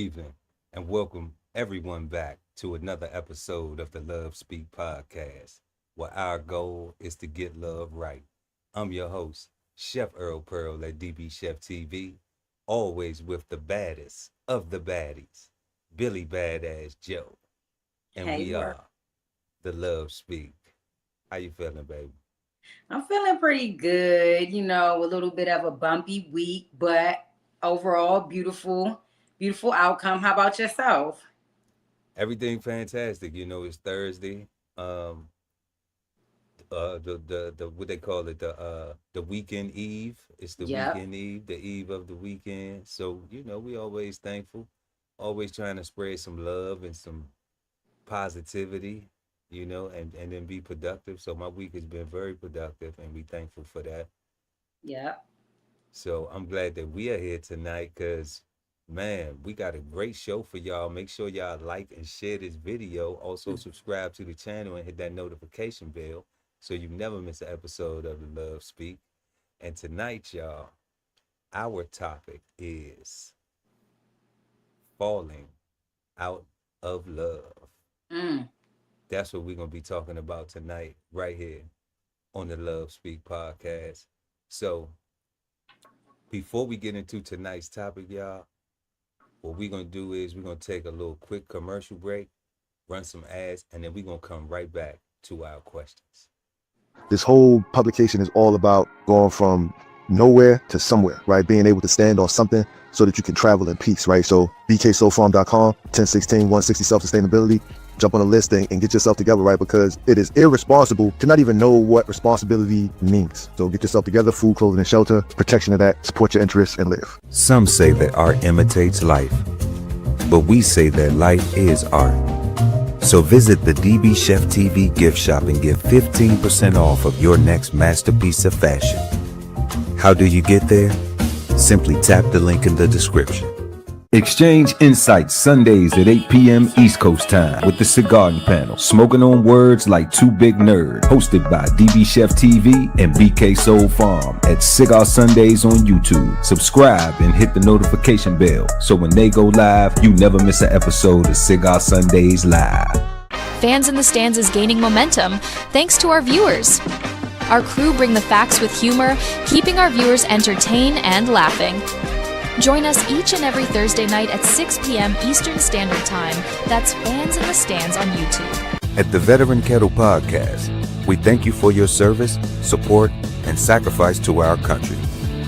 evening, and welcome everyone back to another episode of the Love Speak podcast, where our goal is to get love right. I'm your host, Chef Earl Pearl at DBCHEFTV, always with the baddest of the baddies, Billy Badass Joe, and Hey, we work. are the Love Speak. How you feeling, baby? I'm feeling pretty good. A little bit of a bumpy week, but overall, beautiful outcome. How about yourself? Everything fantastic. It's Thursday. Um, the what they call it, the weekend eve. It's the Yep. weekend eve, the eve of the weekend. So we always thankful, always trying to spread some love and some positivity, and then be productive. So my week has been very productive, and we thankful for that. Yep. So I'm glad that we are here tonight, because man, we got a great show for y'all. Make sure y'all like and share this video. Also subscribe to the channel and hit that notification bell so you never miss an episode of the Love Speak. And tonight, y'all, our topic is falling out of love. Mm. That's what we're gonna be talking about tonight, right here on the Love Speak podcast. So before we get into tonight's topic, y'all, what we're gonna do is we're gonna take a little quick commercial break, run some ads, and then we're gonna come right back to our questions. This whole publication is all about going from nowhere to somewhere, right? Being able to stand on something so that you can travel in peace, right? So bksoulfarm.com, 1016, 160 self-sustainability. Jump on the list and get yourself together, right? Because it is irresponsible to not even know what responsibility means. So get yourself together, food, clothing, and shelter, protection of that, support your interests, and live. Some say that art imitates life, but we say that life is art. So visit the DB Chef TV gift shop and get 15% off of your next masterpiece of fashion. How do you get there? Simply tap the link in the description. Exchange insights Sundays at 8 p.m. East Coast time with the Cigar Panel, smoking on words like two big nerds, hosted by DB Chef TV and BK Soul Farm at Cigar Sundays on YouTube. Subscribe and hit the notification bell so when they go live, you never miss an episode of Cigar Sundays Live. Fans in the Stands is gaining momentum thanks to our viewers. Our crew bring the facts with humor, keeping our viewers entertained and laughing. Join us each and every Thursday night at 6 p.m. Eastern Standard Time. That's Fans in the Stands on YouTube. At the Veteran Kettle Podcast, we thank you for your service, support, and sacrifice to our country.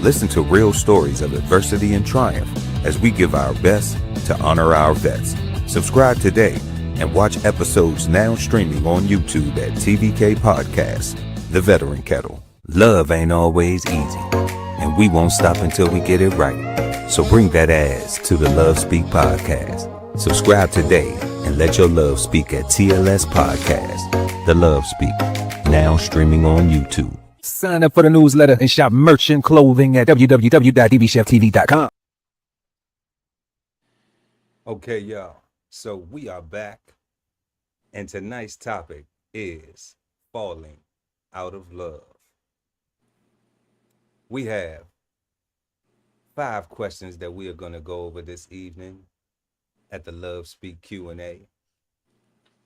Listen to real stories of adversity and triumph as we give our best to honor our vets. Subscribe today and watch episodes now streaming on YouTube at TVK Podcast, The Veteran Kettle. Love ain't always easy, and we won't stop until we get it right. So bring that ass to the Love Speak podcast. Subscribe today and let your love speak at TLS Podcast. The Love Speak, now streaming on YouTube. Sign up for the newsletter and shop merch and clothing at www.dbcheftv.com. Okay, y'all. So we are back, and tonight's topic is falling out of love. We have 5 questions that we are going to go over this evening at the Love Speak Q&A.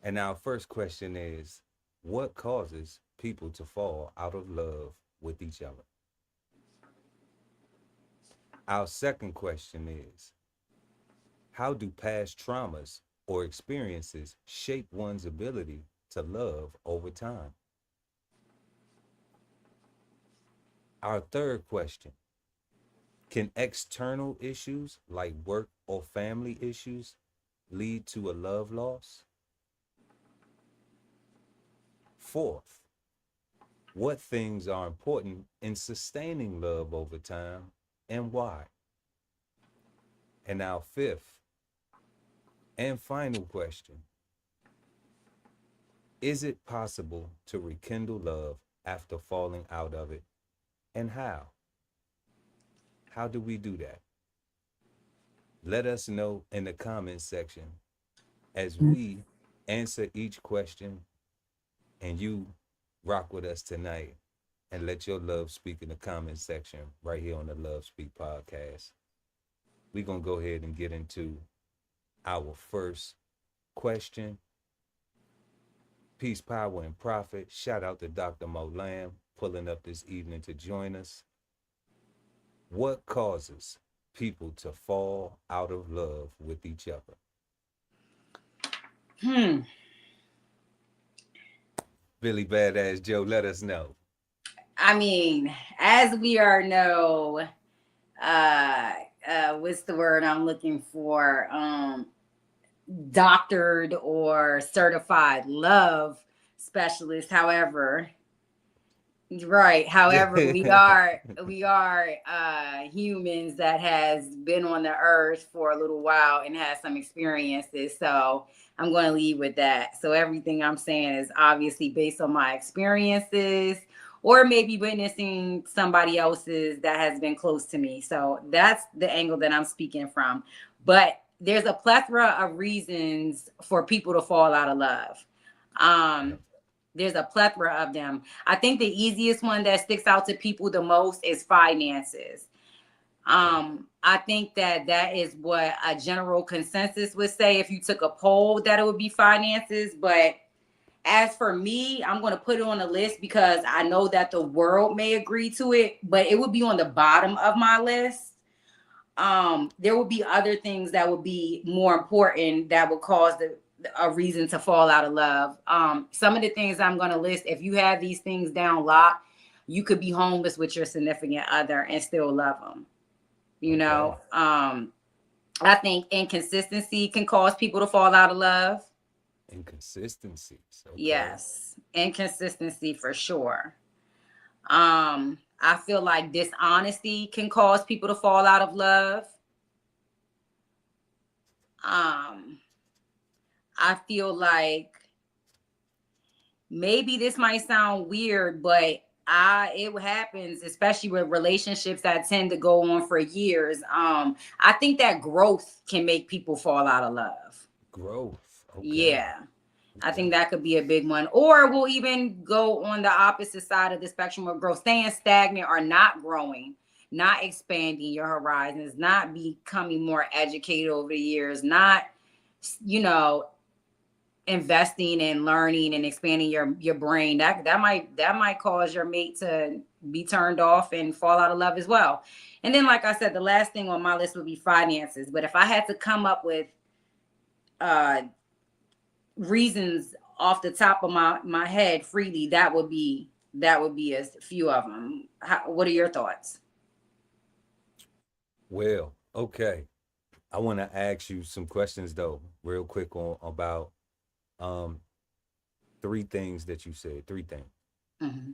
And our first question is, what causes people to fall out of love with each other? Our second question is, how do past traumas or experiences shape one's ability to love over time? Our third question, can external issues like work or family issues lead to a love loss? Fourth, what things are important in sustaining love over time and why? And our fifth and final question, is it possible to rekindle love after falling out of it, and how? How do we do that? Let us know in the comments section as we answer each question, and you rock with us tonight and let your love speak in the comments section right here on the Love Speak podcast. We're going to go ahead and get into our first question. Peace, power, and profit. Shout out to Dr. Mo Lamb pulling up this evening to join us. What causes people to fall out of love with each other? Billy Badass Joe, let us know. I mean, as we are know, what's the word I'm looking for? Doctored or certified love specialist. However, right. However, we are humans that has been on the earth for a little while and has some experiences. So I'm going to leave with that. So everything I'm saying is obviously based on my experiences or maybe witnessing somebody else's that has been close to me. So that's the angle that I'm speaking from. But there's a plethora of reasons for people to fall out of love. There's a plethora of them. I think the easiest one that sticks out to people the most is finances. I think that is what a general consensus would say if you took a poll, that it would be finances. But as for me, I'm going to put it on the list because I know that the world may agree to it, but it would be on the bottom of my list. There would be other things that would be more important that would cause a reason to fall out of love. Some of the things I'm going to list, if you have these things down locked, you could be homeless with your significant other and still love them. You know, I think inconsistency can cause people to fall out of love. Inconsistencies. Okay. Yes, inconsistency for sure. I feel like dishonesty can cause people to fall out of love. I feel like maybe this might sound weird, but it happens, especially with relationships that tend to go on for years. I think that growth can make people fall out of love. Growth. Okay. Yeah. I think that could be a big one. Or we'll even go on the opposite side of the spectrum of growth, staying stagnant or not growing, not expanding your horizons, not becoming more educated over the years, not, investing and learning and expanding your brain. That might cause your mate to be turned off and fall out of love as well. And then, like I said, the last thing on my list would be finances. But if I had to come up with reasons off the top of my head freely, that would be a few of them. What are your thoughts? Well, okay. I want to ask you some questions though, real quick about three things that you said. Three things. Mm-hmm.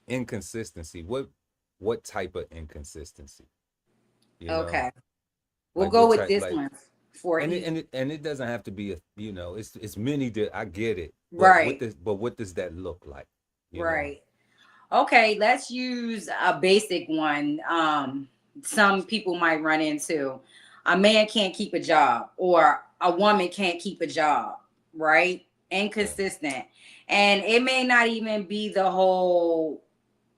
Inconsistency. What type of inconsistency? Okay. We'll like go what with this like, one for and each. it doesn't have to be it's many that I get it. But right. What does that look like? Right. Okay, let's use a basic one. Some people might run into. A man can't keep a job or a woman can't keep a job, right? Inconsistent. And it may not even be the whole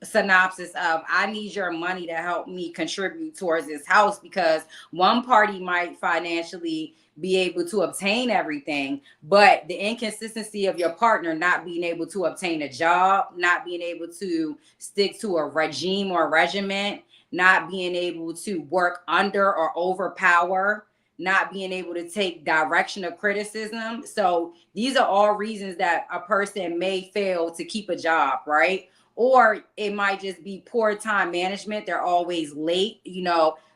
synopsis of I need your money to help me contribute towards this house, because one party might financially be able to obtain everything, but the inconsistency of your partner not being able to obtain a job, not being able to stick to a regime or regiment, not being able to work under or overpower, not being able to take direction of criticism. So these are all reasons that a person may fail to keep a job, right? Or it might just be poor time management. They're always late,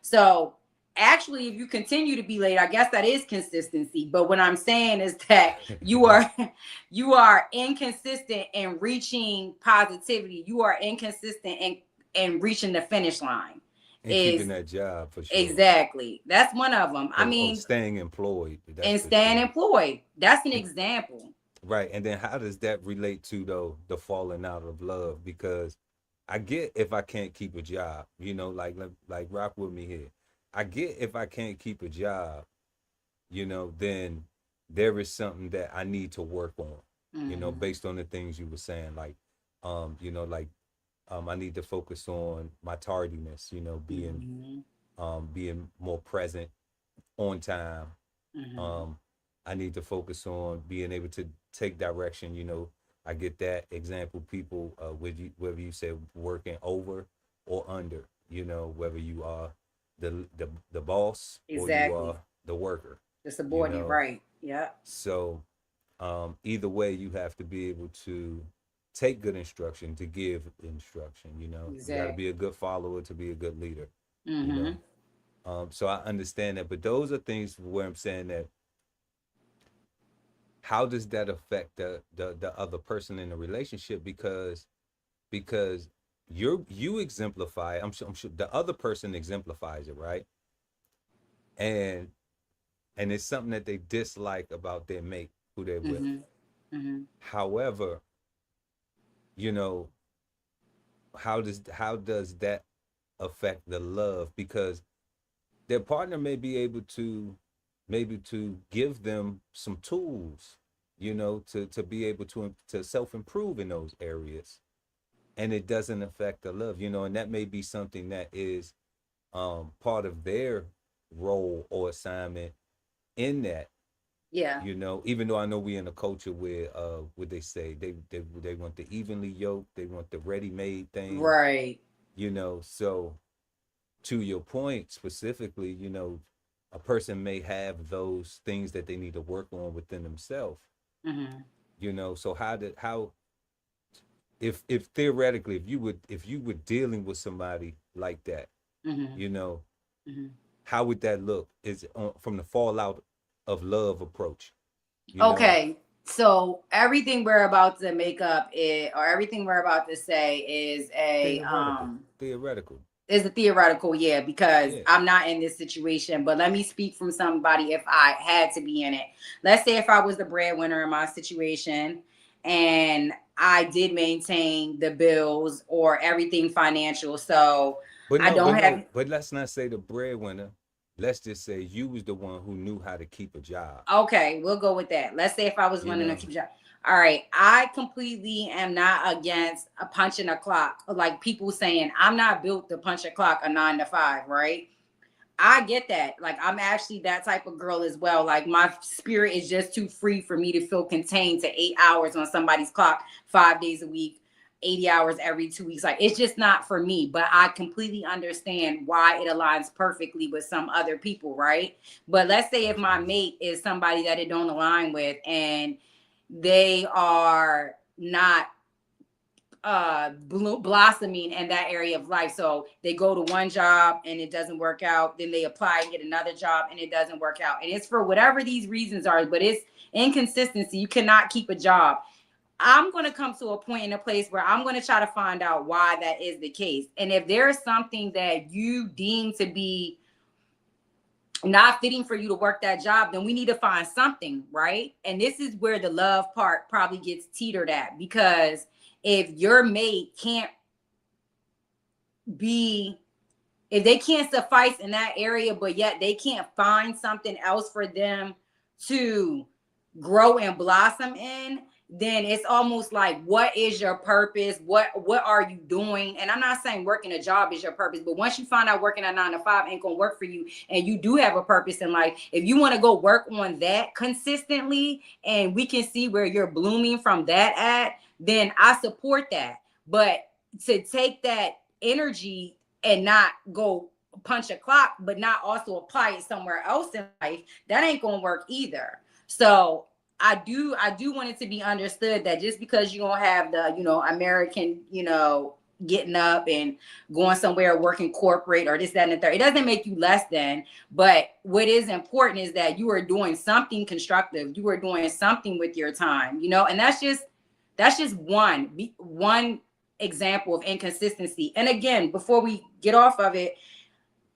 So actually, if you continue to be late, I guess that is consistency. But what I'm saying is that you are inconsistent in reaching positivity. You are inconsistent in reaching the finish line. And keeping that job for sure. Exactly. That's one of them. Staying employed. Employed. That's an example. Right. And then how does that relate to the falling out of love? Because I get if I can't keep a job, like rock with me here. I get if I can't keep a job, then there is something that I need to work on, based on the things you were saying. Like, I need to focus on my tardiness, being more present, on time, I need to focus on being able to take direction. I get that example. People, whether you say working over or under, whether you are the boss or you Exactly. are the worker, The you subordinate, know. right? Yeah. So either way, you have to be able to take good instruction to give instruction. You got to be Exactly. a good follower to be a good leader. You Mm-hmm. know, so I understand that, but those are things where I'm saying that how does that affect the other person in the relationship? Because you exemplify. I'm sure the other person exemplifies it, right? And it's something that they dislike about their mate who they're with. Mm-hmm. Mm-hmm. However, you know how does that affect the love? Because their partner may be able to maybe to give them some tools, to be able to self-improve in those areas, and it doesn't affect the love, and that may be something that is part of their role or assignment in that. Yeah. Even though I know we in a culture where what they say, they want the evenly yoked, they want the ready-made thing, Right. so to your point specifically, a person may have those things that they need to work on within themselves. Mm-hmm. So how if theoretically, if you were dealing with somebody like that, Mm-hmm. you know Mm-hmm. how would that look? Is from the fallout of love approach, you know Okay. So everything we're about to make up or everything we're about to say theoretical. is a theoretical, yeah, because Yeah. I'm not in this situation. But let me speak from somebody if I had to be in it. Let's say if I was the breadwinner in my situation and I did maintain the bills or everything financial. So But I no, don't but have no, but let's not say the breadwinner. Let's just say you was the one who knew how to keep a job. Okay, we'll go with that. Let's say if I was You running a know, keep job. All right, I completely am not against a punching a clock. Like people saying, I'm not built to punch a clock a 9 to 5, right? I get that. Like I'm actually that type of girl as well. Like my spirit is just too free for me to feel contained to 8 hours on somebody's clock 5 days a week, 80 hours every 2 weeks. Like it's just not for me. But I completely understand why it aligns perfectly with some other people, right? But let's say if my absolutely. mate is somebody that it don't align with and they are not blossoming in that area of life. So they go to one job and it doesn't work out. Then they apply and get another job and it doesn't work out. And it's for whatever these reasons are, but it's inconsistency. You cannot keep a job. I'm going to come to a point in a place where I'm going to try to find out why that is the case. And if there's something that you deem to be not fitting for you to work that job, then we need to find something, right? And this is where the love part probably gets teetered at, because if your mate can't be, if they can't suffice in that area, but yet they can't find something else for them to grow and blossom in, then it's almost like, what is your purpose? What are you doing? And I'm not saying working a job is your purpose, but once you find out working a 9 to 5 ain't gonna work for you and you do have a purpose in life, if you want to go work on that consistently and we can see where you're blooming from that at, then I support that. But to take that energy and not go punch a clock, but not also apply it somewhere else in life, that ain't gonna work either. So I do want it to be understood that just because you don't have the, American, getting up and going somewhere, working corporate or this, that, and the third, it doesn't make you less than. But what is important is that you are doing something constructive. You are doing something with your time, and that's just one example of inconsistency. And again, before we get off of it,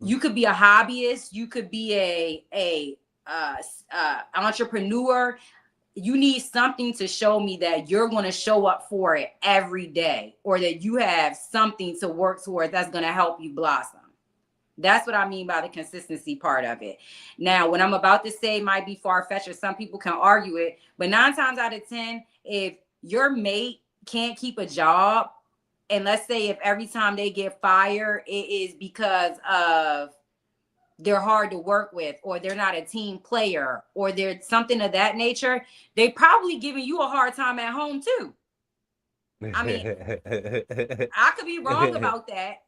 you could be a hobbyist, you could be a entrepreneur. You need something to show me that you're going to show up for it every day, or that you have something to work towards that's going to help you blossom. That's what I mean by the consistency part of it. Now, what I'm about to say might be far-fetched, or some people can argue it, but 9 times out of 10, if your mate can't keep a job, and let's say if every time they get fired, it is because of they're hard to work with, or they're not a team player, or they're something of that nature, they probably giving you a hard time at home too. I mean, I could be wrong about that.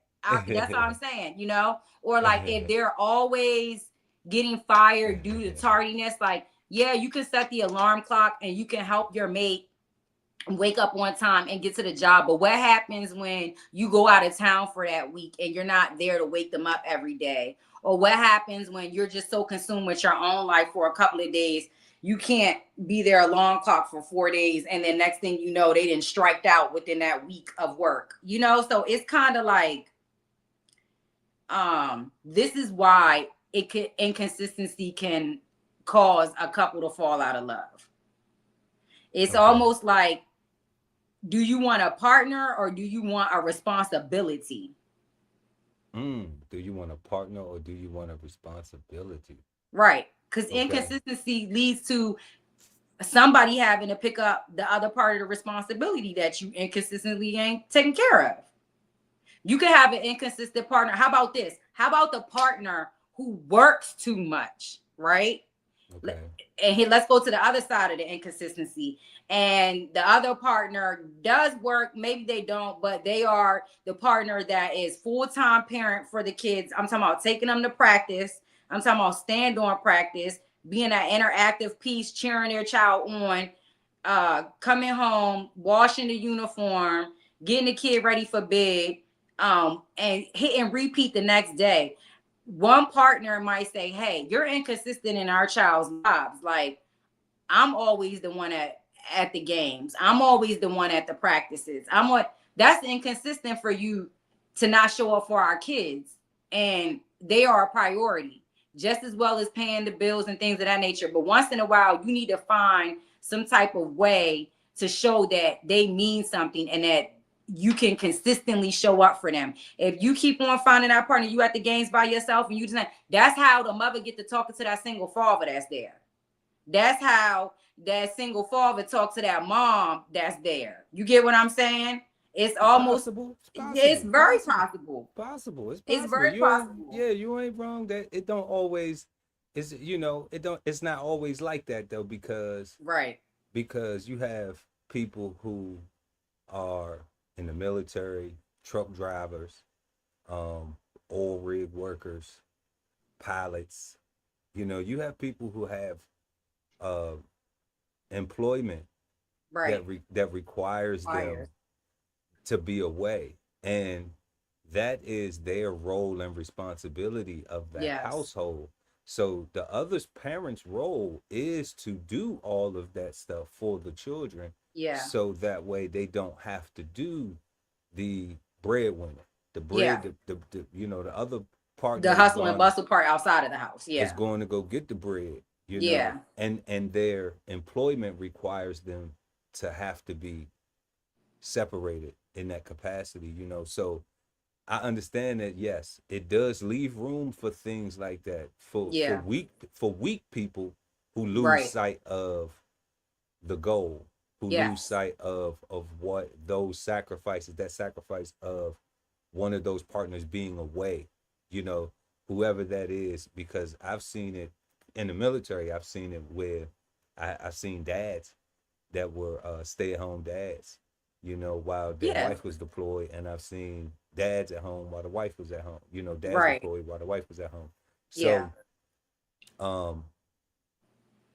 That's all I'm saying, you know? Or like if they're always getting fired due to tardiness, like, yeah, you can set the alarm clock and you can help your mate wake up on time and get to the job. But what happens when you go out of town for that week and you're not there to wake them up every day? Or what happens when you're just so consumed with your own life for a couple of days, you can't be their alarm clock for 4 days, and then next thing you know, they didn't strike out within that week of work, you know? So it's kind of like, this is why inconsistency can cause a couple to fall out of love. It's almost like, do you want a partner or do you want a responsibility? Do you want a partner or do you want a responsibility? Right. Because inconsistency leads to somebody having to pick up the other part of the responsibility that you inconsistently ain't taking care of. You can have an inconsistent partner. How about this? How about the partner who works too much, right? Okay. And let's go to the other side of the inconsistency. And the other partner does work. Maybe they don't, but they are the partner that is full-time parent for the kids. I'm talking about taking them to practice. I'm talking about stand-on practice, being an interactive piece, cheering their child on, coming home, washing the uniform, getting the kid ready for bed, and hit and repeat the next day. One partner might say, hey, you're inconsistent in our child's lives. Like, I'm always the one at the games. I'm always the one at the practices. That's inconsistent for you to not show up for our kids. And they are a priority, just as well as paying the bills and things of that nature. But once in a while, you need to find some type of way to show that they mean something and that you can consistently show up for them. If you keep on finding that partner, you at the games by yourself, and you just, that's how the mother get to talking to that single father that's there. That's how that single father talks to that mom that's there. You get what I'm saying? It's almost possible. It's very possible. Possible. It's very possible. You ain't wrong. That it don't always is. It's not always like that though, because you have people who are in the military, truck drivers, oil rig workers, pilots. You have people who have employment that requires them to be away, and that is their role and responsibility of that household. So the other parent's role is to do all of that stuff for the children. Yeah. So that way they don't have to do the breadwinner, the bread, the other part, the hustle and bustle part outside of the house. Yeah. Is going to go get the bread. Yeah. And their employment requires them to have to be separated in that capacity. So I understand that, yes, it does leave room for things like that for weak people who lose sight of the goal, who lose sight of what those sacrifices, that sacrifice of one of those partners being away, whoever that is, because I've seen it in the military. I've seen it where I've seen dads that were stay-at-home dads, while their wife was deployed, and I've seen dads at home while the wife was at home, dads deployed while the wife was at home. So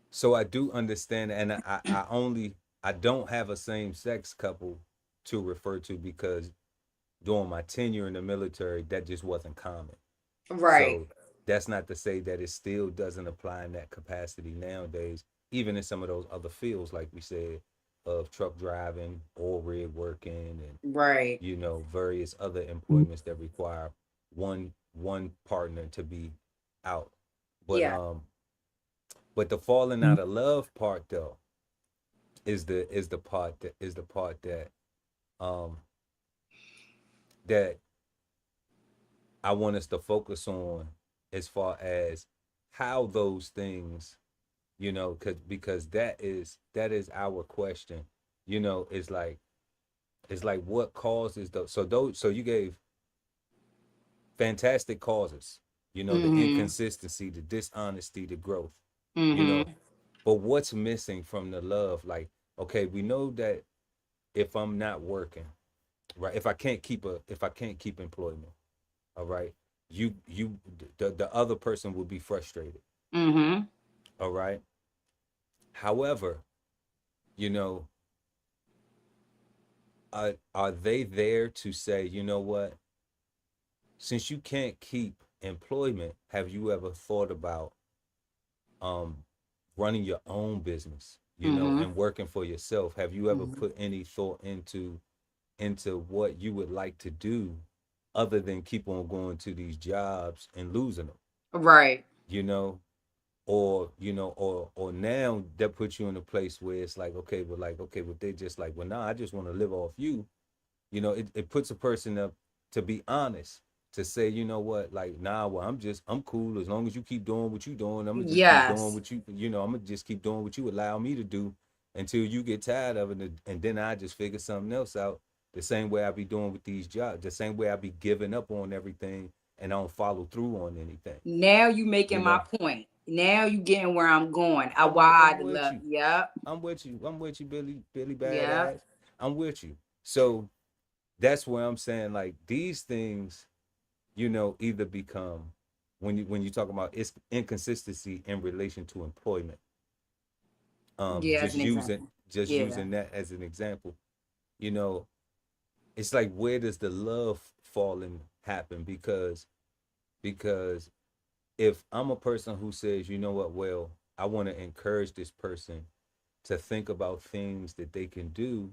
so I do understand, and I don't have a same-sex couple to refer to, because during my tenure in the military, that just wasn't common. Right. So that's not to say that it still doesn't apply in that capacity nowadays, even in some of those other fields, like we said, of truck driving, oil rig working, and various other employments that require one partner to be out. But but the falling out of love part though is the part that that I want us to focus on, as far as how those things, because that is our question. It's like what causes those. So you gave fantastic causes you know, the Mm-hmm. inconsistency, the dishonesty, the growth, you know. Mm-hmm. But what's missing from the love? Like, okay, we know that if I'm not working, right? If I can't keep employment, all right, the other person will be frustrated, Mm-hmm. all right. However, you know, are they there to say, you know what? Since you can't keep employment, have you ever thought about um running your own business, you know, Mm-hmm. and working for yourself? Have you ever Mm-hmm. put any thought into what you would like to do other than keep on going to these jobs and losing them, Right. you know? Or, you know, or now that puts you in a place where it's like, okay, but they just like, well, nah, I just want to live off you. You know, it puts a person up to be honest, to say, you know what, like, nah, well, I'm cool as long as you keep doing what you doing. I'm gonna just keep doing Yes. what you know, I'm gonna just keep doing what you allow me to do until you get tired of it, and then I just figure something else out. The same way I be doing with these jobs, the same way I be giving up on everything and I don't follow through on anything. Now you You making my know, point. Now you getting where I'm going. I I'm why the with love. you. Yep. I'm with you, Billy Yep. Badass. I'm with you. So that's where I'm saying, like, these things, you know, either become, when you talk about its inconsistency in relation to employment, Yeah, as just an example. Yeah. using that as an example, you know, it's like, where does the love falling happen? Because if I'm a person who says, you know what, well, I want to encourage this person to think about things that they can do,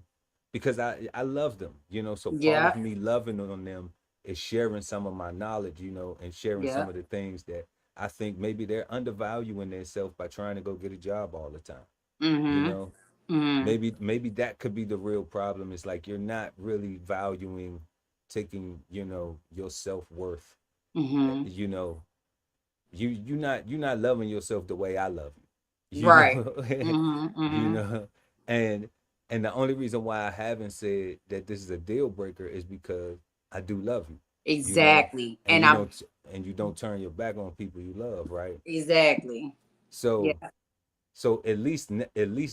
because I love them, you know. So part of Yeah. me loving on them is sharing some of my knowledge, you know, and sharing Yeah. some of the things that I think maybe they're undervaluing themselves by trying to go get a job all the time, you Mm-hmm. know. Mm-hmm. Maybe that could be the real problem. Is like, you're not really valuing taking, you know, your self-worth, Mm-hmm. you know, you're not loving yourself the way I love you, you Right. know. Mm-hmm. You Mm-hmm. know, and the only reason why I haven't said that this is a deal breaker is because I do love you, you know, Exactly. and And I you don't turn your back on people you love, right? exactly. So Yeah. at least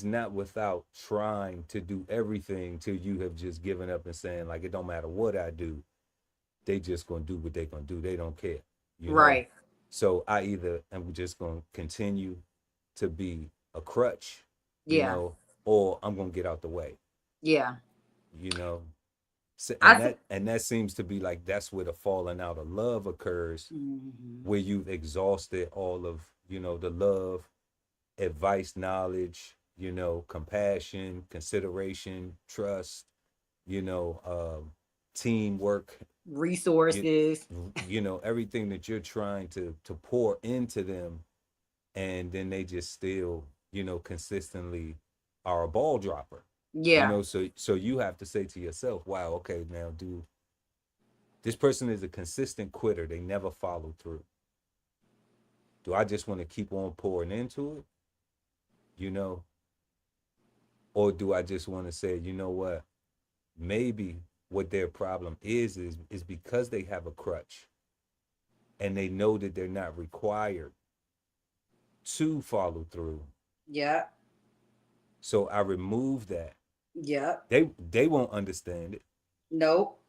not without trying to do everything till you have just given up and saying, like, it don't matter what I do, they just gonna do what they gonna do. They don't care, you know. Right. So I either am just gonna continue to be a crutch, you Yeah. know, or I'm gonna get out the way, Yeah. you know. So, I think and that seems to be like, that's where the falling out of love occurs, mm-hmm. where you've exhausted all of, you know, the love, advice, knowledge, you know, compassion, consideration, trust, you know, teamwork, you Resources. you know, everything that you're trying to pour into them, and then they just still, you know, consistently are a ball dropper, you Yeah. know. So you have to say to yourself, wow, okay, now, do this person is a consistent quitter, they never follow through, do I just want to keep on pouring into it, you know, or do I just want to say, you know what, maybe what their problem is because they have a crutch, and they know that they're not required to follow through. Yeah. So I remove that. Yeah. They won't understand it, Nope.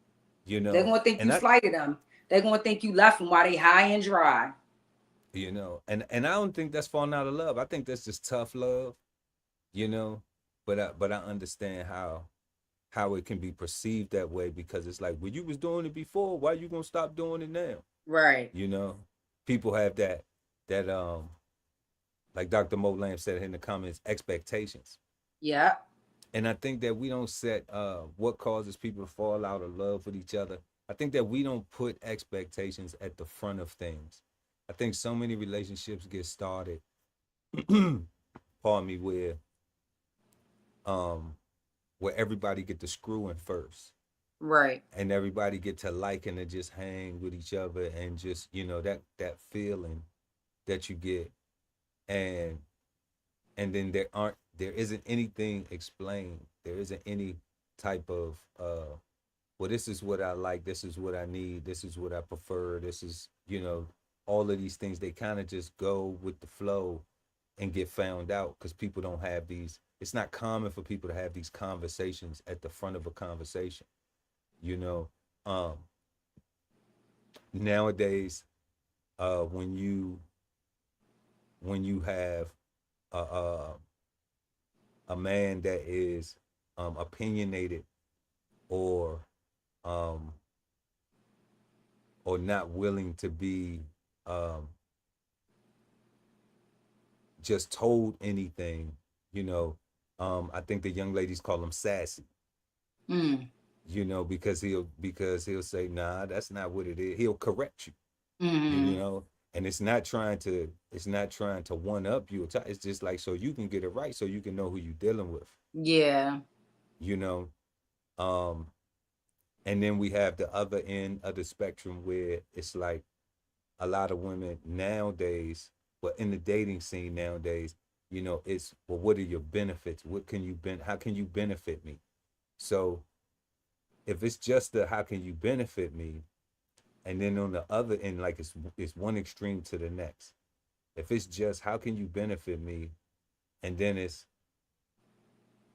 you They're know. gonna think And you I, slighted them. They're gonna think you left them while they high and dry. you know, and I don't think that's falling out of love. I think that's just tough love, you know. But I understand how it can be perceived that way, because it's like, well, you was doing it before, why you gonna stop doing it now? Right. You know, people have that like Dr. Mo Lamb said in the comments, expectations. Yeah. And I think that we don't set what causes people to fall out of love with each other. I think that we don't put expectations at the front of things. I think so many relationships get started, pardon me, um where everybody get to screwing first, Right. and everybody get to liking to just hang with each other, and just, you know, that feeling that you get, and then there isn't anything explained. There isn't any type of well, this is what I like, this is what I need, this is what I prefer, this is, you know, all of these things, they kind of just go with the flow and get found out because people don't have these. It's not common for people to have these conversations at the front of a conversation. You know, nowadays, when you have a man that is opinionated or not willing to be just told anything, you know, I think the young ladies call him sassy. You know, because he'll say, nah, that's not what it is. He'll correct you. You know, and it's not trying to one up you. It's just like so you can get it right, so you can know who you're dealing with. Yeah. You know, and then we have the other end of the spectrum where it's like a lot of women nowadays, but in the dating scene nowadays, you know, it's, well, what are your benefits? How can you benefit me? So if it's just the how can you benefit me, and then on the other end, like it's one extreme to the next. If it's just how can you benefit me, and then it's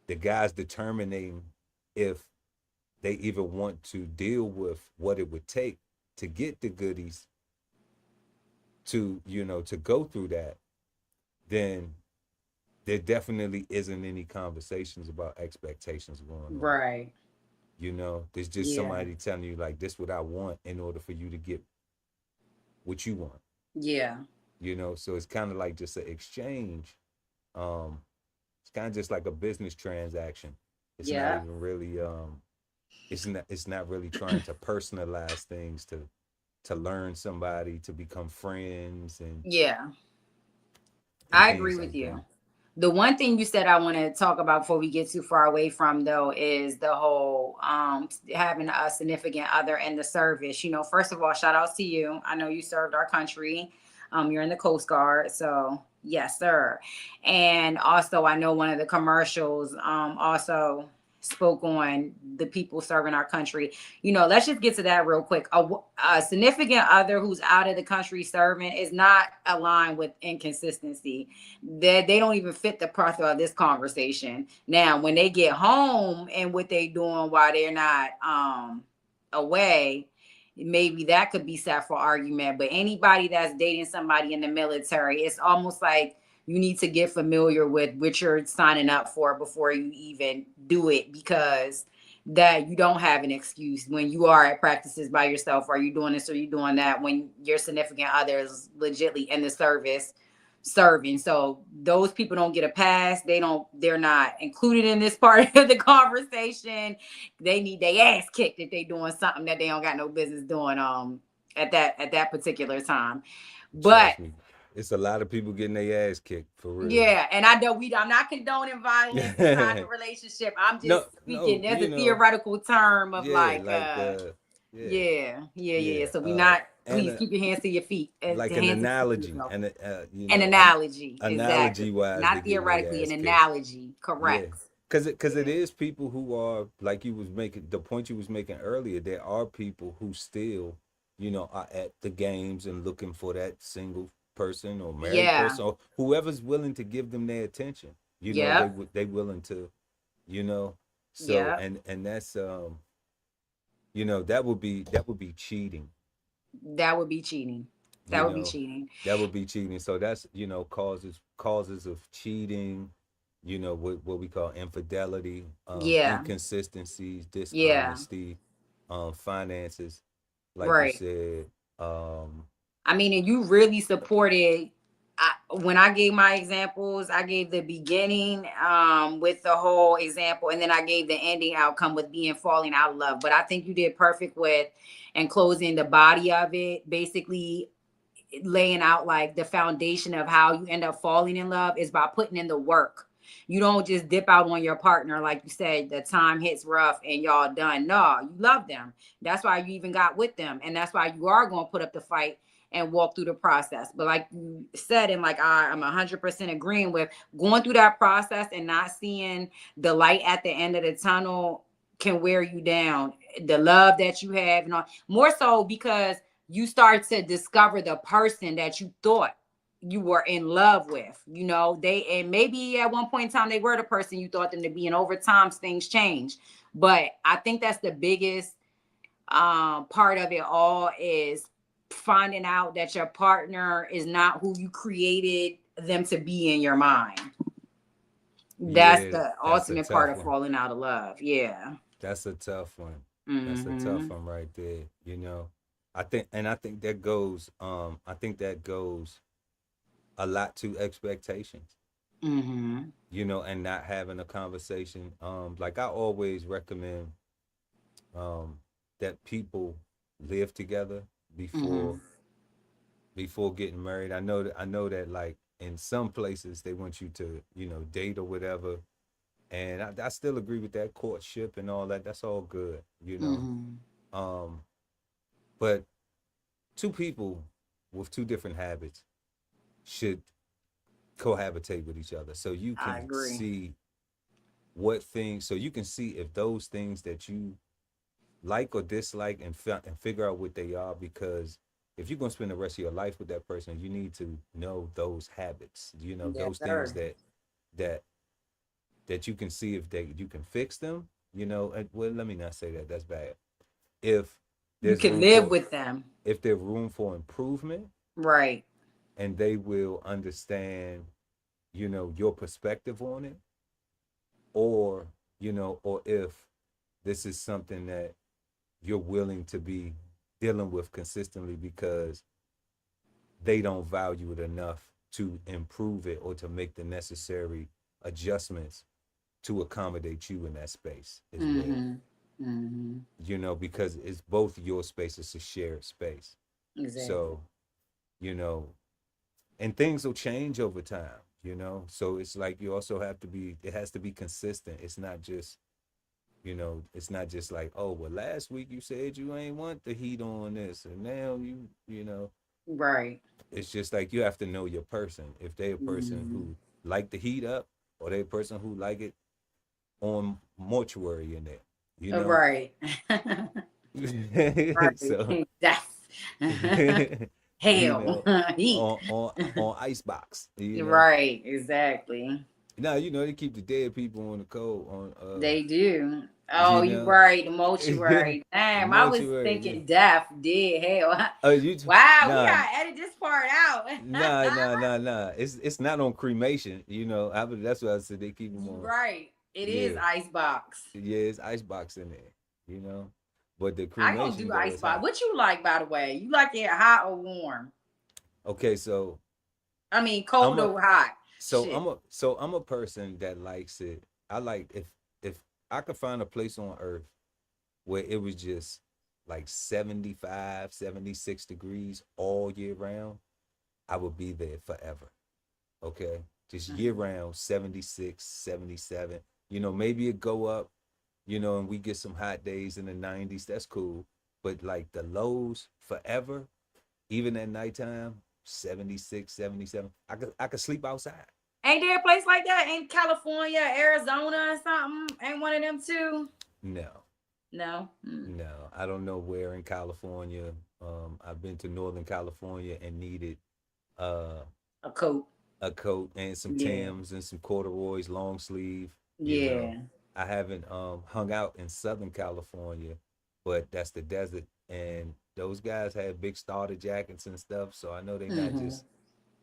the guys determining if they even want to deal with what it would take to get the goodies to, you know, to go through that, then there definitely isn't any conversations about expectations going on. Right. You know, there's just somebody telling you like, this what I want in order for you to get what you want. Yeah. You know, so it's kind of like just an exchange. It's kind of just like a business transaction. It's not even really it's not really trying to personalize things to learn somebody, to become friends, and I agree with you. The one thing you said I want to talk about before we get too far away from, though, is the whole having a significant other in the service. You know, first of all, shout out to you. I know you served our country. You're in the Coast Guard, so yes, sir. And also, I know one of the commercials also spoke on the people serving our country. You know, let's just get to that real quick. A significant other who's out of the country serving is not aligned with inconsistency. They don't even fit the profile of this conversation. Now, when they get home and what they doing while they're not away, maybe that could be set for argument. But anybody that's dating somebody in the military, it's almost like you need to get familiar with what you're signing up for before you even do it, because that you don't have an excuse when you are at practices by yourself. Are you doing this or you doing that when your significant other is legitly in the service serving? So those people don't get a pass. They're not included in this part of the conversation. They need their ass kicked if they doing something that they don't got no business doing at that particular time. But it's a lot of people getting their ass kicked, for real. Yeah, and I know I'm not condoning violence inside the relationship. I'm just speaking. There's a theoretical term of So we not. Please keep your hands to your feet. Like an analogy, an analogy, analogy wise, not theoretically. An analogy, correct? Because it is people who are, like you was making the point you was making earlier. There are people who still, you know, are at the games and looking for that single person or married person or whoever's willing to give them their attention. You know, they willing to, you know. So and that's you know, that would be cheating. That would be cheating. That would be cheating. That would be cheating. So that's, you know, causes of cheating, you know, what we call infidelity, inconsistencies, dishonesty, finances, like you said. I mean, and you really supported. When I gave my examples, I gave the beginning with the whole example, and then I gave the ending outcome with being falling out of love. But I think you did perfect with and closing the body of it, basically laying out like the foundation of how you end up falling in love is by putting in the work. You don't just dip out on your partner, like you said, the time hits rough and y'all done. No, you love them. That's why you even got with them. And that's why you are going to put up the fight and walk through the process. But like you said, and like I'm 100% agreeing with, going through that process and not seeing the light at the end of the tunnel can wear you down. The love that you have, and all, more so because you start to discover the person that you thought you were in love with. You know, and maybe at one point in time they were the person you thought them to be, and over time things change. But I think that's the biggest part of it all, is finding out that your partner is not who you created them to be in your mind. That's the ultimate part of falling out of love. Yeah. That's a tough one. That's a tough one right there. You know, I think that goes a lot to expectations. You know, and not having a conversation. Like I always recommend that people live together before getting married. I know that like in some places they want you to, you know, date or whatever. And I still agree with that, courtship and all that. That's all good, you know. But two people with two different habits should cohabitate with each other, so you can see so you can see if those things that you like or dislike, and figure out what they are. Because if you're gonna spend the rest of your life with that person, you need to know those habits. You know, those things that you can see if you can fix them. You know, well, let me not say that. That's bad. If you can live with them, if there's room for improvement, right? And they will understand, you know, your perspective on it, or you know, or if this is something that you're willing to be dealing with consistently because they don't value it enough to improve it or to make the necessary adjustments to accommodate you in that space as well. You know, because it's both your space, it's a shared space. Exactly. So, you know, and things will change over time, you know. So it's like you also have to be, it has to be consistent. It's not just, you know, it's not just like, oh, well, last week you said you ain't want the heat on this, and now you know. Right. It's just like you have to know your person. If they're a person who like the heat up, or they're a person who like it on mortuary in there, you know. Right. Right. So hell, you know, heat on icebox. You know? Right. Exactly. Now, you know, they keep the dead people on the cold. They do. Oh, you right. The mortuary. Damn, I was thinking death, dead, hell. Wow, we gotta edit this part out. Nah. It's not on cremation. You know, that's what I said. They keep them on. Right. It is icebox. Yeah, it's icebox in there. You know, but the cremation. I don't do icebox. What you like, by the way? You like it hot or warm? Okay, so. I mean, cold or hot. So I'm a person that likes it. I like if I could find a place on earth where it was just like 75, 76 degrees all year round, I would be there forever. Okay? Just year round, 76, 77. You know, maybe it go up, you know, and we get some hot days in the 90s. That's cool. But like the lows forever, even at nighttime, 76, 77. I could sleep outside. Ain't there a place like that in California, Arizona, or something? Ain't one of them too? No. No. No, I don't know where in California. I've been to Northern California and needed a coat and some Timbs and some corduroys, long sleeve. You know. I haven't hung out in Southern California, but that's the desert, and those guys have big starter jackets and stuff, so I know they're not just,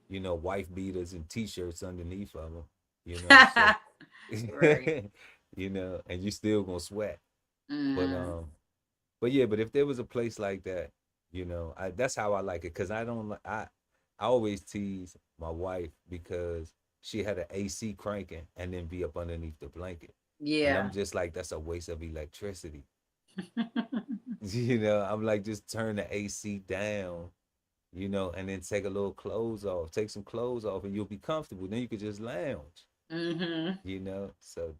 you know, wife beaters and t-shirts underneath of them, you know. So, right. You know, and you still gonna sweat. But if there was a place like that, you know, that's how I like it, because I always tease my wife because she had an AC cranking and then be up underneath the blanket. Yeah. And I'm just like, that's a waste of electricity. You know, I'm like, just turn the AC down, you know, and then take some clothes off, and you'll be comfortable. Then you could just lounge. You know, so.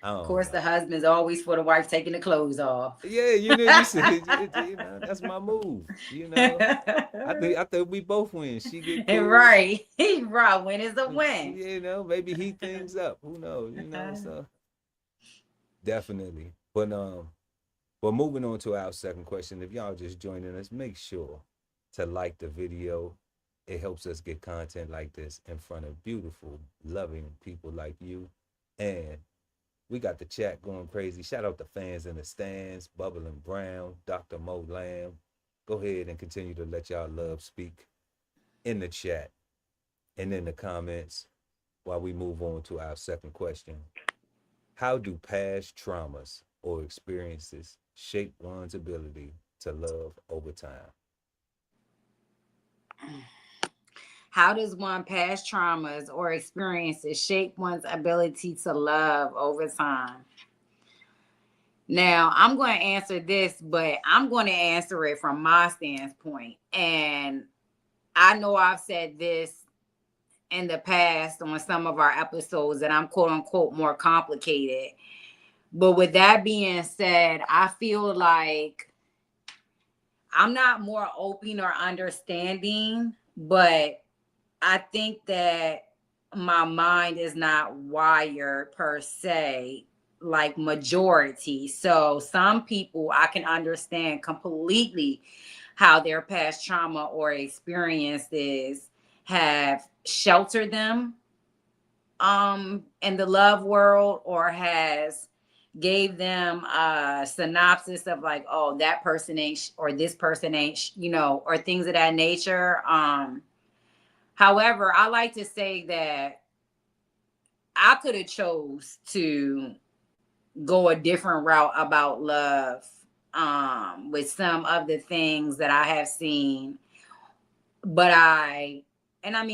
Of course, the husband's always for the wife taking the clothes off. Yeah, you know, you know, that's my move. You know, I think we both win. She get cool. Right. Win is a win. You know, maybe heat things up. Who knows? You know, so definitely. But Well, moving on to our second question. If y'all just joining us, make sure to like the video. It helps us get content like this in front of beautiful, loving people like you. And we got the chat going crazy. Shout out the fans in the stands, Bubbling Brown, Dr. Mo Lamb. Go ahead and continue to let y'all love speak in the chat and in the comments while we move on to our second question. How do past traumas or experiences shape one's ability to love over time? How does one past traumas or experiences shape one's ability to love over time? Now, I'm going to answer this, but I'm going to answer it from my standpoint. And I know I've said this in the past on some of our episodes that I'm quote unquote more complicated. But with that being said, I feel like I'm not more open or understanding, but I think that my mind is not wired per se like majority. So some people I can understand completely how their past trauma or experiences have sheltered them in the love world, or has gave them a synopsis of like, oh, that person ain't or this person ain't, or things of that nature. However, I like to say that I could have chose to go a different route about love with some of the things that I have seen. But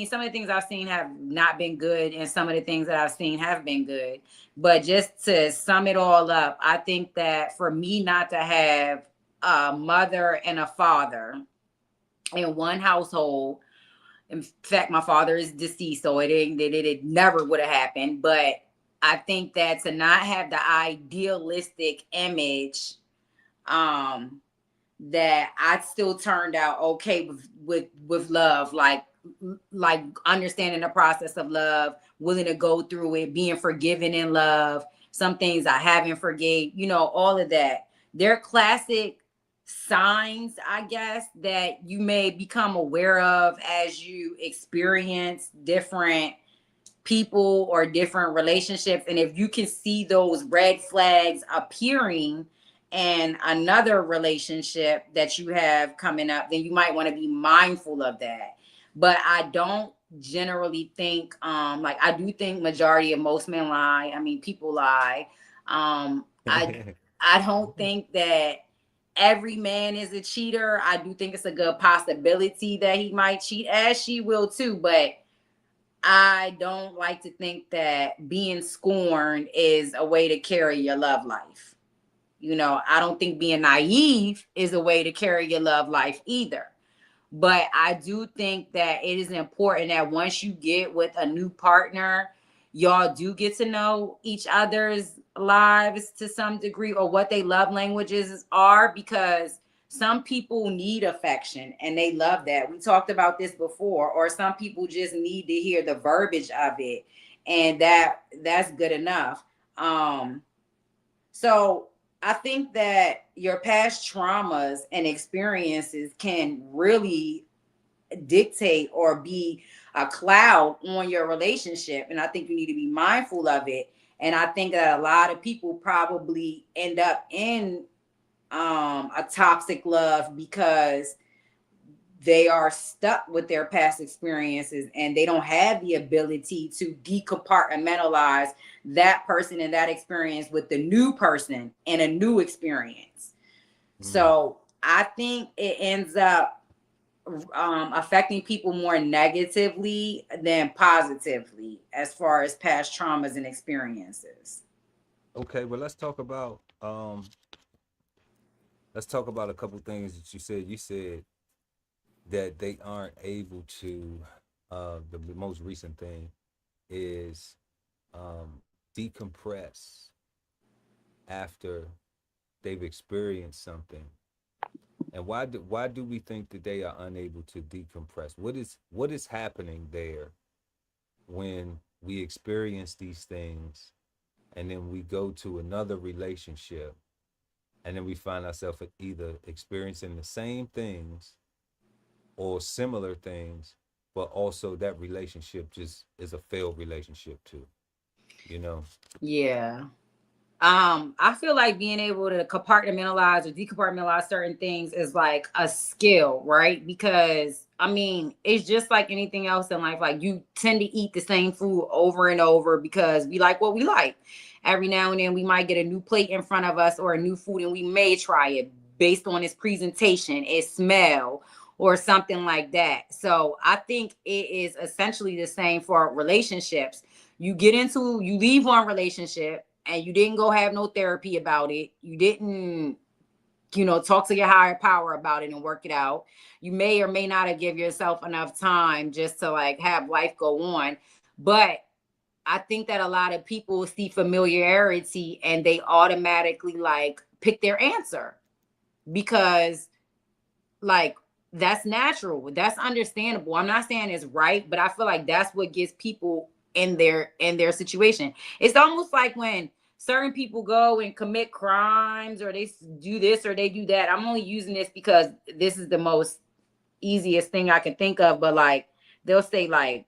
some of the things I've seen have not been good, and some of the things that I've seen have been good. But just to sum it all up, I think that for me not to have a mother and a father in one household. In fact, my father is deceased, so it never would have happened. But I think that to not have the idealistic image, that I still turned out okay with love, like understanding the process of love, willing to go through it, being forgiven in love. Some things I haven't forgave, all of that. They're classic signs, I guess, that you may become aware of as you experience different people or different relationships. And if you can see those red flags appearing in another relationship that you have coming up, then you might want to be mindful of that. But I don't generally think I do think majority of most men lie. I mean, people lie. I don't think that every man is a cheater. I do think it's a good possibility that he might cheat, as she will too. But I don't like to think that being scorned is a way to carry your love life. I don't think being naive is a way to carry your love life either. But I do think that it is important that once you get with a new partner, y'all do get to know each other's lives to some degree, or what they love languages are, because some people need affection and they love that. We talked about this before. Or some people just need to hear the verbiage of it, and that's good enough. So I think that your past traumas and experiences can really dictate or be a cloud on your relationship. And I think you need to be mindful of it. And I think that a lot of people probably end up in a toxic love because they are stuck with their past experiences and they don't have the ability to decompartmentalize that person and that experience with the new person and a new experience. So I think it ends up affecting people more negatively than positively as far as past traumas and experiences. Okay, well, let's talk about a couple things that you said. You said that they aren't able to. The most recent thing is decompress after they've experienced something. And why do we think that they are unable to decompress? What is happening there when we experience these things and then we go to another relationship and then we find ourselves either experiencing the same things or similar things, but also that relationship just is a failed relationship too, you know? Yeah. I feel like being able to compartmentalize or decompartmentalize certain things is like a skill, right? Because I mean, it's just like anything else in life. Like you tend to eat the same food over and over because we like what we like. Every now and then we might get a new plate in front of us or a new food, and we may try it based on its presentation, its smell, or something like that. So I think it is essentially the same for relationships. You leave one relationship and you didn't go have no therapy about it. You didn't, talk to your higher power about it and work it out. You may or may not have give yourself enough time just to like have life go on. But I think that a lot of people see familiarity and they automatically like pick their answer because like that's natural. That's understandable. I'm not saying it's right, but I feel like that's what gets people in their situation. It's almost like when certain people go and commit crimes or they do this or they do that. I'm only using this because this is the most easiest thing I can think of, but like they'll say like,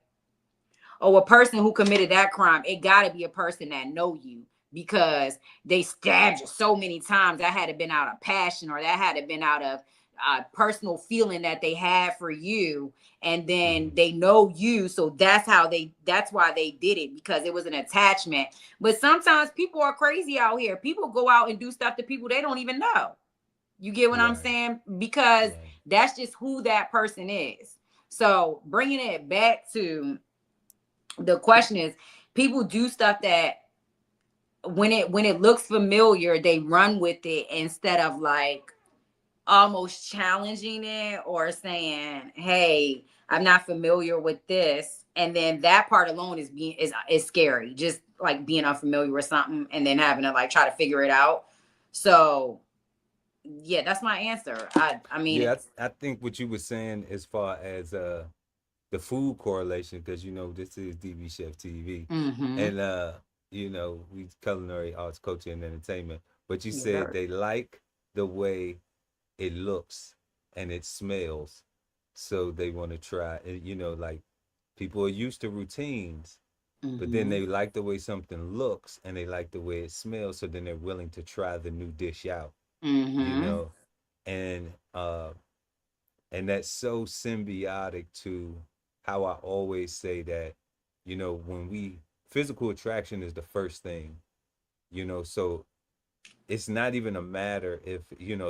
oh, a person who committed that crime, it got to be a person that know you because they stabbed you so many times. That had to been out of passion or that had to been out of personal feeling that they had for you, and then they know you, so that's why they did it, because it was an attachment. But sometimes people are crazy out here. People go out and do stuff to people they don't even know. You get what I'm saying? Because that's just who that person is. So bringing it back to the question is, people do stuff that when it looks familiar, they run with it instead of like almost challenging it or saying, hey, I'm not familiar with this. And then that part alone is scary, just like being unfamiliar with something and then having to like try to figure it out. So yeah, that's my answer. I mean, Yeah, I think what you were saying as far as the food correlation, because this is DB Chef TV, and we culinary arts, culture, and entertainment. But you said they like the way it looks and it smells, so they want to try. Like people are used to routines, but then they like the way something looks and they like the way it smells, so then they're willing to try the new dish out. And and that's so symbiotic to how I always say that, when physical attraction is the first thing, so it's not even a matter if,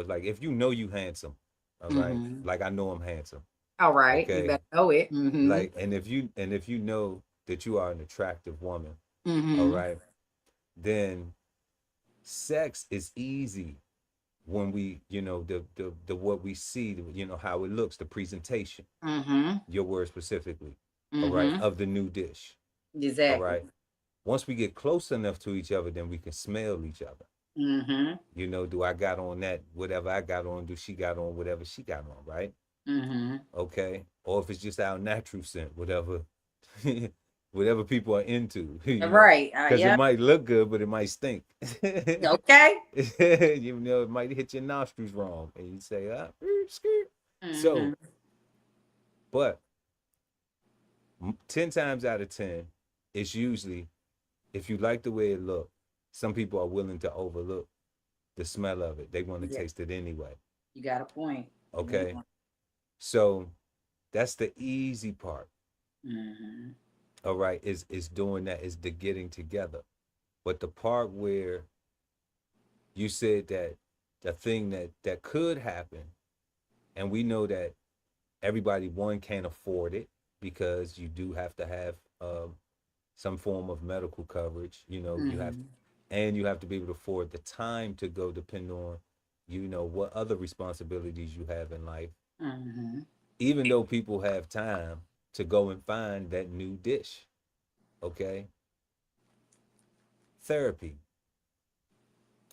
like if you handsome, all right, like I know I'm handsome. All right, you Okay. better know it. Like, and if you know that you are an attractive woman, all right, then sex is easy when we, the what we see, how it looks, the presentation, your word specifically, all right, of the new dish. Exactly. All right. Once we get close enough to each other, then we can smell each other. Do I got on that whatever I got on? Do she got on whatever she got on? Right. Okay. Or if it's just our natural scent, whatever, whatever people are into. Right. Because it might look good, but it might stink. Okay. It might hit your nostrils wrong, and you say, skirt. So, but 10 times out of 10, it's usually, if you like the way it looks, some people are willing to overlook the smell of it. They want to taste it anyway. You got a point. Okay. So that's the easy part. All right. Is doing that, is the getting together. But the part where you said that the thing that could happen, and we know that everybody, one, can't afford it because you do have to have some form of medical coverage. You have to, and you have to be able to afford the time to go, depend on, what other responsibilities you have in life. Even though people have time to go and find that new dish. Okay. Therapy.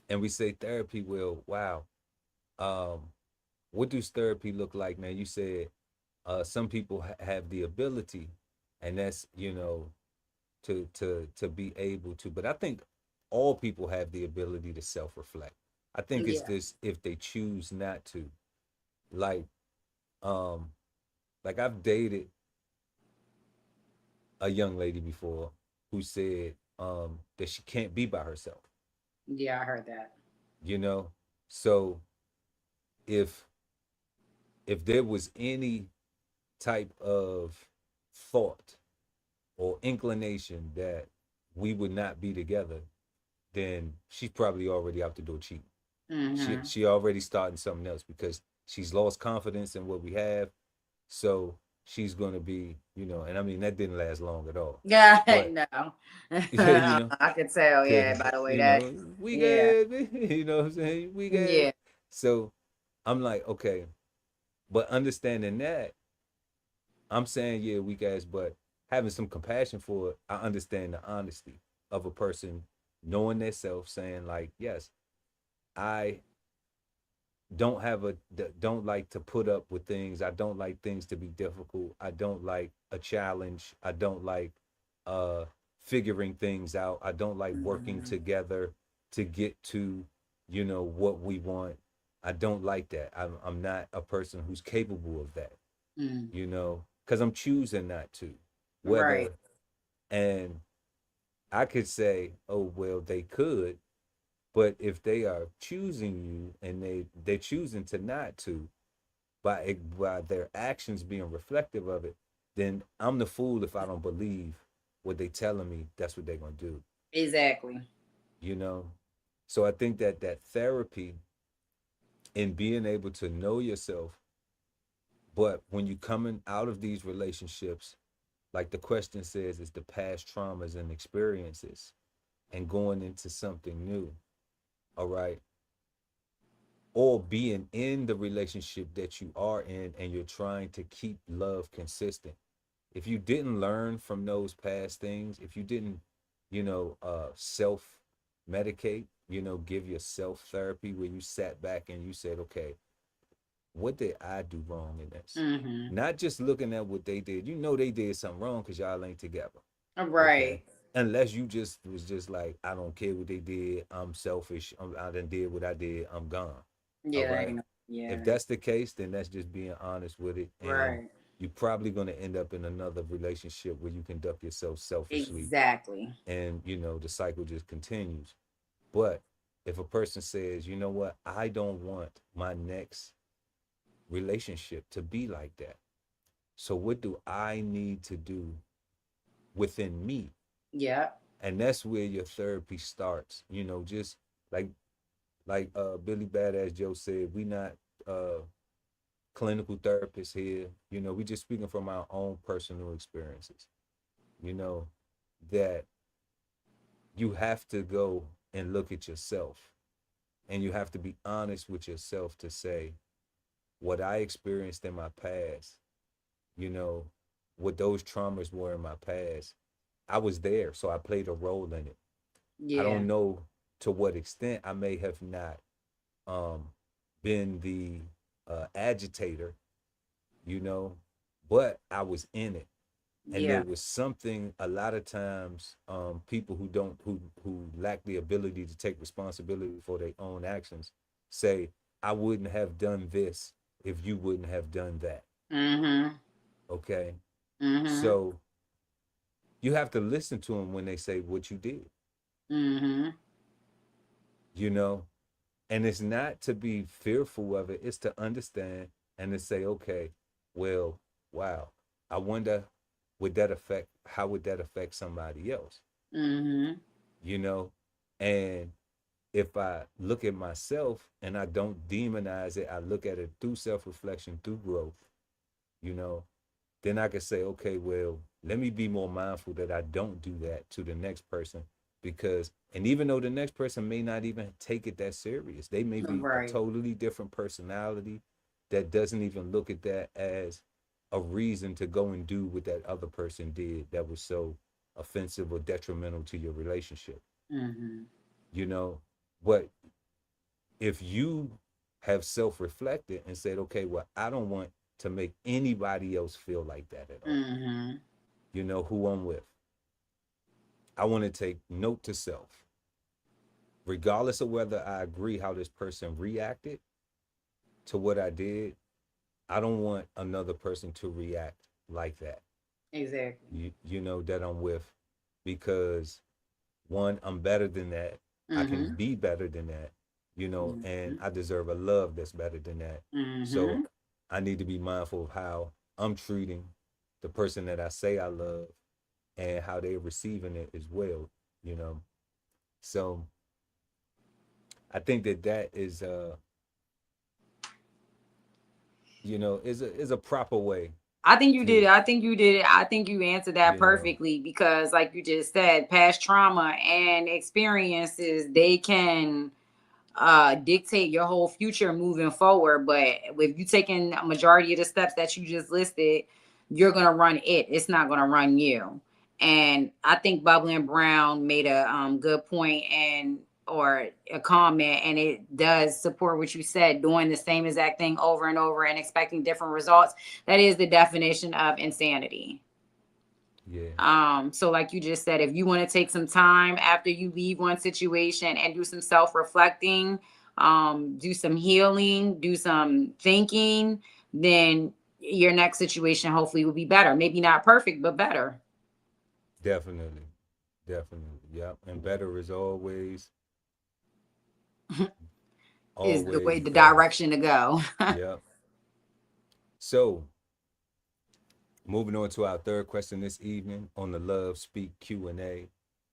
And we say therapy, well, wow. What does therapy look like? Now, you said some people have the ability, and that's, to be able to, but I think all people have the ability to self-reflect. I think it's Yeah. this if they choose not to. Like, um, like I've dated a young lady before who said that she can't be by herself. Yeah, I heard that. You know, so if if there was any type of thought or inclination that we would not be together, then she's probably already out the door cheating. Mm-hmm. She already starting something else because she's lost confidence in what we have. So she's gonna be, and I mean that didn't last long at all. Yeah, But no. you know, I could tell, cause yeah, by the way you that, know, we yeah, good, you know what I'm saying? We good. yeah, So I'm like, okay, but understanding that, I'm saying, yeah, weak ass, but having some compassion for it, I understand the honesty of a person knowing their self, saying like, yes, I don't like to put up with things. I don't like things to be difficult. I don't like a challenge. I don't like uh figuring things out. I don't like working mm-hmm. together to get to, what we want. I don't like that. I'm not a person who's capable of that, Mm. because I'm choosing not to. Right, Whether and I could say, oh well, they could, but if they are choosing you and they're choosing to not to by their actions being reflective of it, then I'm the fool if I don't believe what they telling me. That's what they're gonna do. exactly. You know. So I think that therapy and being able to know yourself, but when you coming out of these relationships, like the question says, is the past traumas and experiences, and going into something new. All right, or being in the relationship that you are in and you're trying to keep love consistent. If you didn't learn from those past things, if you didn't, self medicate, give yourself therapy where you sat back and you said, okay, what did I do wrong in this? Mm-hmm. Not just looking at what they did. You know they did something wrong because y'all ain't together. Okay. Right. Unless you just was just like, I don't care what they did. I'm selfish. I done did what I did. I'm gone. All Yeah, that right. ain't no, yeah. If that's the case, then that's just being honest with it. And Right. you're probably going to end up in another relationship where you conduct yourself selfishly. Exactly. And, the cycle just continues. But if a person says, you know what, I don't want my next relationship to be like that. So what do I need to do within me? Yeah. And that's where your therapy starts. Just like Billy Badass Joe said, we not uh clinical therapists here. We just speaking from our own personal experiences. You know that you have to go and look at yourself, and you have to be honest with yourself to say what I experienced in my past. You know what those traumas were in my past. I was there, so I played a role in it. I Yeah. don't know to what extent I may have not um, been the agitator, you know, but I was in it. And there Yeah. was something a lot of times people who don't who lack the ability to take responsibility for their own actions say, I wouldn't have done this if you wouldn't have done that. Mm-hmm. Okay. Mm-hmm. So you have to listen to them when they say what you did, Mm-hmm. you know, and it's not to be fearful of it, it's to understand and to say, okay, well, wow, I wonder, how would that affect somebody else, Mm-hmm. you know? And if I look at myself and I don't demonize it, I look at it through self-reflection, through growth, you know, then I can say, okay, well, let me be more mindful that I don't do that to the next person. Because, and even though the next person may not even take it that serious, they may be a Right. totally different personality that doesn't even look at that as a reason to go and do what that other person did that was so offensive or detrimental to your relationship, Mm-hmm. you know? But if you have self-reflected and said, okay, well, I don't want to make anybody else feel like that at all. Mm-hmm. You know who I'm with. I want to take note to self. regardless of whether I agree how this person reacted to what I did, I don't want another person to react like that. Exactly. You know, that I'm with, because one, I'm better than that. I can be better than that, you know, and I deserve a love that's better than that. So I need to be mindful of how I'm treating the person that I say I love and how they're receiving it as well, you know. So I think that is you know, is a proper way I think you did to, it. I think you did it. I think you answered that you know, perfectly because, like you just said, past trauma and experiences, they can dictate your whole future moving forward. But if you taking a majority of the steps that you just listed, you're gonna run it. It's not gonna run you. And I think Bubbly and Brown made a good point and or a comment, and it does support what you said. Doing the same exact thing over and over and expecting different results. That is the definition of insanity. yeah, So like you just said, if you want to take some time after you leave one situation and do some self-reflecting, do some healing, do some thinking, then your next situation hopefully will be better. Maybe not perfect, but better. definitely, definitely, yep. And better is always, Is the way always the better. direction to go. Yep. So moving on to our third question this evening on the Love Speak Q&A.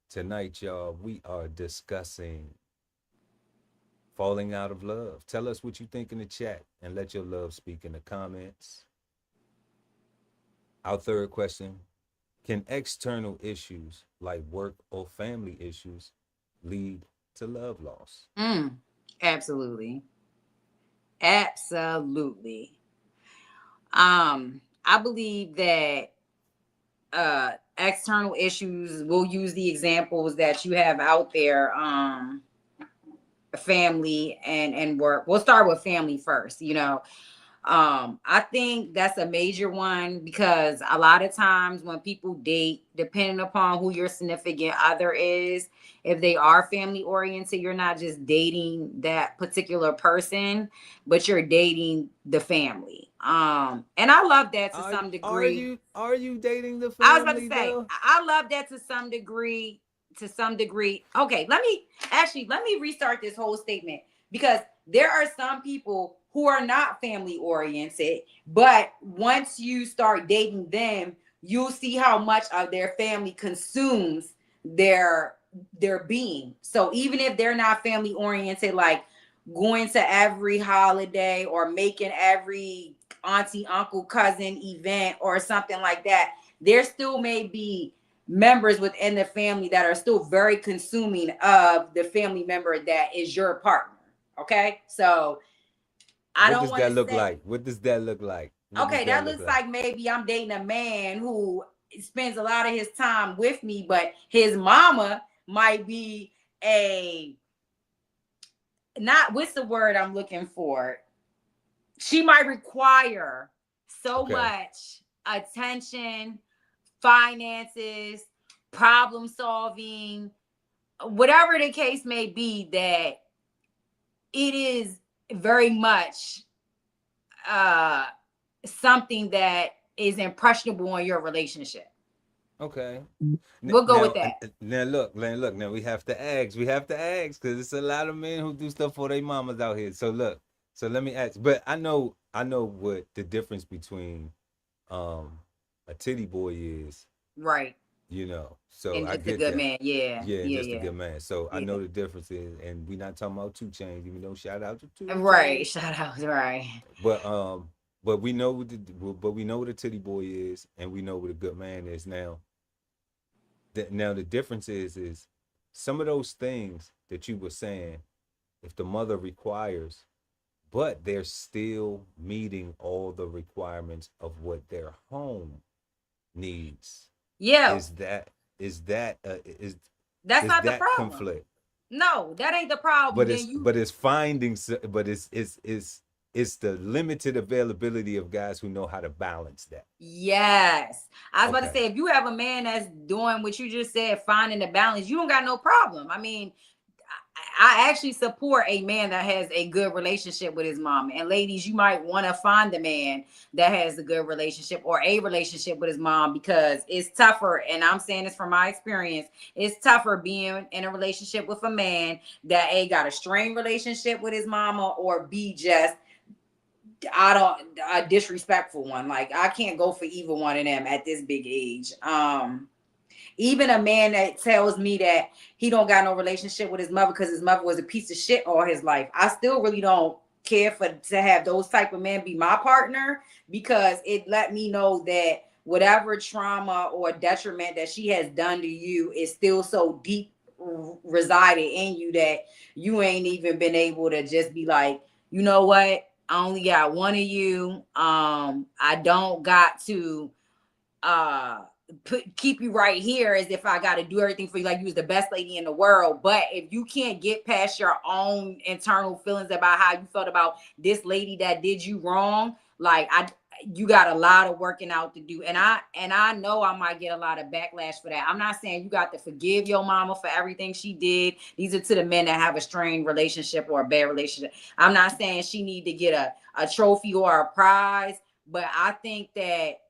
Tonight, y'all, we are discussing falling out of love. Tell us what you think in the chat and let your love speak in the comments. Our third question: can external issues like work or family issues lead to love loss? Absolutely. Absolutely. I believe that external issues, we'll use the examples that you have out there, family and work. We'll start with family first. I think that's a major one because a lot of times when people date, depending upon who your significant other is, if they are family oriented, you're not just dating that particular person, but you're dating the family. And I love that to some degree. Are you dating the I was about to family say, though? I love that to some degree. To some degree. Okay, let me restart this whole statement because there are some people who are not family oriented, but once you start dating them, you'll see how much of their family consumes their being. So even if they're not family oriented, like going to every holiday or making every auntie, uncle, cousin event or something like that, there still may be members within the family that are still very consuming of the family member that is your partner. Okay. So I What don't does want that to look say, like? What does that look like? What does okay, that that look looks like? like maybe I'm dating a man who spends a lot of his time with me, but his mama might be a, not, what's the word I'm looking for? She might require so Okay. much attention, finances, problem solving, whatever the case may be, that it is very much uh something that is impressionable in your relationship. Okay. We'll go with Now, that. look. Now we have to ask. We have to ask because it's a lot of men who do stuff for their mamas out here. So look. So let me ask. But I know what the difference between um a titty boy is. Right. You know. So And I just a get good that. man. Yeah. Yeah, and Yeah. just a Yeah. good man. So I Yeah. know the difference is, and we not talking about 2 Chainz, even though shout out to 2 Chainz. Right. Shout out. Right. But we know we know what a titty boy is, and we know what a good man is now. Now the difference is some of those things that you were saying, if the mother requires, but they're still meeting all the requirements of what their home needs. Yeah. Is That's is not the that problem. conflict? No, that ain't the problem. But Then it's the limited availability of guys who know how to balance that. yes. I was about to Okay. say, if you have a man that's doing what you just said, finding the balance, you don't got no problem. I mean, I actually support a man that has a good relationship with his mom. And ladies, you might want to find a man that has a good relationship or a relationship with his mom, because it's tougher. And I'm saying this from my experience. It's tougher being in a relationship with a man that A, got a strained relationship with his mama, or B, just a disrespectful one. Like, I can't go for either one of them at this big age. Even a man that tells me that he don't got no relationship with his mother because his mother was a piece of shit all his life, I still really don't care to have those type of men be my partner, because it let me know that whatever trauma or detriment that she has done to you is still so deep resided in you that you ain't even been able to just be like, you know what, I only got one of you. I don't got to keep you right here as if I got to do everything for you, like you was the best lady in the world. But if you can't get past your own internal feelings about how you felt about this lady that did you wrong, like you got a lot of working out to do. And I know I might get a lot of backlash for that. I'm not saying you got to forgive your mama for everything she did. These are to the men that have a strained relationship or a bad relationship. I'm not saying she need to get a trophy or a prize, but I think that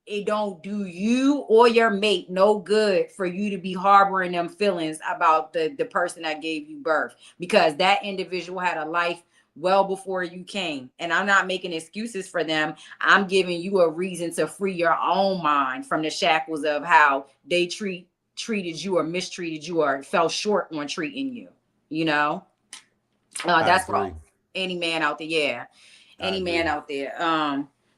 it don't do you or your mate no good for you to be harboring them feelings about the person that gave you birth, because that individual had a life well before you came. And I'm not making excuses for them. I'm giving you a reason to free your own mind from the shackles of how they treated you or mistreated you or fell short on treating you. You know, that's for any man out there. Yeah, any man out there.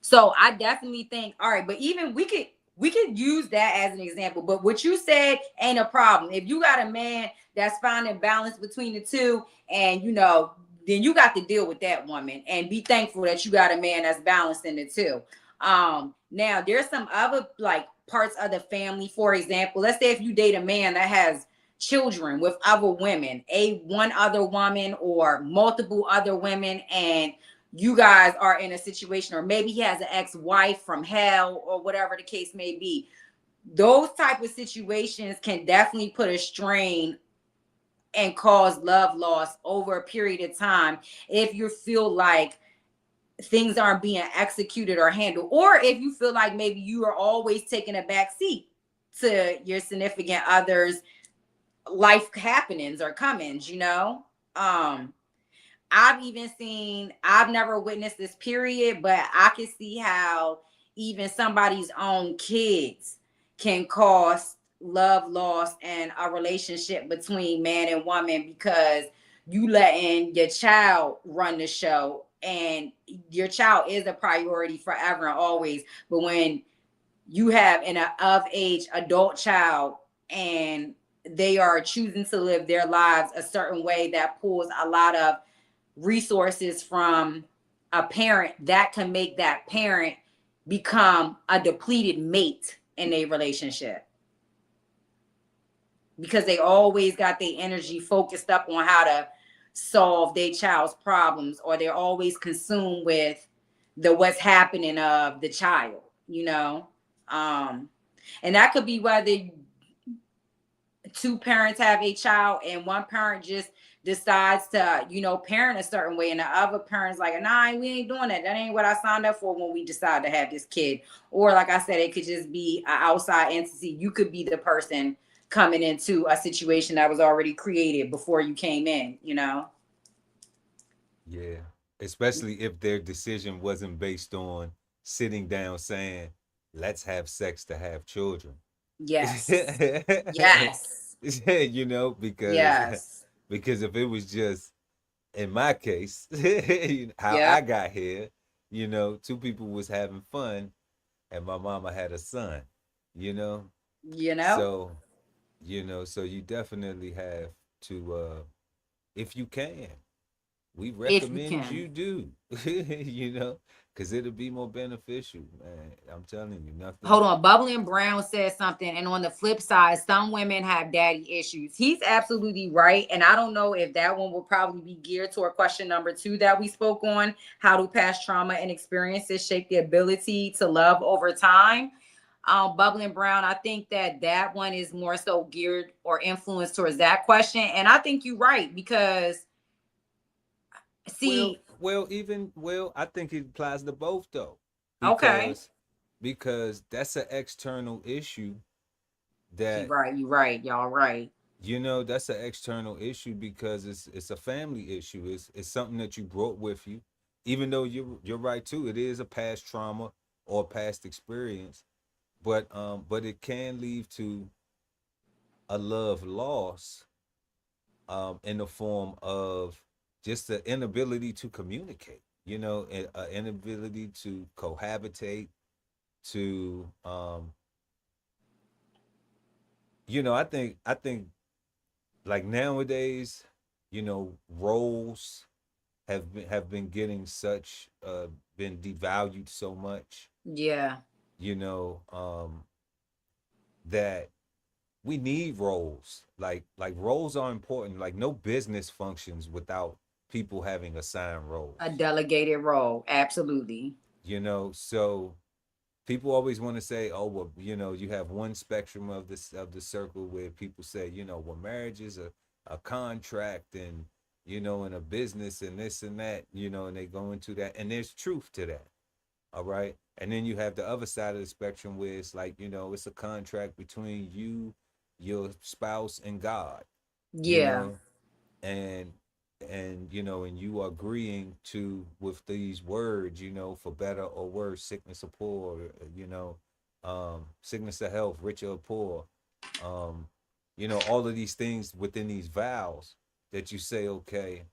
So I definitely think, all right, but even we could use that as an example. But what you said ain't a problem. If you got a man that's finding balance between the two, and then you got to deal with that woman and be thankful that you got a man that's balanced in the two. Now there's some other like parts of the family. For example, let's say if you date a man that has children with other women, one other woman or multiple other women, and you guys are in a situation, or maybe he has an ex-wife from hell or whatever the case may be. Those type of situations can definitely put a strain and cause love loss over a period of time if you feel like things aren't being executed or handled, or if you feel like maybe you are always taking a back seat to your significant other's life happenings or comings. I've never witnessed this period, but I can see how even somebody's own kids can cause love loss and a relationship between man and woman, because you letting your child run the show, and your child is a priority forever and always. But when you have an of age adult child and they are choosing to live their lives a certain way that pulls a lot of resources from a parent, that can make that parent become a depleted mate in a relationship, because they always got their energy focused up on how to solve their child's problems, or they're always consumed with what's happening of the child, and that could be whether two parents have a child and one parent just decides to, parent a certain way, and the other parent's like, nah, we ain't doing that. That ain't what I signed up for when we decided to have this kid. Or like I said, it could just be an outside entity. You could be the person coming into a situation that was already created before you came in, Yeah, especially if their decision wasn't based on sitting down saying, let's have sex to have children. Yes. Yes. Because because if it was just, in my case, how I got here, two people was having fun and my mama had a son, so so you definitely have to, if you can, we recommend you do, because it'll be more beneficial, man. I'm telling you, nothing. Hold on. Bubbling Brown says something. And on the flip side, some women have daddy issues. He's absolutely right. And I don't know if that one will probably be geared toward question number 2 that we spoke on. How do past trauma and experiences shape the ability to love over time? Bubbling Brown, I think that one is more so geared or influenced towards that question. And I think you're right because see, I think it applies to both though, okay, because that's an external issue that you right, y'all right. that's an external issue because it's a family issue. It's something that you brought with you, even though you're right too. It is a past trauma or past experience, but it can lead to a love loss, in the form of just the inability to communicate. An inability to cohabitate, to I think like nowadays, roles have been getting such been devalued so much, Yeah, you know, that we need roles. Like roles are important. Like no business functions without people having assigned a roles. delegated role, absolutely. So people always want to say, oh well, you have one spectrum of the circle where people say, well, marriage is a contract, and and a business and this and that, and they go into that, and there's truth to that. All right. And then you have the other side of the spectrum where it's like, it's a contract between you, your spouse, and God, you Yeah, know, and and you are agreeing to with these words, for better or worse, sickness or poor, sickness or health, rich or poor, um, all of these things within these vows that you say, okay,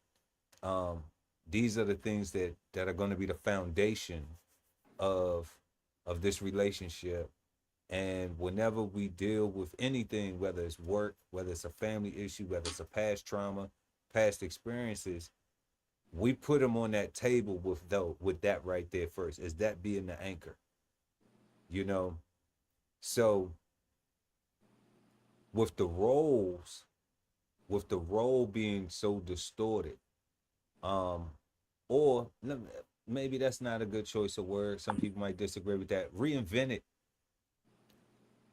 um, these are the things that are going to be the foundation of this relationship. And whenever we deal with anything, whether it's work, whether it's a family issue, whether it's a past trauma, past experiences, we put them on that table with that right there first, as that being the anchor, you know. So with the roles, with the role being so distorted, um, or maybe that's not a good choice of words. Some people might disagree with that.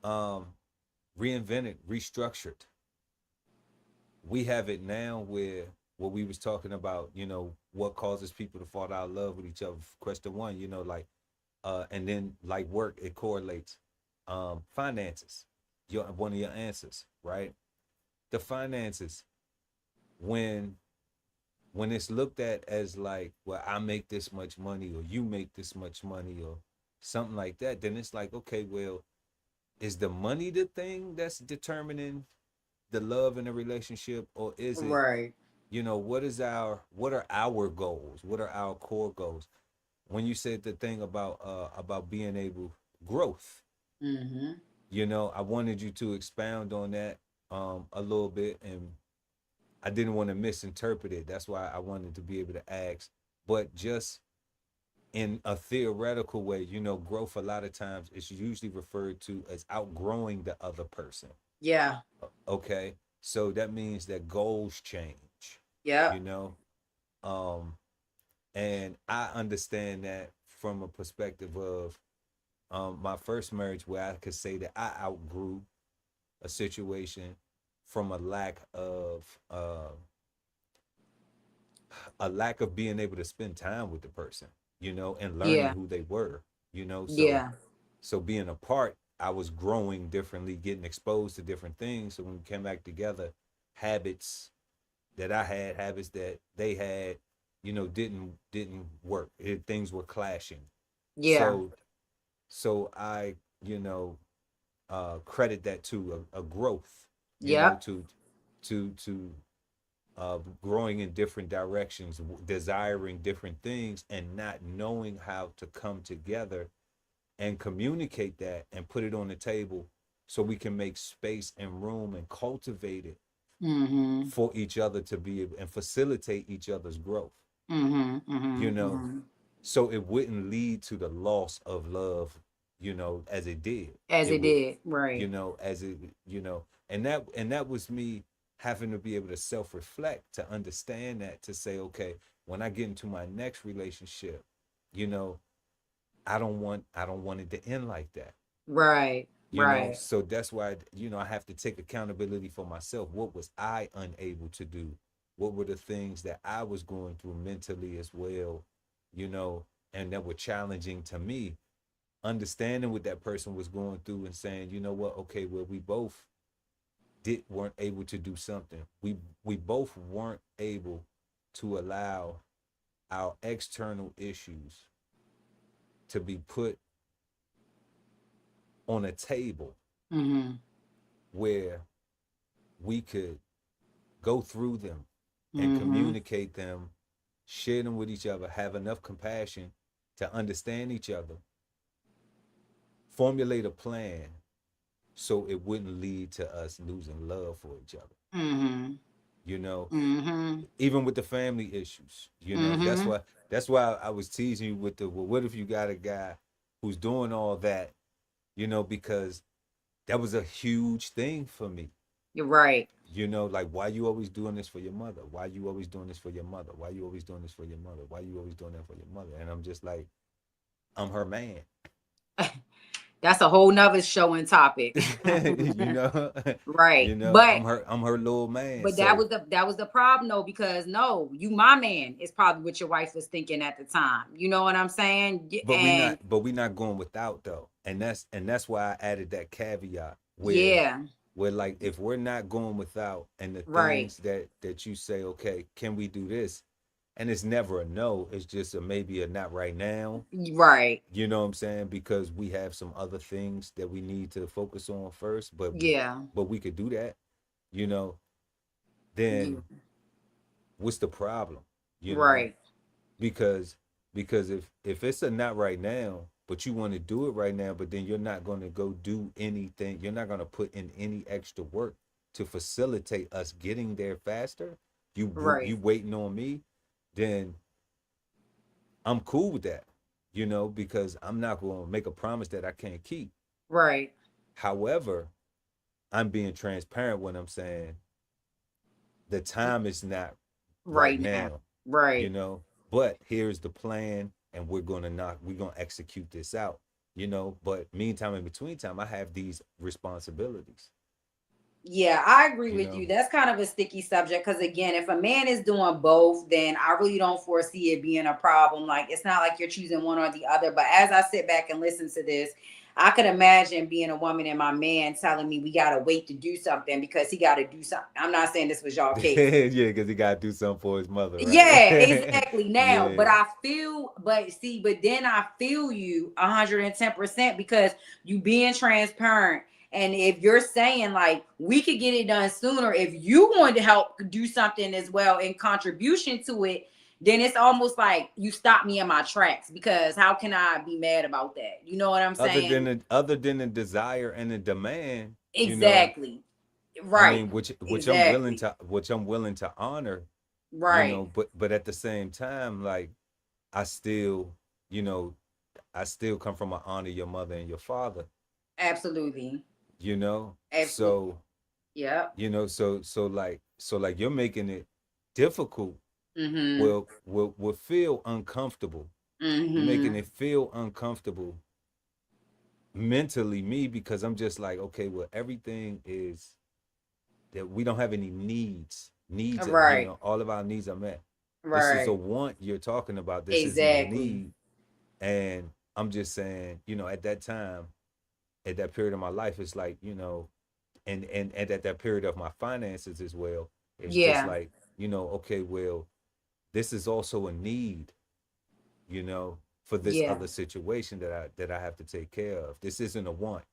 Um, reinvented, restructured. We have it now where what we was talking about, what causes people to fall out of love with each other. Question one, and then like work, it correlates. Finances, one of your answers, right? The finances, when it's looked at as like, well, I make this much money or you make this much money or something like that, then it's like, okay, well, is the money the thing that's determining the love in a relationship, or is it, right. what are our goals, what are our core goals? When you said the thing about being able growth, Mm-hmm. I wanted you to expound on that a little bit, and I didn't want to misinterpret it. That's why I wanted to be able to ask, but just in a theoretical way, growth a lot of times is usually referred to as outgrowing the other person. Yeah. Okay. So that means that goals change, you Yep. know? Um, and I understand that from a perspective of my first marriage, where I could say that I outgrew a situation from a lack of being able to spend time with the person, and learning Yeah. who they were, so Yeah. being apart, I was growing differently, getting exposed to different things. So when we came back together, habits that I had, habits that they had, didn't work. Things were clashing. Yeah. So I, credit that to a growth, Yep. to growing in different directions, desiring different things, and not knowing how to come together and communicate that and put it on the table so we can make space and room and cultivate it Mm-hmm. for each other to be able and facilitate each other's growth, Mm-hmm. you Mm-hmm. know, Mm-hmm. so it wouldn't lead to the loss of love, as it did. As It it would, did, right. as it, and that was me having to be able to self-reflect, to understand that, to say, okay, when I get into my next relationship, you know, I don't want it to end like that. Right. You know, Right. so that's why, you know, I have to take accountability for myself. What was I unable to do? What were the things that I was going through mentally as well, you know, and that were challenging to me? Understanding what that person was going through and saying, you know what, okay, well, we both weren't able to do something. We both weren't able to allow our external issues to be put on a table Mm-hmm. where we could go through them and Mm-hmm. communicate them, share them with each other, have enough compassion to understand each other, formulate a plan so it wouldn't lead to us losing love for each other. Mm-hmm. You know, Mm-hmm. even with the family issues, you know, Mm-hmm. that's why I was teasing you with the, well, what if you got a guy who's doing all that, you know, because that was a huge thing for me. You're right. You know, like, why you always doing this for your mother? Why you always doing this for your mother? Why you always doing this for your mother? Why you always doing that for your mother? And I'm just like, I'm her man. That's a whole nother show and topic. You know, Right. you know, I'm her little man. But that So, was the problem though, because no, you my man is probably what your wife was thinking at the time. You know what I'm saying? And but we not going without though, and that's why I added that caveat yeah, where like, if we're not going without, and the right. things that you say, okay, can we do this? And it's never a no, it's just a maybe, a not right now. Right. You know what I'm saying? Because we have some other things that we need to focus on first, Yeah. but we could do that, you know, Yeah. then what's the problem? You know? Right. Because if it's a not right now, but you want to do it right now, but then you're not going to go do anything, you're not going to put in any extra work to facilitate us getting there faster. You Right. waiting on me, then I'm cool with that, you know, because I'm not going to make a promise that I can't keep. Right. However, I'm being transparent when I'm saying the time is not right Right now. now, you Right. know, but here's the plan, and we're gonna execute this out, you know. But meantime, in between time, I have these responsibilities, Yeah, I agree you with know. you. That's kind of a sticky subject because, again, if a man is doing both, then I really don't foresee it being a problem. Like, it's not like you're choosing one or the other. But as I sit back and listen to this, I could imagine being a woman and my man telling me we got to wait to do something because he got to do something. I'm not saying this was y'all case. Yeah, because he gotta do something for his mother, right? Yeah, exactly. Now, Yeah, but then I feel you 110% because you being transparent. And if you're saying like we could get it done sooner, if you want to help do something as well in contribution to it, then it's almost like you stop me in my tracks because how can I be mad about that? You know what I'm saying? other than the desire and the demand, you know. Exactly. I Right. mean, Exactly. which I'm willing to honor, you Right. know. But at the same time, like, I still, you know, I still come from an honor your mother and your father, Absolutely. you know. Absolutely. So, Yep. you know, so like you're making it difficult, Mm-hmm. will feel uncomfortable. You're making Mm-hmm. it feel uncomfortable mentally, me, because I'm just like, okay, well, everything is that we don't have any needs, you Right. know, all of our needs are met. This is a Right. want you're talking about, this isn't a Exactly. need. And I'm just saying, you know, at that time, at that period of my life, it's like, you know, and at that period of my finances as well, it's just Yeah. like, you know, okay, well, this is also a need, you know, for this Yeah. other situation that I have to take care of. This isn't a want,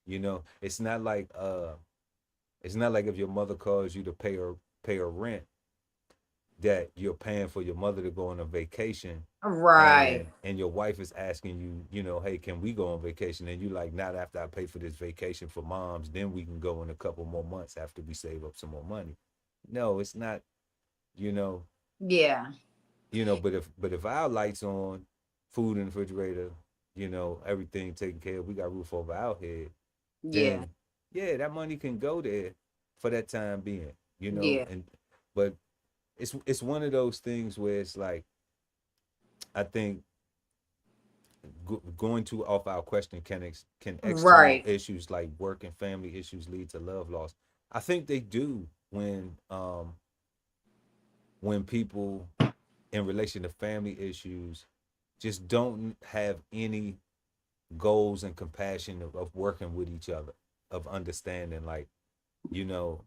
you know. It's not like if your mother calls you to pay her rent, that you're paying for your mother to go on a vacation, Right. and your wife is asking you, you know, hey, can we go on vacation? And you like, not after I pay for this vacation for moms, then we can go in a couple more months after we save up some more money. No, it's not, you know, Yeah. but if our lights on, food in the refrigerator, you know, everything taken care of, we got roof over our head, Yeah. then yeah, that money can go there for that time being, you know. Yeah. And but it's one of those things where it's like, I think going to off our question, can external Right. issues like work and family issues lead to love loss? I think they do when people in relation to family issues just don't have any goals and compassion of working with each other, of understanding. Like, you know,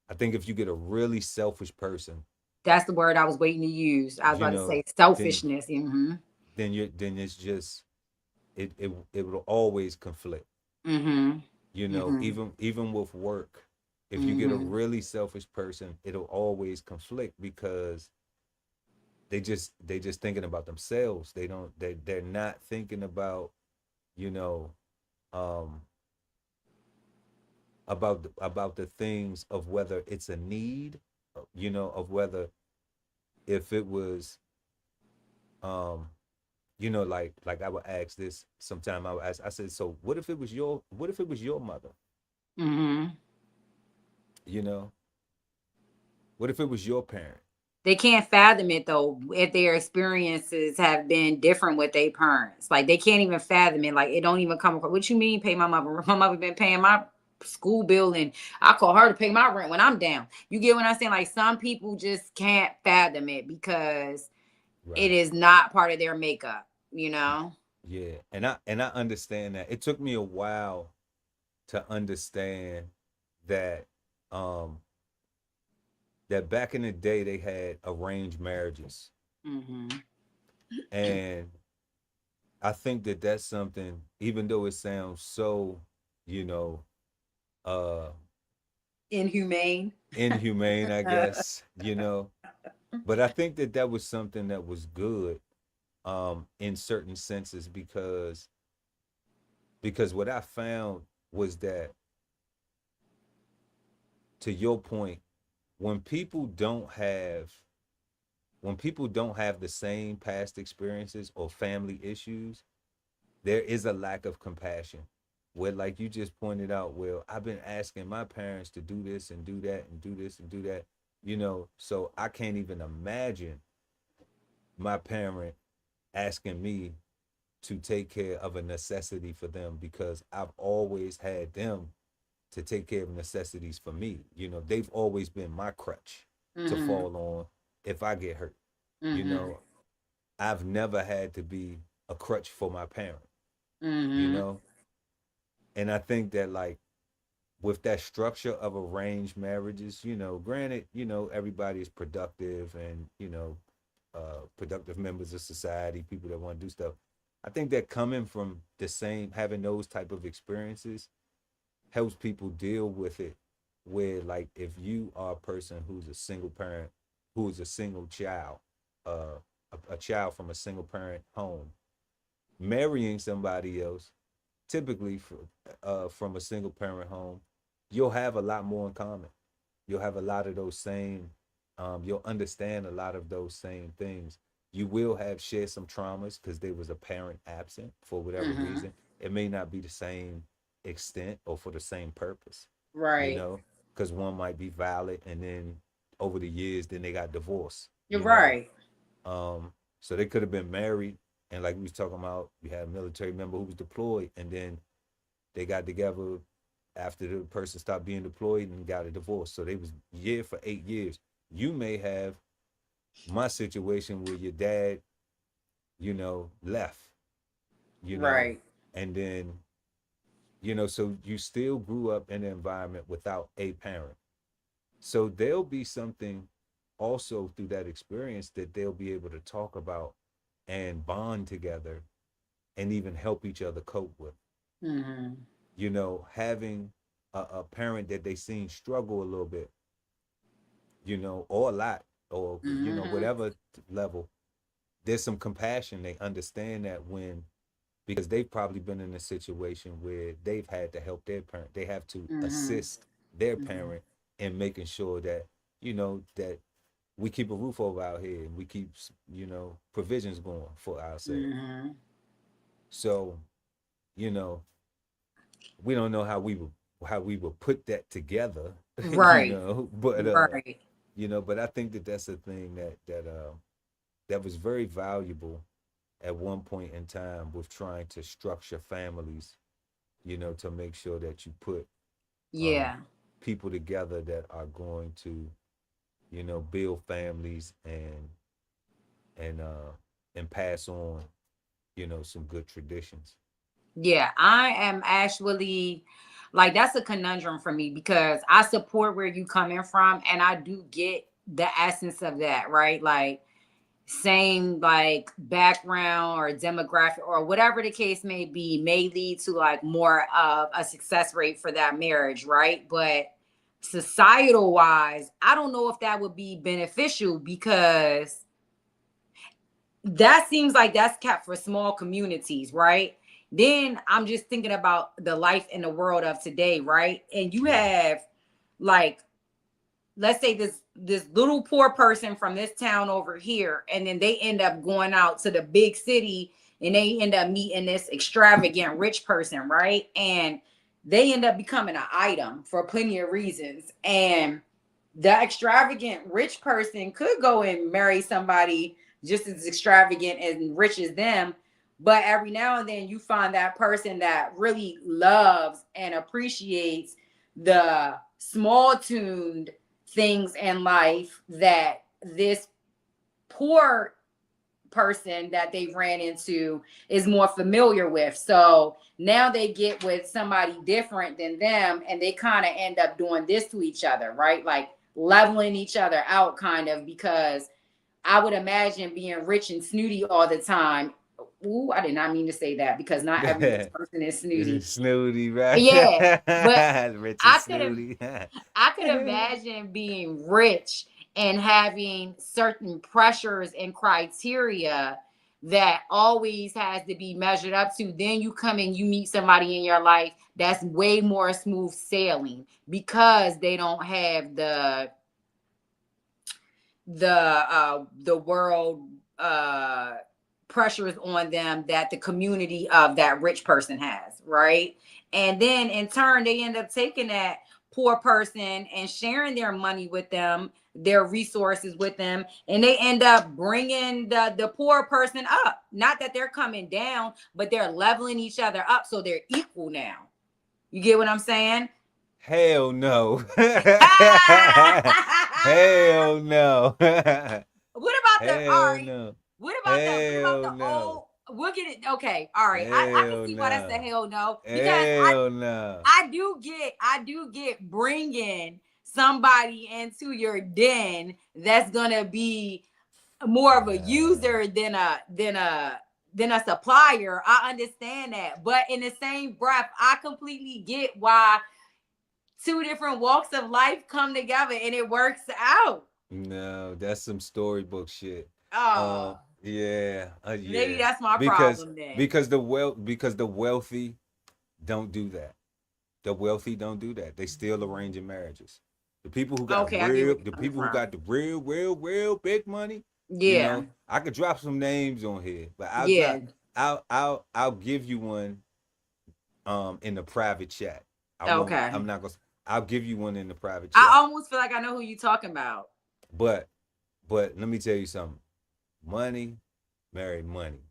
I think if you get a really selfish person, That's the word I was waiting to use. I was you about to know, say then selfishness. Mm-hmm. then it's just it will always conflict. Mm-hmm. You know, Mm-hmm. even with work, if you get a Mm-hmm. really selfish person, it'll always conflict because they just thinking about themselves. They're not thinking about, you know, um about the things of whether it's a need, of whether if it was, um like I would ask this sometime. I would ask, I said, so what if it was your mother? Mm-hmm. You know, what if it was your parent? They can't fathom it though if their experiences have been different with their parents. Like they can't even fathom it. Like it don't even come across. What you mean pay my mother? My mother been paying my school bill and I call her to pay my rent when I'm down. You get what I'm saying? Like some people just can't fathom it because it Right. is not part of their makeup, you know? Yeah, and I understand that. It took me a while to understand that um that back in the day they had arranged marriages, Mm-hmm. and I think that that's something, even though it sounds so, you know, uh Inhumane. inhumane, I guess, but I think that that was something that was good in certain senses, because what I found was that, to your point, when people don't have the same past experiences or family issues, there is a lack of compassion. Where, like you just pointed out, well, I've been asking my parents to do this and do that and do this and do that, so I can't even imagine my parent asking me to take care of a necessity for them, because I've always had them to take care of necessities for me. They've always been my crutch to Mm-hmm. fall on if I get hurt. You Mm-hmm. know, I've never had to be a crutch for my parent, you Mm-hmm. know? And I think that, like, with that structure of arranged marriages, granted, everybody is productive and, productive members of society, people that want to do stuff. I think that coming from the same, having those type of experiences helps people deal with it. Where, like, if you are a person who's a single parent, who is a single child, uh, a child from a single parent home, marrying somebody else, typically from a single parent home, you'll have a lot more in common. You'll have a lot of those same, you'll understand a lot of those same things. You will have shared some traumas because there was a parent absent for whatever Mm-hmm. reason. It may not be the same extent or for the same purpose, you Right. know, because one might be valid and then over the years, then they got divorced, You're right. so they could have been married, and like we was talking about, we had a military member who was deployed, and then they got together after the person stopped being deployed and got a divorce. So they was year for 8 years. You may have my situation where your dad, left, you know, Right. and then, so you still grew up in an environment without a parent. So there'll be something also through that experience that they'll be able to talk about and bond together and even help each other cope with. Mm-hmm. Having a parent that they seen struggle a little bit, or a lot, or Mm-hmm. whatever level, there's some compassion. They understand that, when because they've probably been in a situation where they've had to help their parent. They have to Mm-hmm. assist their Mm-hmm. parent in making sure that, that we keep a roof over our head and we keep, provisions going for ourselves. Mm-hmm. So, you know, we don't know how we would put that together, Right. but Right. but I think that that's a thing that was very valuable at one point in time with trying to structure families, you know, to make sure that you put Yeah. people together that are going to, you know, build families and uh and pass on, you know, some good traditions. Yeah, I am actually like that's a conundrum for me because I support where you coming from and I do get the essence of that, right? Like same like background or demographic or whatever the case may be may lead to like more of a success rate for that marriage, right? But societal wise, I don't know if that would be beneficial because that seems like that's kept for small communities, right? Then I'm just thinking about the life in the world of today, right? And you Yeah. have like, let's say this little poor person from this town over here, and then they end up going out to the big city and they end up meeting this extravagant rich person, right? And they end up becoming an item for plenty of reasons. And the extravagant rich person could go and marry somebody just as extravagant and rich as them. But every now and then you find that person that really loves and appreciates the small tuned things in life that this poor person that they ran into is more familiar with. So now they get with somebody different than them and they kind of end up doing this to each other, right? Like leveling each other out kind of because I would imagine being rich and snooty all the time. Ooh, I did not mean to say that because not every rich person is snooty. Snooty, right? Yeah, but Rich and I could have snooty. I could imagine being rich and having certain pressures and criteria that always has to be measured up to. Then you come and you meet somebody in your life that's way more smooth sailing because they don't have the world pressures on them that the community of that rich person has, right? And then in turn, they end up taking that poor person and sharing their money with them, their resources with them, and they end up bringing the poor person up. Not that they're coming down, but they're leveling each other up so they're equal now. You get what I'm saying? Hell no. Hell no. What about the all Hell right? no. What about Hell the no. old? We'll get it. Okay, all right. I can Hell see why that's a no. hell no because Hell no. I do get bringing somebody into your den that's gonna be more of a Nah. user than a supplier. I understand that, but in the same breath, I completely get why two different walks of life come together and it works out. No, that's some storybook shit. Oh, Yeah, maybe yeah. that's my Because problem then. because the wealthy don't do that. The wealthy don't do that. They still arranging marriages. Okay, I get where The you're coming people who from. got the real big money, you Yeah, know, I could drop some names on here, but yeah. I'll give you one in the private chat. Okay. I'm not gonna I'll give you one in the private I chat. almost feel like I know who you're talking about. But let me tell you something. Money marry money.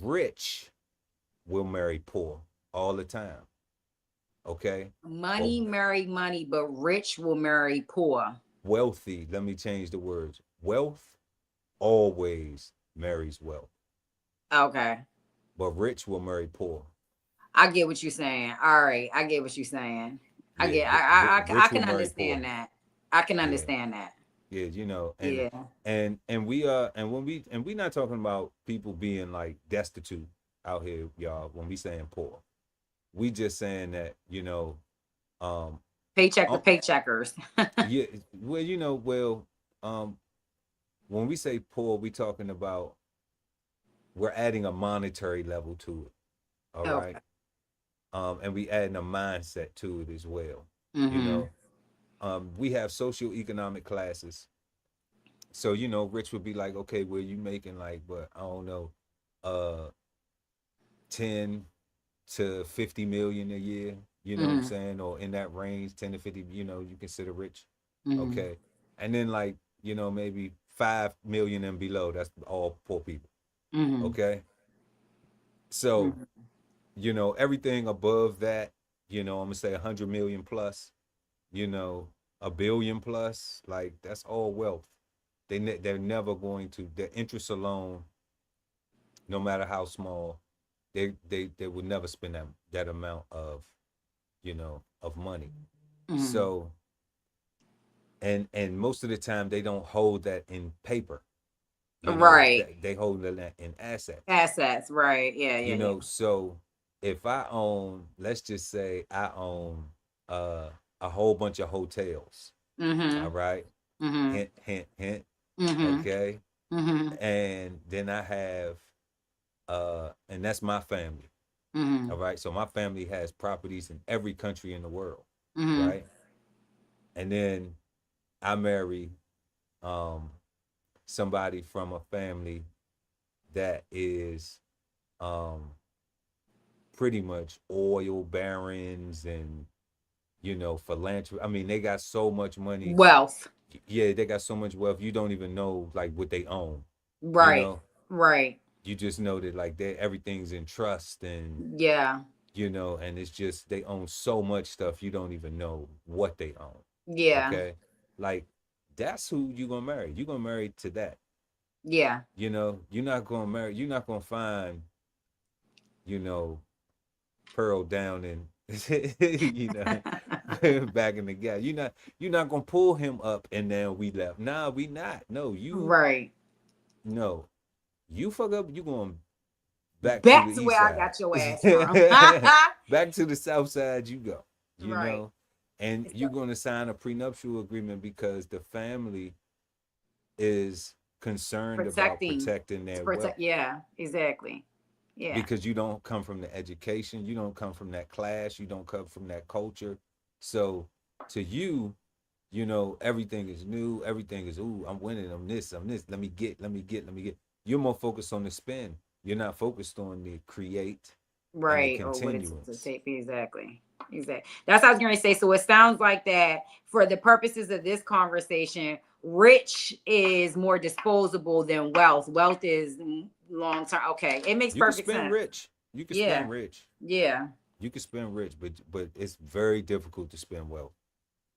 Rich will marry poor all the time. Okay? But Money marry money, but rich will marry poor. wealthy, let me change the words. Wealth always marries wealth. Okay. But rich will marry poor. I get what you're saying. All right. I get what you're saying. I Yeah, get I rich will can marry poor. understand that. I can Yeah. understand that. Yeah, you know, Yeah. and we not talking about people being like destitute out here, y'all, when we saying poor. We just saying that, you know, um Paycheck to um, paycheckers. yeah, well, you know, um when we say poor, we talking about we're adding a monetary level to it. All right. Okay. And we adding a mindset to it as well. You Mm-hmm. know, we have socioeconomic classes. So, you know, rich would be like, okay, well, you making like, but I don't know, uh 10 to 50 million a year, you know what I'm Mm-hmm. saying? Or in that range, 10 to 50, you know, you consider rich. Mm-hmm. Okay. And then like, you know, maybe 5 million and below, that's all poor people. Okay. So, Mhm. you know, everything above that, you know, I'm gonna say 100 million plus, you know, a billion plus, like that's all wealth. They're never going to, their interest alone, no matter how small, they would never spend that amount of, you know, of money. Mhm. So, and most of the time they don't hold that in paper. You know, Right. they hold that in assets. Assets. Right. Yeah. You Yeah. Yeah. know, so if I own, let's just say I own uh a whole bunch of hotels. All Mhm. right. Mhm. Hint, hint, hint. Mhm. Okay. Mhm. And then I have and that's my family. All Mhm. right. So my family has properties in every country in the world. Mhm. Right. And then I marry um somebody from a family that is um pretty much oil barons and, you know, philanthropy. I mean, they got so much money. Wealth. Yeah, they got so much wealth. You don't even know like what they own. You Right. know, Right. you just know that like they everything's in trust and, Yeah. you know, and it's just they own so much stuff you don't even know what they own. Yeah. Okay, like that's who you gonna marry. You gonna marry to that. Yeah. You know, you're not gonna marry. You're not gonna find, you know, Pearl down and you know back in the gap. You're not gonna pull him up and then we left. Nah, we not. No, you Right. no. You fuck up, you going back to the Back to east where I side. got your ass from. Back to the south side you go. You Right. know? And you're gonna sign a prenuptial agreement because the family is concerned about Protecting. protecting To their protect. wealth. Yeah. Exactly. Yeah. Because you don't come from the education, you don't come from that class, you don't come from that culture. So to you, you know, everything is new, everything is, ooh, I'm winning, I'm this, let me get. You're more focused on the spin. You're not focused on the create and the Right. Or what it's to continuance. take. Exactly. Exactly. That's what I was going to say. So it sounds like that for the purposes of this conversation, rich is more disposable than wealth. Wealth is long term. Okay. It makes You can perfect spend sense. rich. You can Yeah. spend rich. Yeah. You can spend rich, but it's very difficult to spend wealth.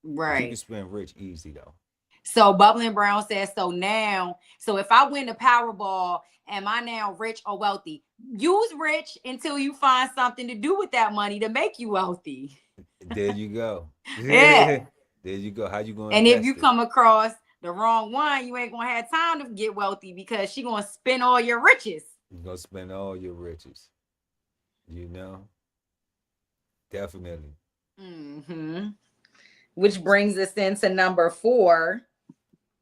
You can Right. spend rich easy though. So Bubbling Brown says, so now, so if I win the Powerball, am I now rich or wealthy? Use rich until you find something to do with that money to make you wealthy. There you go. Yeah. There you go. How you gonna And if you invest it? come across the wrong one, you ain't gonna have time to get wealthy because she gonna spend all your riches. You're gonna spend all your riches. You know? Definitely. Hmm. Which brings us into number 4.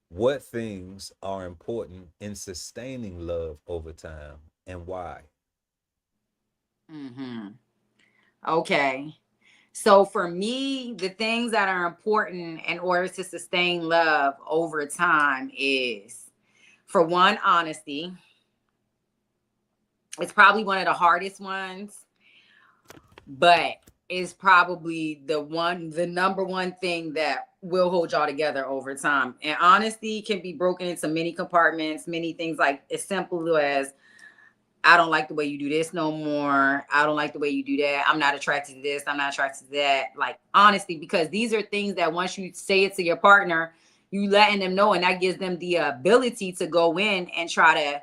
What things are important in sustaining love over time and why? Hmm. Okay. So for me, the things that are important in order to sustain love over time is, for one, honesty. It's probably one of the hardest ones, but it's probably the number one thing that will hold y'all together over time. And honesty can be broken into many compartments, many things, like as simple as, I don't like the way you do this no more. I don't like the way you do that. I'm not attracted to this. I'm not attracted to that. Like honesty, because these are things that once you say it to your partner, you letting them know, and that gives them the ability to go in and try to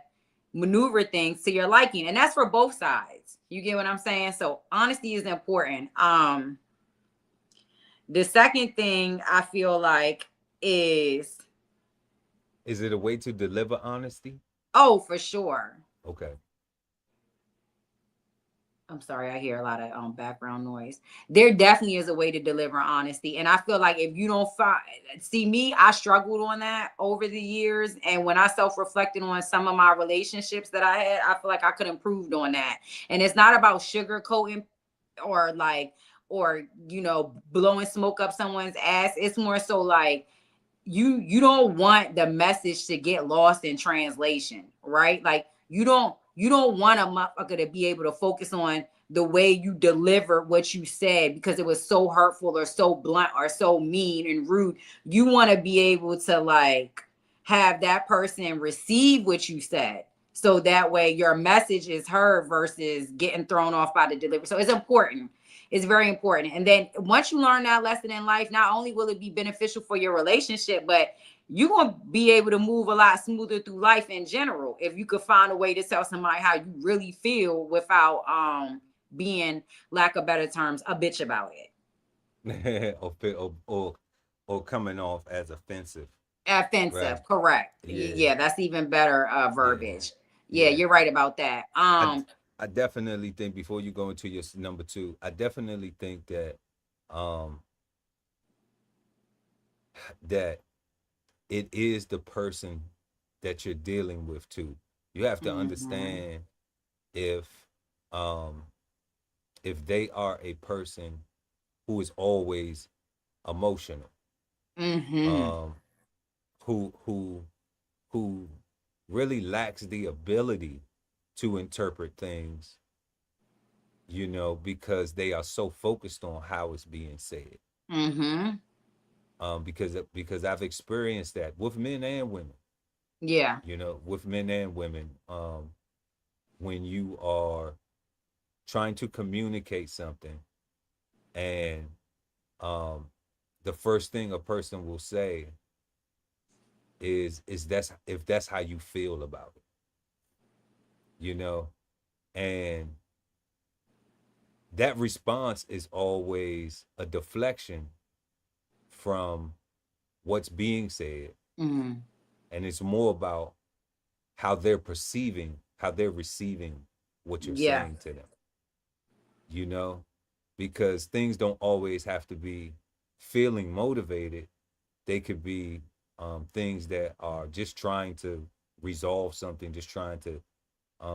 maneuver things to your liking. And that's for both sides. You get what I'm saying? So honesty is important. The second thing I feel like is, Is it a way to deliver honesty? oh, for sure. Okay. I'm sorry, I hear a lot of background noise. There definitely is a way to deliver honesty. And I feel like if you don't find, see me, I struggled on that over the years. And when I self-reflected on some of my relationships that I had, I feel like I could improve on that. And it's not about sugarcoating or like, or, blowing smoke up someone's ass. It's more so like, you don't want the message to get lost in translation, right? Like you don't want a motherfucker to be able to focus on the way you deliver what you said because it was so hurtful or so blunt or so mean and rude. You want to be able to like have that person receive what you said. So that way your message is heard versus getting thrown off by the delivery. So it's important. It's very important. And then once you learn that lesson in life, not only will it be beneficial for your relationship, but you're going to be able to move a lot smoother through life in general if you could find a way to tell somebody how you really feel without being, lack of better terms, a bitch about it. Or coming off as offensive. Offensive, Right. correct. Yeah. Yeah, that's even better verbiage. Yeah, Yeah. you're right about that. I definitely think, before you go into your number two, I definitely think that that it is the person that you're dealing with too. You have to understand if um if they are a person who is always emotional, um who who really lacks the ability to interpret things, because they are so focused on how it's being said. Because I've experienced that with men and women. Yeah. With men and women, when you are trying to communicate something, and the first thing a person will say is that's if that's how you feel about it, and that response is always a deflection from what's being said, and it's more about how they're receiving what you're Yeah. saying to them, because things don't always have to be feeling motivated. They could be things that are just trying to resolve something, just trying to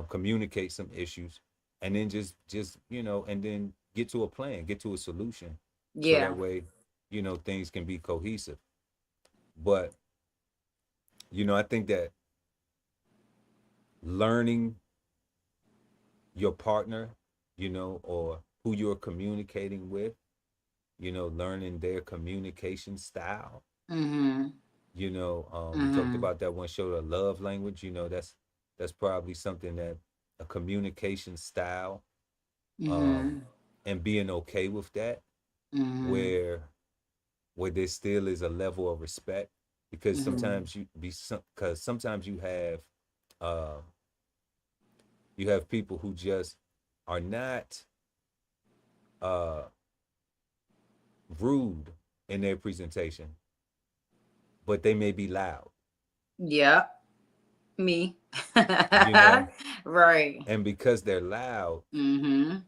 communicate some issues, and then just and then get to a plan, get to a solution, so Yeah. that way things can be cohesive. But I think that learning your partner, or who you're communicating with, learning their communication style. We talked about that one show, The Love Language. That's probably something, that a communication style, and being okay with that, where there still is a level of respect, because sometimes uh you have people who just are not uh rude in their presentation, but they may be loud. Yeah. Me. you know Right. and because they're loud, then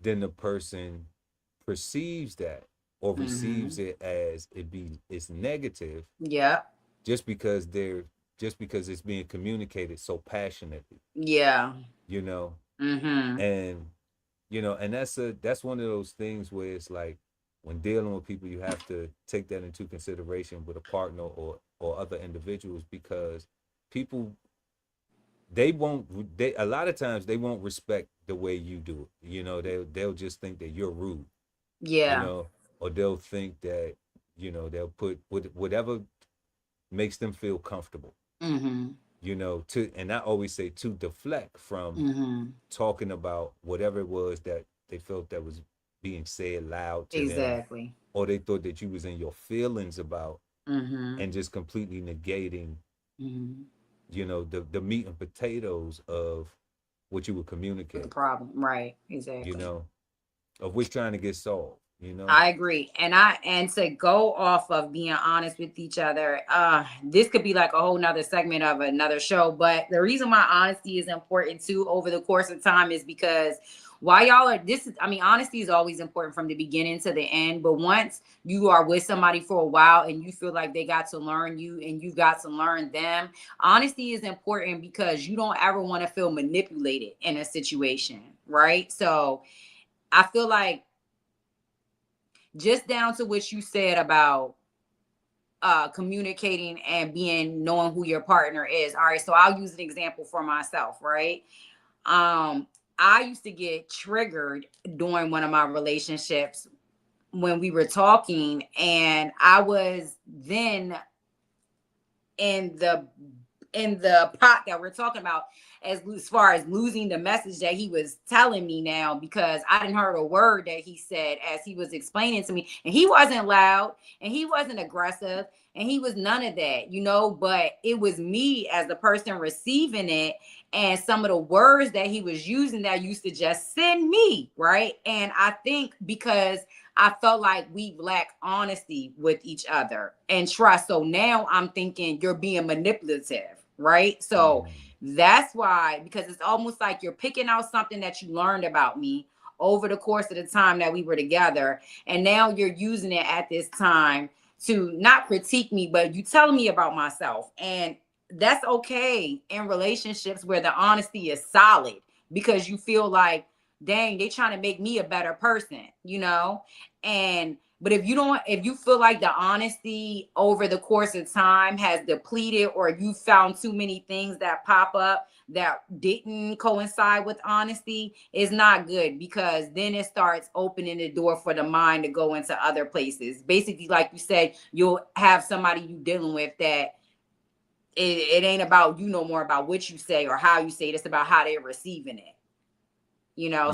the person perceives that, or receives it as it's negative, Yeah. just because it's being communicated so passionately. Yeah. you know Mm-hmm. and and that's one of those things where it's like, when dealing with people, you have to take that into consideration with a partner, or other individuals, because people, they a lot of times they won't respect the way you do it. They'll just think that you're rude, Yeah. or they'll think that, they'll put whatever makes them feel comfortable, to, and I always say, to deflect from talking about whatever it was that they felt that was being said loud to them, Exactly. or they thought that you was in your feelings about, and just completely negating, the meat and potatoes of what you would The communicate, problem. Right. Exactly. of which trying to get solved. I agree. And to go off of being honest with each other, this could be like a whole nother segment of another show. But the reason why honesty is important too over the course of time is because while y'all are honesty is always important from the beginning to the end. But once you are with somebody for a while and you feel like they got to learn you and you got to learn them, honesty is important because you don't ever want to feel manipulated in a situation, right? So I feel like, just down to what you said about communicating and knowing who your partner is. All right, so I'll use an example for myself, right? I used to get triggered during one of my relationships when we were talking, and I was then in the pot that we're talking about, as far as losing the message that he was telling me now, because I didn't heard a word that he said as he was explaining to me, and he wasn't loud and he wasn't aggressive and he was none of that, but it was me as the person receiving it, and some of the words that he was using that used to just send me, right? And I think because I felt like we lack honesty with each other and trust. So now I'm thinking you're being manipulative, right? So that's why, because it's almost like you're picking out something that you learned about me over the course of the time that we were together. And now you're using it at this time to not critique me, but you telling me about myself. And that's okay in relationships where the honesty is solid, because you feel like, dang, they trying to make me a better person, but if you feel like the honesty over the course of time has depleted, or you found too many things that pop up that didn't coincide with honesty, it's not good, because then it starts opening the door for the mind to go into other places. Basically, like you said, you'll have somebody you dealing with that it ain't about you no more about what you say or how you say it. It's about how they're receiving it.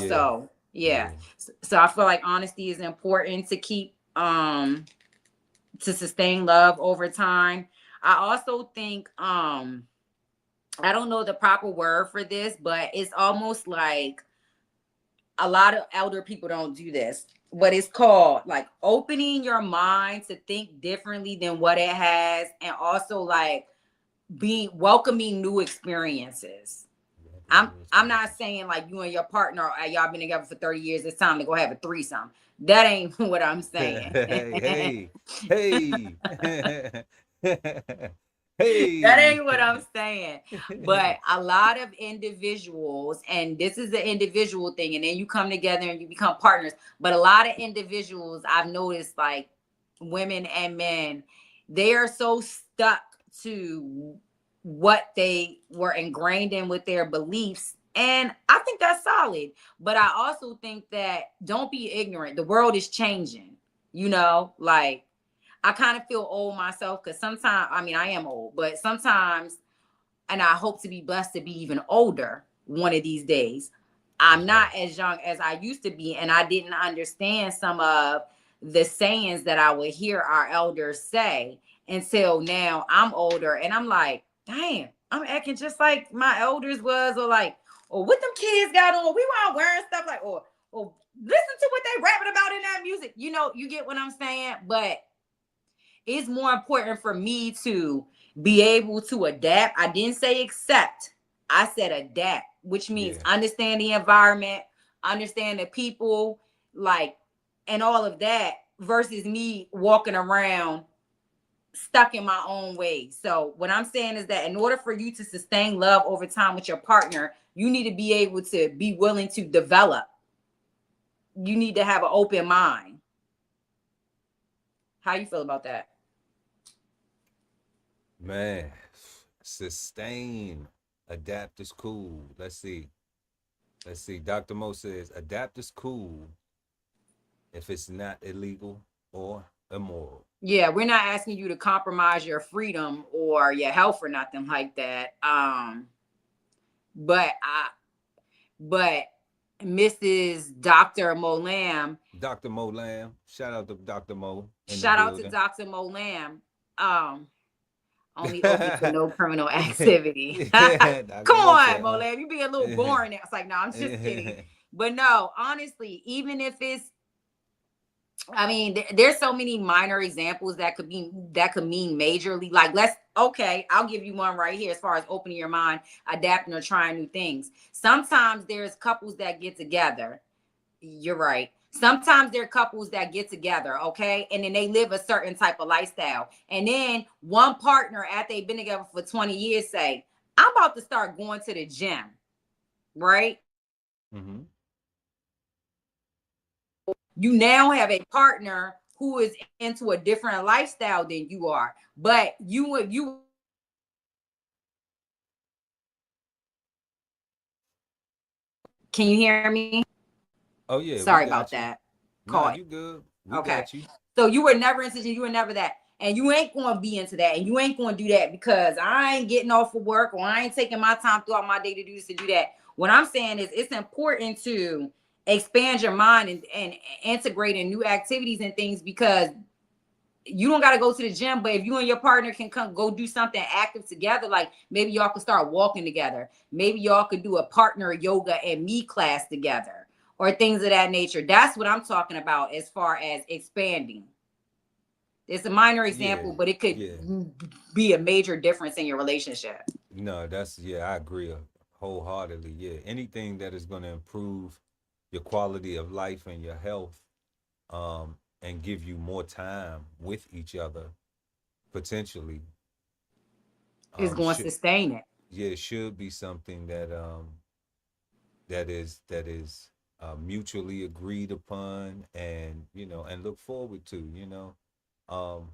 So yeah. So I feel like honesty is important to keep to sustain love over time. I also think I don't know the proper word for this, but it's almost like a lot of elder people don't do this, but it's called like opening your mind to think differently than what it has, and also like being welcoming new experiences. I'm not saying like you and your partner, y'all been together for 30 years, it's time to go have a threesome. That ain't what I'm saying. Hey. That ain't what I'm saying. But a lot of individuals, and this is an individual thing, and then you come together and you become partners. But a lot of individuals, I've noticed, like women and men, they are so stuck to what they were ingrained in with their beliefs. And I think that's solid. But I also think that don't be ignorant. The world is changing, like I kind of feel old myself, because sometimes, I mean, I am old, but sometimes, and I hope to be blessed to be even older one of these days. I'm not as young as I used to be, and I didn't understand some of the sayings that I would hear our elders say until now I'm older, and I'm like, damn, I'm acting just like my elders was, or what them kids got on. We weren't wearing stuff like, or listen to what they rapping about in that music. You get what I'm saying? But it's more important for me to be able to adapt. I didn't say accept. I said adapt, which means understand the environment, understand the people, and all of that, versus me walking around stuck in my own way. So what I'm saying is that in order for you to sustain love over time with your partner, you need to be able to be willing to develop. You need to have an open mind. How you feel about that? Man, sustain. Adapt is cool. Let's see. Dr. Mo says adapt is cool if it's not illegal or immoral. Yeah, we're not asking you to compromise your freedom or your health or nothing like that. But Mrs. Dr. Molam. Dr. Molam. Shout out to Dr. Mo. Shout out to Dr. Molam. Only open for no criminal activity. Come on, Molam. You be a little boring. It's like, no, I'm just kidding. But no, honestly, even if it's, I mean, there's so many minor examples that could mean majorly. Like, I'll give you one right here as far as opening your mind, adapting or trying new things. Sometimes there's couples that get together. You're right. Sometimes there are couples that get together, okay? And then they live a certain type of lifestyle. And then one partner, after they've been together for 20 years, say, I'm about to start going to the gym, right? Mm-hmm. You now have a partner who is into a different lifestyle than you are. But you can you hear me? Oh yeah. Sorry about that. No, you good. We got you. So you were never into, you were never that. And you ain't going to be into that. And you ain't going to do that because I ain't getting off of work, or I ain't taking my time throughout my day to do this, to do that. What I'm saying is it's important to expand your mind and integrate in new activities and things, because you don't got to go to the gym, but if you and your partner can come go do something active together, like maybe y'all could start walking together. Maybe y'all could do a partner yoga and me class together, or things of that nature. That's what I'm talking about as far as expanding. It's a minor example, but it could be a major difference in your relationship. No, I agree wholeheartedly. Yeah, anything that is going to improve your quality of life and your health, and give you more time with each other, potentially, It's going to should sustain it. yeah, it should be something that is mutually agreed upon, and and look forward to, um,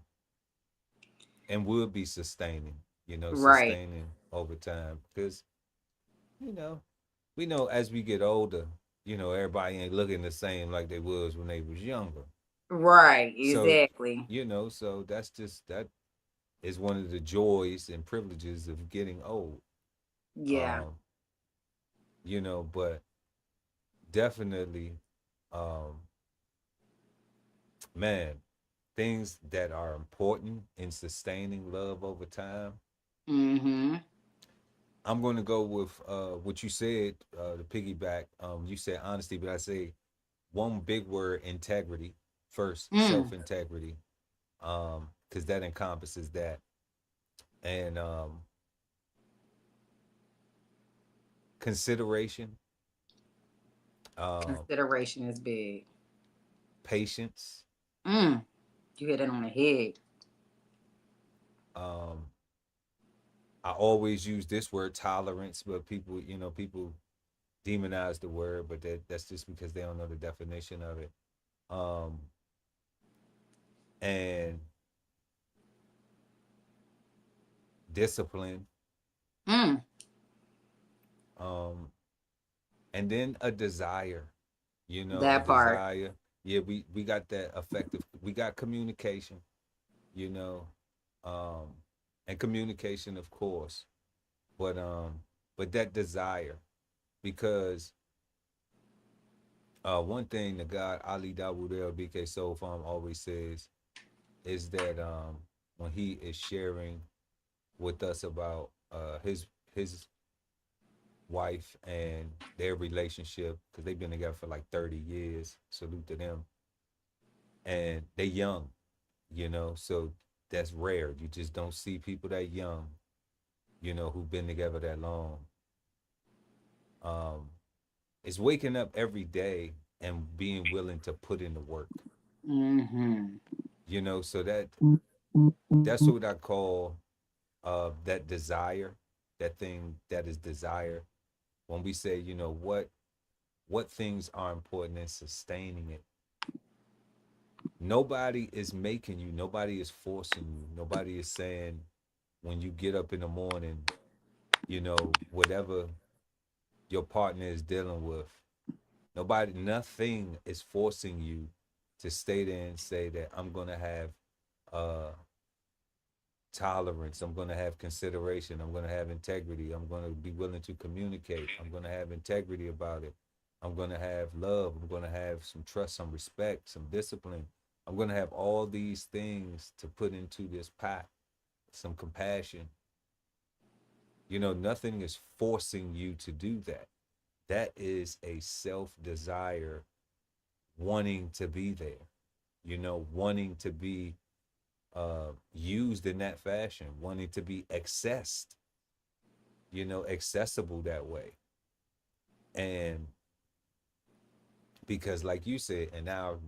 and will be sustaining, Right. sustaining over time, because you know we know as we get older, everybody ain't looking the same like they was when they was younger. Right. So, Exactly. so that is one of the joys and privileges of getting old. Yeah. Um, but definitely, um, man, things that are important in sustaining love over time. Mm-hmm. I'm going to go with what you said, the piggyback. You said honesty, but I say one big word: integrity. First, self Mm. integrity, because that encompasses that, and consideration, um, Consideration is big. patience. Mm. You hit it on the head. Um, I always use this word tolerance, but people demonize the word, but that's just because they don't know the definition of it. Um, and discipline, Mm. um, and then a desire, a That part. desire. Yeah, we got that effective. We got communication, you know, um, and communication, of course, but that desire, because one thing the God Ali Dawudel BK Soul Farm always says is that when he is sharing with us about his wife and their relationship, because they've been together for like 30 years. Salute to them. And they young, so that's rare. You just don't see people that young, who've been together that long. Um, it's waking up every day and being willing to put in the work. Mm-hmm. So that's what I call that desire, that thing that is desire. When we say, what things are important in sustaining it. Nobody is making you, nobody is forcing you, nobody is saying when you get up in the morning, whatever your partner is dealing with, nothing is forcing you to stay there and say that I'm gonna have uh tolerance, I'm gonna have consideration, I'm gonna have integrity, I'm gonna be willing to communicate, I'm gonna have integrity about it, I'm gonna have love, I'm gonna have some trust, some respect, some discipline, I'm gonna have all these things to put into this pot, some compassion. Nothing is forcing you to do that. That is a self desire, wanting to be there, wanting to be used in that fashion, wanting to be accessed, accessible that way. And because, like you said, in our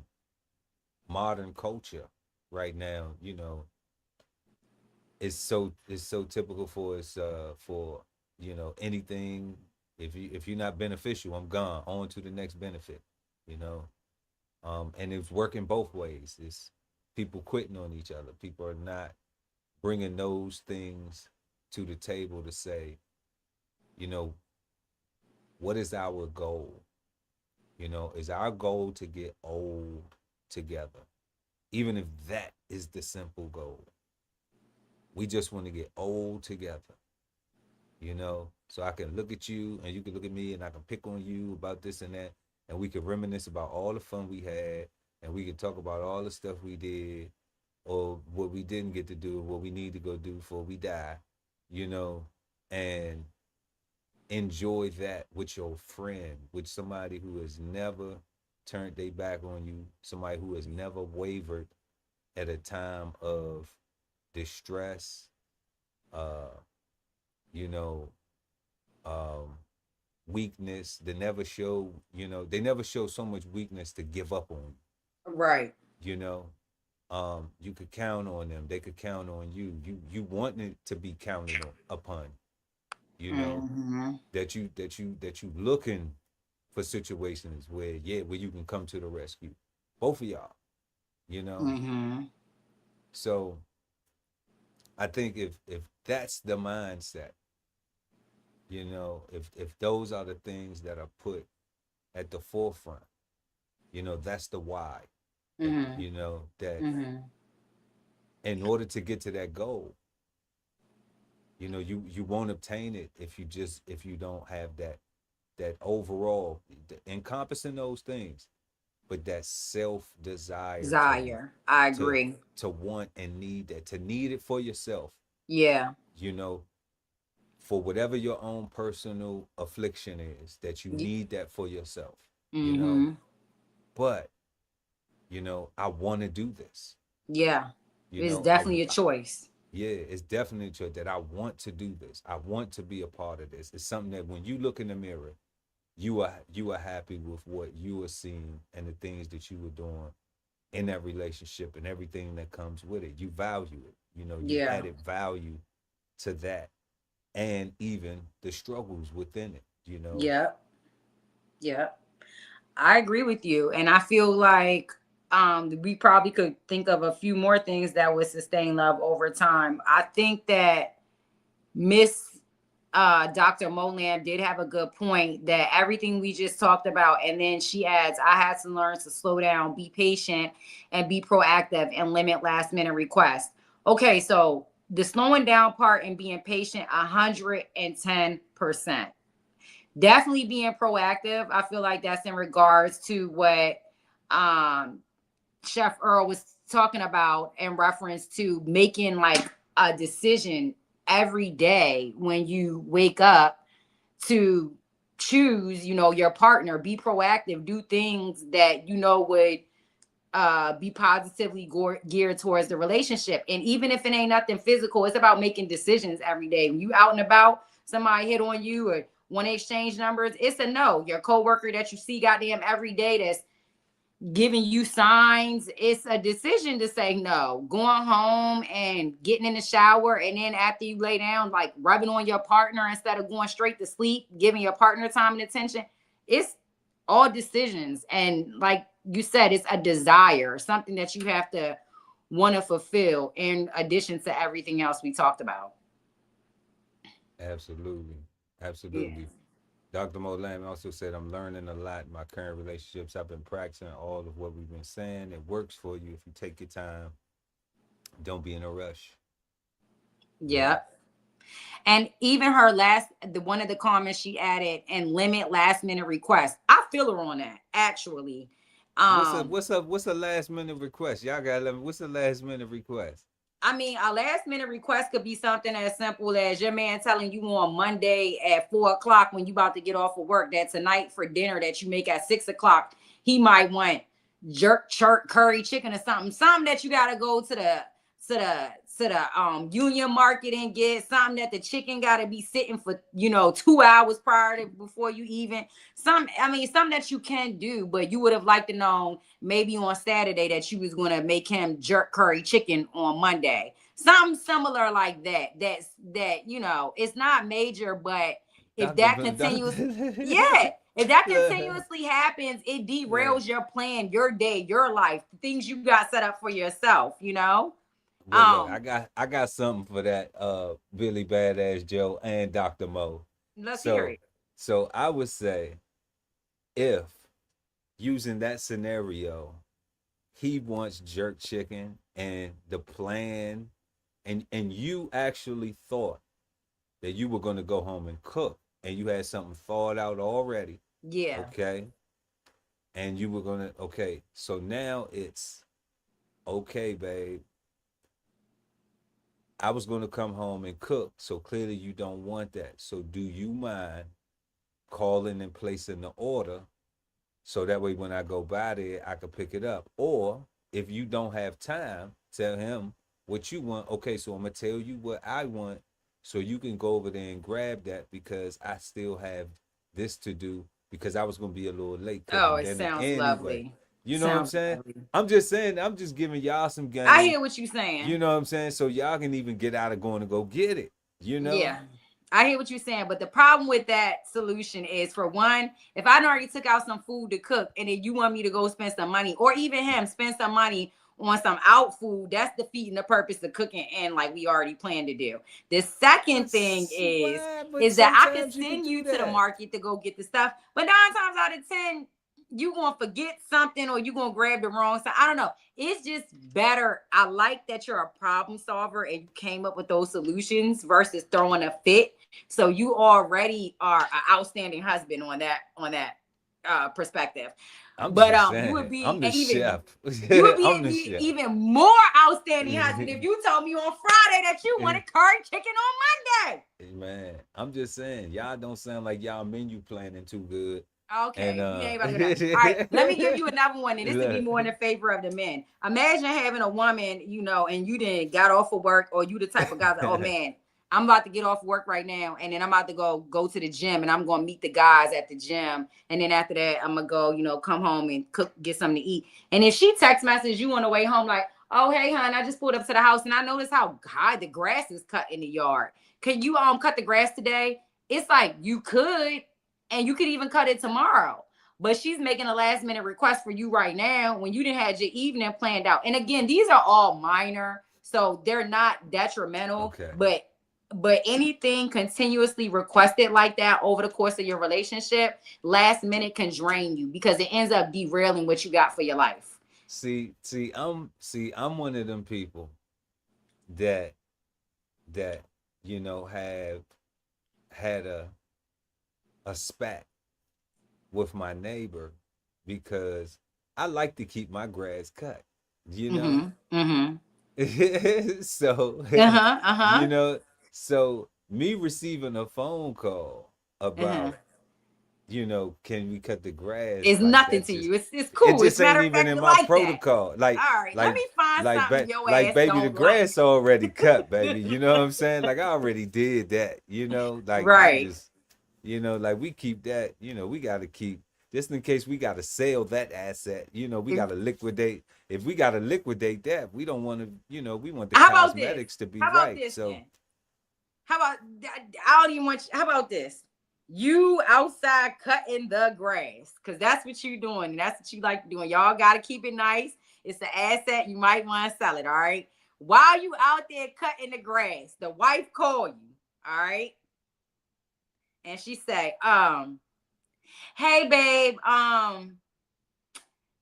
modern culture right now, it's so typical for us, for anything. If you're not beneficial, I'm gone on to the next benefit. You know, and it's working both ways. It's people quitting on each other. People are not bringing those things to the table to say, you know, what is our goal? Is our goal to get old together? even if that is the simple goal. We just want to get old together, you know, so I can look at you and you can look at me and I can pick on you about this and that. And we can reminisce about all the fun we had, and we can talk about all the stuff we did or what we didn't get to do, what we need to go do before we die, you know, and enjoy that with your friend, with somebody who has never turned their back on you, somebody who has never wavered at a time of distress, you know, weakness. They never show, you know, they never show so much weakness to give up on you. Right. You know, you could count on them. They could count on you. You want it to be counted upon. You know, that you looking for situations where you can come to the rescue. Both of y'all. You know. So I think if that's the mindset, you know, if those are the things that are put at the forefront, you know, that's the why. You know, that in order to get to that goal, you know, you won't obtain it if you don't have that overall encompassing those things, but that self desire. I agree. To want and need that, to need it for yourself. Yeah. You know, for whatever your own personal affliction is, that you need that for yourself. You know, but you know, I want to do this. Yeah. It's know, definitely a choice. Yeah, it's definitely a choice that I want to do this. I want to be a part of this. It's something that when you look in the mirror, you are happy with what you are seeing and the things that you were doing in that relationship and everything that comes with it. You value it. You know, you added value to that, and even the struggles within it, you know. Yeah. I agree with you. And I feel like we probably could think of a few more things that would sustain love over time. I think that Miss Dr. Molam did have a good point that everything we just talked about. And then she adds, I had to learn to slow down, be patient, and be proactive and limit last minute requests. Okay, so the slowing down part and being patient, 110%. Definitely being proactive. I feel like that's in regards to what Chef Earl was talking about in reference to making like a decision every day when you wake up to choose, you know, your partner. Be proactive, do things that you know would be positively geared towards the relationship. And even if it ain't nothing physical, it's about making decisions every day. When you out and about, somebody hit on you or want to exchange numbers, it's a no. Your coworker that you see goddamn every day that's giving you signs, it's a decision to say no. Going home and getting in the shower, and then after you lay down, like rubbing on your partner instead of going straight to sleep, giving your partner time and attention. It's all decisions. And like you said, it's a desire, something that you have to want to fulfill in addition to everything else we talked about. Absolutely. Yeah. Dr. Molam also said, I'm learning a lot in my current relationships. I've been practicing all of what we've been saying. It works for you if you take your time. Don't be in a rush. Yeah. And even one of the comments she added, and limit last minute requests. I feel her on that, actually. What's a last minute request? Y'all got what's a last minute request? I mean, a last minute request could be something as simple as your man telling you on Monday at 4:00 when you about to get off of work that tonight for dinner that you make at 6:00, he might want jerk curry chicken or something that you gotta go to the Union Market and get something that the chicken gotta be sitting for 2 hours before you even something that you can do, but you would have liked to know maybe on Saturday that you was gonna make him jerk curry chicken on Monday. Something similar like that. It's not major, but if that continuously happens, it derails your plan, your day, your life, the things you got set up for yourself, Well, look, I got something for that, Billy Badass Joe and Dr. Mo. Let's hear it. So I would say, if using that scenario he wants jerk chicken and the plan, and you actually thought that you were going to go home and cook, and you had something thought out already. Yeah. Okay. And you were going to, okay. So now it's, okay, babe, I was going to come home and cook. So clearly you don't want that. So do you mind calling and placing the order? So that way when I go by there, I can pick it up. Or if you don't have time, tell him what you want. Okay, so I'm going to tell you what I want, so you can go over there and grab that, because I still have this to do, because I was going to be a little late. Oh, it sounds lovely. You know what I'm saying? Lovely. I'm just saying, I'm just giving y'all some game. I hear what you're saying. You know what I'm saying? So y'all can even get out of going to go get it. You know? Yeah. I hear what you're saying, but the problem with that solution is, for one, if I already took out some food to cook and then you want me to go spend some money, or even him spend some money on some out food, that's defeating the purpose of cooking in, like we already planned to do. The second thing is that I can send you to the market to go get the stuff, but 9 times out of 10, you gonna forget something, or you gonna grab the wrong stuff. I don't know. It's just better. I like that you're a problem solver and you came up with those solutions versus throwing a fit. So you already are an outstanding husband on that perspective. You would be I'm the chef. You would be even more outstanding husband if you told me on Friday that you wanted curry chicken on Monday. Man, I'm just saying, y'all don't sound like y'all menu planning too good. Okay, and, we ain't about to do that. All right, let me give you another one, and this would be more in the favor of the men. Imagine having a woman, you know, and you didn't got off of work, or you the type of guy that, oh man, I'm about to get off work right now, and then I'm about to go to the gym, and I'm gonna meet the guys at the gym, and then after that, I'm gonna go, you know, come home and cook, get something to eat. And if she text message you on the way home, like, oh hey hon, I just pulled up to the house and I noticed how high the grass is cut in the yard. Can you cut the grass today? It's like you could, and you could even cut it tomorrow. But she's making a last minute request for you right now when you didn't have your evening planned out. And again, these are all minor, so they're not detrimental. Okay. But anything continuously requested like that over the course of your relationship, last minute can drain you, because it ends up derailing what you got for your life. See, I'm one of them people that you know have had a spat with my neighbor, because I like to keep my grass cut, you know. So you know, so me receiving a phone call about you know, can we cut the grass, it's like, nothing to you. It's cool. It just ain't even in my protocol. Like, all right, let me find something your ass baby, don't the grass already cut, baby. You know what I'm saying? Like, I already did that, you know, like, right. You know, like, we keep that, you know, we got to keep, just in case we got to sell that asset, you know, we got to liquidate. If we got to liquidate that, we don't want to, you know, we want the cosmetics to be right. So, then? How about, I don't even want you, how about this? You outside cutting the grass, because that's what you're doing. And that's what you like doing. Y'all got to keep it nice. It's an asset. You might want to sell it, all right? While you out there cutting the grass, the wife call you, all right? And she say, hey babe,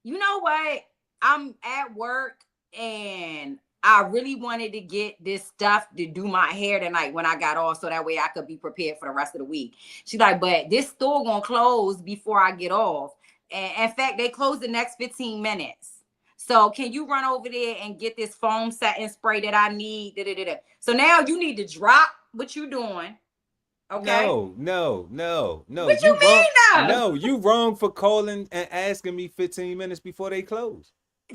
you know what? I'm at work and I really wanted to get this stuff to do my hair tonight when I got off, so that way I could be prepared for the rest of the week. She's like, but this store gonna close before I get off. And in fact, they close the next 15 minutes. So can you run over there and get this foam setting spray that I need? So now you need to drop what you're doing. Okay. No. What you mean though? No, you wrong for calling and asking me 15 minutes before they close.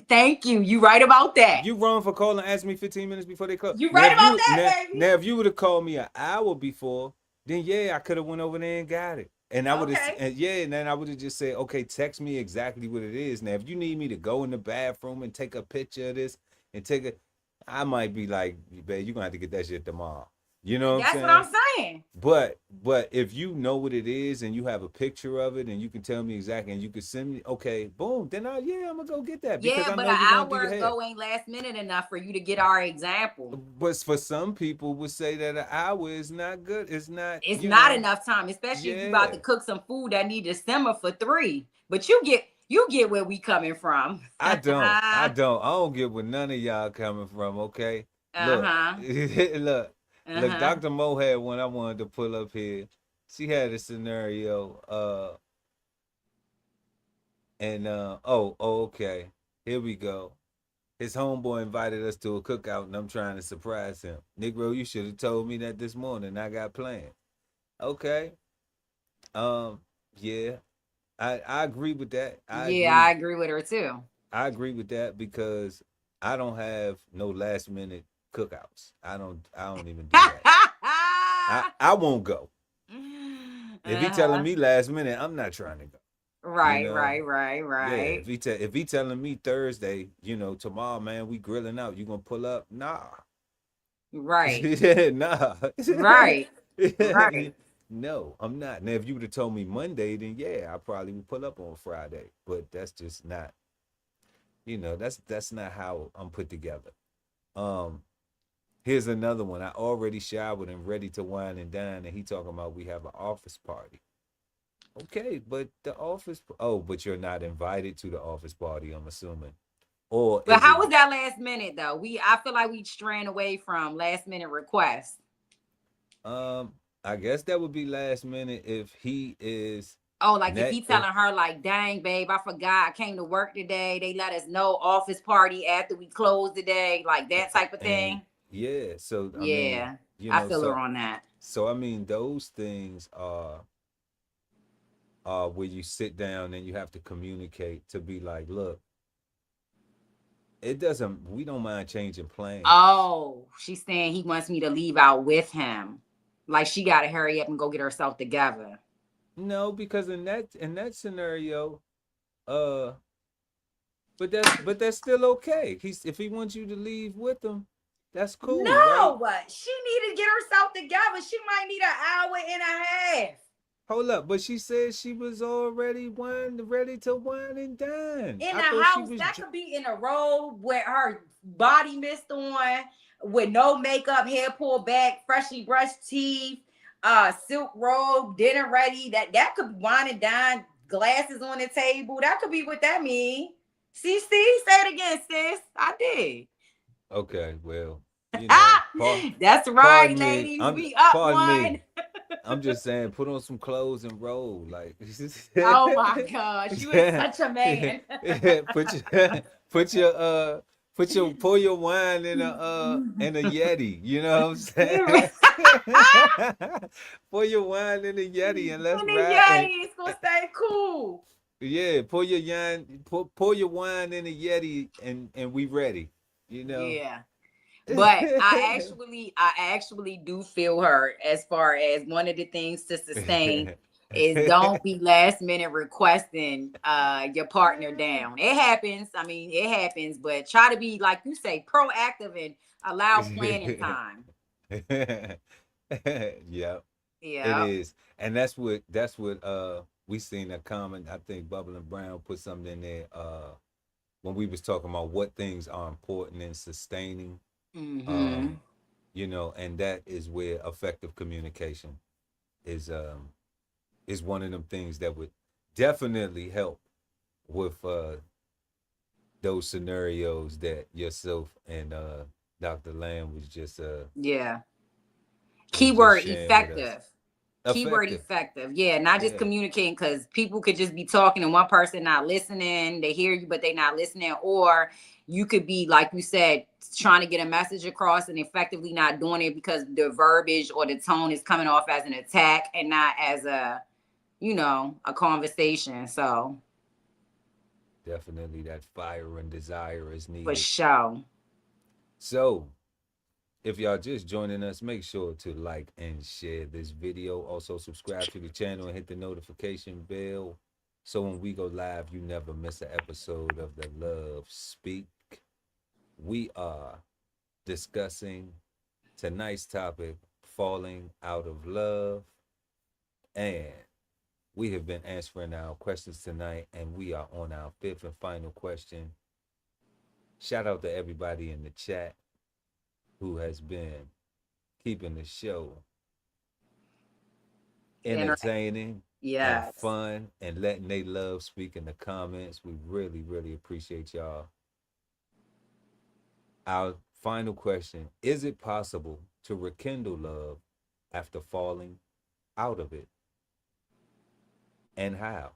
Thank you. You right about that. You wrong for calling and asking me 15 minutes before they close. You right about that, baby. Now, if you would have called me an hour before, then yeah, I could have went over there and got it. And I would have, and then I would have just said, okay, text me exactly what it is. Now, if you need me to go in the bathroom and take a picture of this and take it, I might be like, babe, you're gonna have to get that shit tomorrow. You know what I'm saying? That's what I'm saying. But if you know what it is and you have a picture of it and you can tell me exactly and you can send me, okay, boom, then I'm gonna go get that. Yeah, but an hour ago ain't last minute enough for you to get our example. But for some people would say that an hour is not good. It's not enough time, especially if you're about to cook some food that need to simmer for 3. But you get You get where we coming from. I don't get where none of y'all coming from, okay? Look, Uh-huh. look, Uh-huh. Dr. Mo had one I wanted to pull up here. She had a scenario, okay. Here we go. His homeboy invited us to a cookout and I'm trying to surprise him. Negro, you should have told me that this morning. I got plans. Okay. Yeah. I agree with that. I I agree. agree with her too. I agree with that because I don't have no last minute cookouts. I don't even do that. I won't go. If he telling me last minute, I'm not trying to go. Right, You know? right. Yeah, if he telling me Thursday, tomorrow, man, we grilling out, you gonna pull up? Nah. Right. Nah. Right. Right. No, I'm not. Now, if you would have told me Monday, then yeah, I probably would pull up on Friday. But that's just not, that's not how I'm put together. Um, Here's another one. I already showered and ready to wine and dine, and he talking about we have an office party. Okay, but but you're not invited to the office party, I'm assuming. Or But is it how was that last minute though? I feel like we straying away from last minute requests. I guess that would be last minute if he is Oh, like if net he if telling her like, dang, babe, I forgot I came to work today. They let us know office party after we close today, like that type of and thing. yeah, so I mean, Yeah, I feel her so on that. I mean those things are where you sit down and you have to communicate to be like, look, we don't mind changing plans. Oh, she's saying he wants me to leave out with him. Like she got to hurry up and go get herself together. No, because in that scenario, uh, but that's still okay. If he wants you to leave with him, that's cool, right? No, but she need to get herself together. She might need an hour and a half. Hold up, but she said she was already ready to wine and dine. In I the thought she house, was. that could be in a robe with her body mist on, with no makeup, hair pulled back, freshly brushed teeth, silk robe, dinner ready. That could be wine and dine, glasses on the table. That could be what that means. See, say it again, sis. I did. Okay, well, That's right, pardon me. ladies. We up Pardon one. me. I'm just saying, put on some clothes and roll. Like, Oh my gosh, you is such a man. put your, put your, pour your wine in a Yeti. You know what I'm saying? Pour your wine in a Yeti and let's And then ride. yeah, it's gonna stay cool. Yeah, pour your wine in a Yeti, and we ready. You know. Yeah. But I actually do feel her as far as one of the things to sustain is don't be last minute requesting your partner down. It happens. I mean, it happens, but try to be like you say, proactive and allow planning time. Yep, it Yeah. is, and that's what we seen a comment. I think Bubble and Brown put something in there when we was talking about what things are important in sustaining. Mm-hmm. Um, and that is where effective communication is is one of them things that would definitely help with those scenarios that yourself and Dr. Lamb Yeah. was just Keyword sharing with us. effective. Keyword Effective. effective. Yeah, not just Yeah. communicating because people could just be talking and one person not listening. They hear you, but they not listening. Or you could be, like you said, trying to get a message across and effectively not doing it because the verbiage or the tone is coming off as an attack and not as a conversation. So Definitely that fire and desire is for needed. sure. So if y'all just joining us, make sure to like and share this video. Also subscribe to the channel and hit the notification bell. So when we go live, you never miss an episode of the Love Speak. We are discussing tonight's topic, falling out of love. And we have been answering our questions tonight, and we are on our fifth and final question. Shout out to everybody in the chat who has been keeping the show entertaining, and Yes. fun, and letting they love speak in the comments. We really, really appreciate y'all. Our final question: is it possible to rekindle love after falling out of it, and how?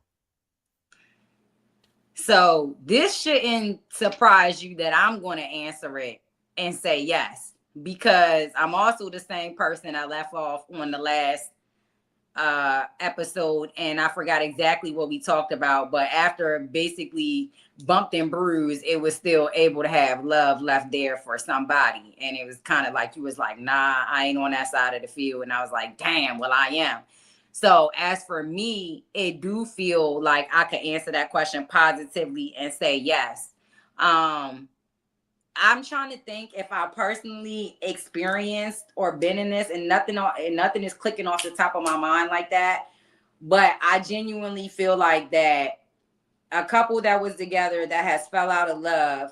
So this shouldn't surprise you that I'm going to answer it and say yes, because I'm also the same person I left off on the last episode, and I forgot exactly what we talked about, but after basically bumped and bruised, it was still able to have love left there for somebody. And it was kind of like, you was like, nah, I ain't on that side of the field. And I was like, damn, well, I am. So as for me, it do feel like I could answer that question positively and say yes. I'm trying to think if I personally experienced or been in this, and nothing is clicking off the top of my mind like that. But I genuinely feel like that a couple that was together that has fell out of love,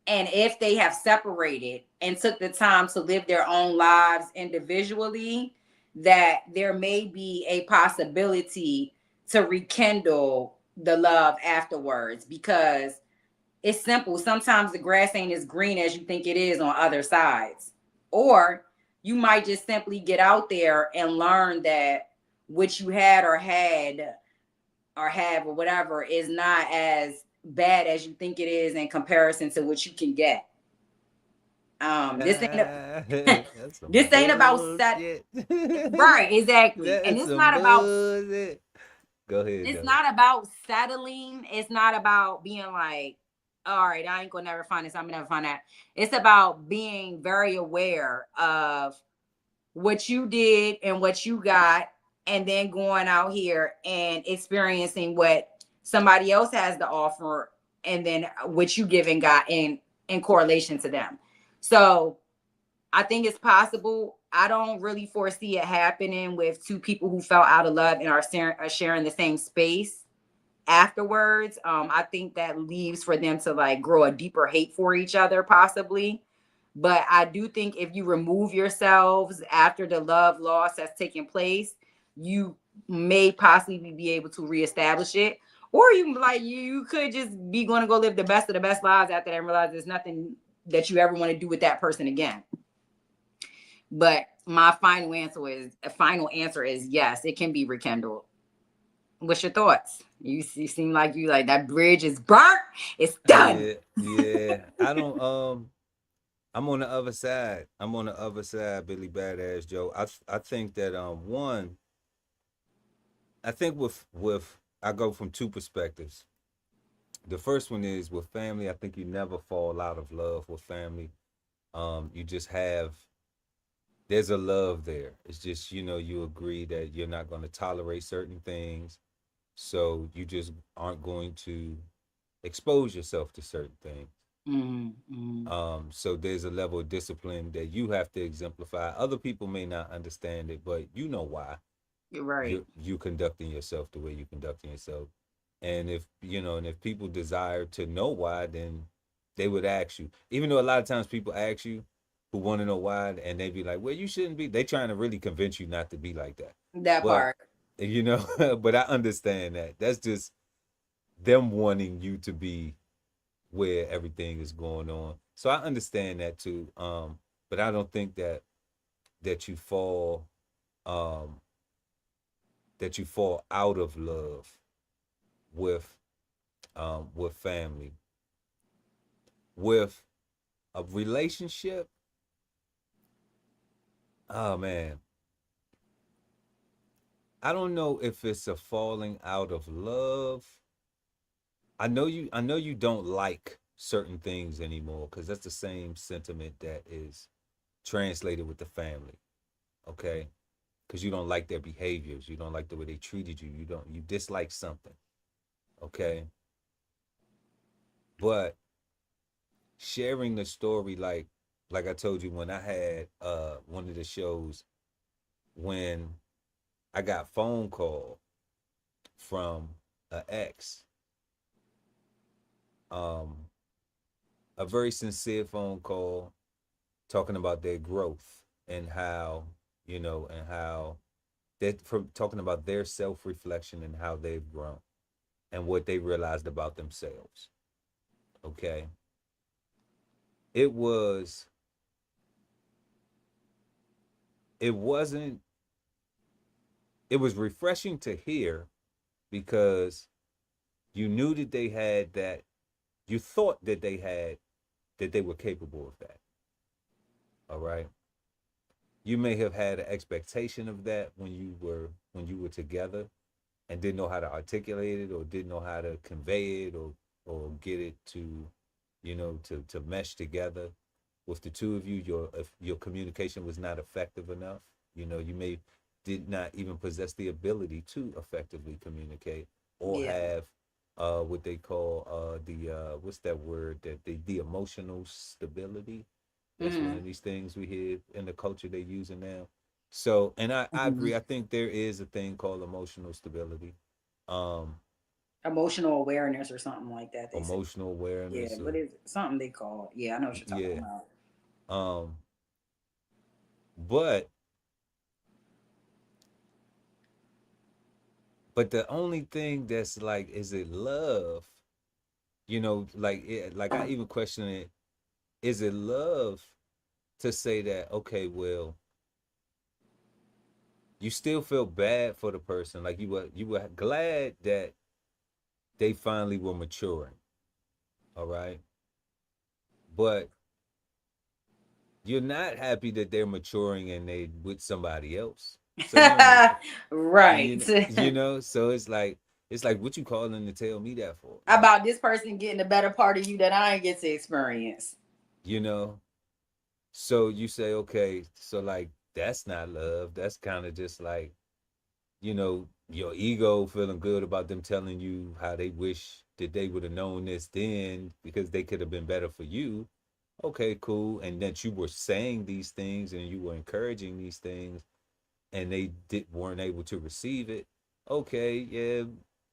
and if they have separated and took the time to live their own lives individually, that there may be a possibility to rekindle the love afterwards, because it's simple. Sometimes the grass ain't as green as you think it is on other sides. Or you might just simply get out there and learn that what you had or have or whatever is not as bad as you think it is in comparison to what you can get. This ain't That's some this ain't about set. bullshit. Right, exactly. And That's it's some not about bullshit. Go ahead, it's though. not about settling. It's not about being like, all right, I ain't gonna never find this. I'm gonna never find that. It's about being very aware of what you did and what you got, and then going out here and experiencing what somebody else has to offer, and then what you give and got in correlation to them. So I think it's possible. I don't really foresee it happening with two people who fell out of love and are sharing the same space afterwards. I think that leaves for them to like grow a deeper hate for each other, possibly. But I do think if you remove yourselves after the love loss has taken place, you may possibly be able to reestablish it. Or you could just be going to go live the best of the best lives after that and realize there's nothing that you ever want to do with that person again. But my final answer is yes, it can be rekindled. What's your thoughts? You seem like you like that bridge is burnt. It's done. Yeah. I don't. I'm on the other side. Billy Badass Joe. I think that one. I think with I go from two perspectives. The first one is with family. I think you never fall out of love with family. You just have there's a love there. It's just, you agree that you're not going to tolerate certain things. So you just aren't going to expose yourself to certain things. So there's a level of discipline that you have to exemplify. Other people may not understand it, but you know why. You're right. You conducting yourself the way you conducting yourself. And if people desire to know why, then they would ask you. Even though a lot of times people ask you who want to know why, and they be like, well, you shouldn't be. They trying to really convince you not to be like that. That But, part. but I understand that. That's just them wanting you to be where everything is going on. So I understand that too. But I don't think that you fall out of love with family. With a relationship, oh man, I don't know if it's a falling out of love. I know you don't like certain things anymore, because that's the same sentiment that is translated with the family. Okay? Because you don't like their behaviors, you don't like the way they treated you, you dislike something. Okay? But sharing the story, like I told you, when I had one of the shows, when I got phone call from an ex, a very sincere phone call, talking about their growth and how that from talking about their self-reflection and how they've grown and what they realized about themselves. Okay. It was it wasn't it was refreshing to hear because you knew that they had that, you thought that they had, that they were capable of that. All right. You may have had an expectation of that when you were together and didn't know how to articulate it or didn't know how to convey it or get it to, to mesh together with the two of you. If your communication was not effective enough, you may did not even possess the ability to effectively communicate or Yeah. have what they call the what's that word, that the emotional stability. That's one Mm-hmm. of these things we hear in the culture they're using now. So, and I Mm-hmm. agree. I think there is a thing called emotional stability, um, Emotional awareness or something like that. They say. emotional Yeah, awareness, what or is it? Something they call it. Yeah, I know what you're talking yeah. about. Um, but the only thing that's like, is it love? Like I even question it. Is it love to say that, okay, well, you still feel bad for the person, like you were glad that they finally were maturing, all right, but you're not happy that they're maturing and they with somebody else. So now, Right. so it's like what you calling to tell me that for? Like, About this person getting a better part of you that I ain't get to experience. you know, so you say, okay, so like that's not love. That's kind of just like, your ego feeling good about them telling you how they wish that they would have known this then because they could have been better for you. Okay, cool. And that you were saying these things and you were encouraging these things and they weren't able to receive it. Okay, yeah,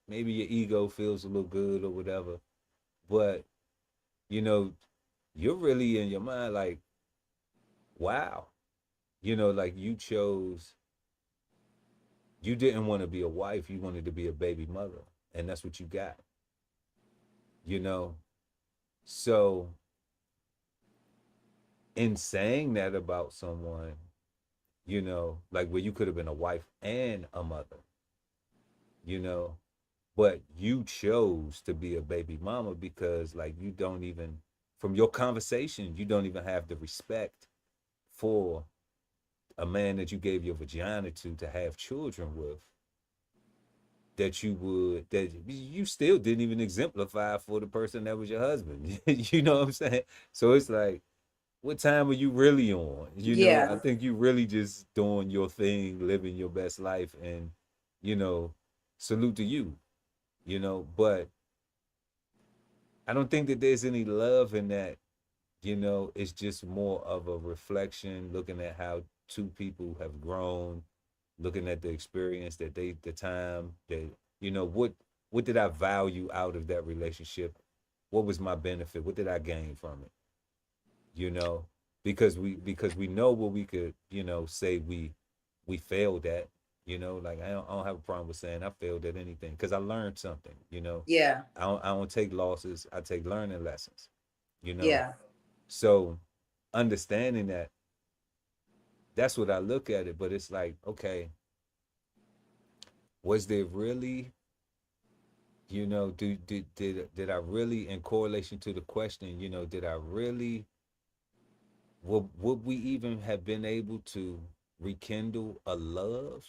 maybe your ego feels a little good or whatever. But, you know, you're really in your mind like, wow. Like you didn't want to be a wife, you wanted to be a baby mother. And that's what you got, you know? So, in saying that about someone, like where you could have been a wife and a mother, you know, but you chose to be a baby mama because, like, you don't even, from your conversation, you don't even have the respect for a man that you gave your vagina to have children with, that you still didn't even exemplify for the person that was your husband. You know what I'm saying? So it's like, what time are you really on? I Yeah. think you really just doing your thing, living your best life, and you know, salute to you. But I don't think that there's any love in that. It's just more of a reflection, looking at how two people have grown, looking at the experience that the time that, what did I value out of that relationship? What was my benefit? What did I gain from it? you know, because we know what we could, say we failed at. Like I don't have a problem with saying I failed at anything because I learned something. Yeah. I don't take losses. I take learning lessons. You know, Yeah. so understanding that, that's what I look at it. But it's like, okay, was there really, did I really, in correlation to the question, did I really, would we even have been able to rekindle a love,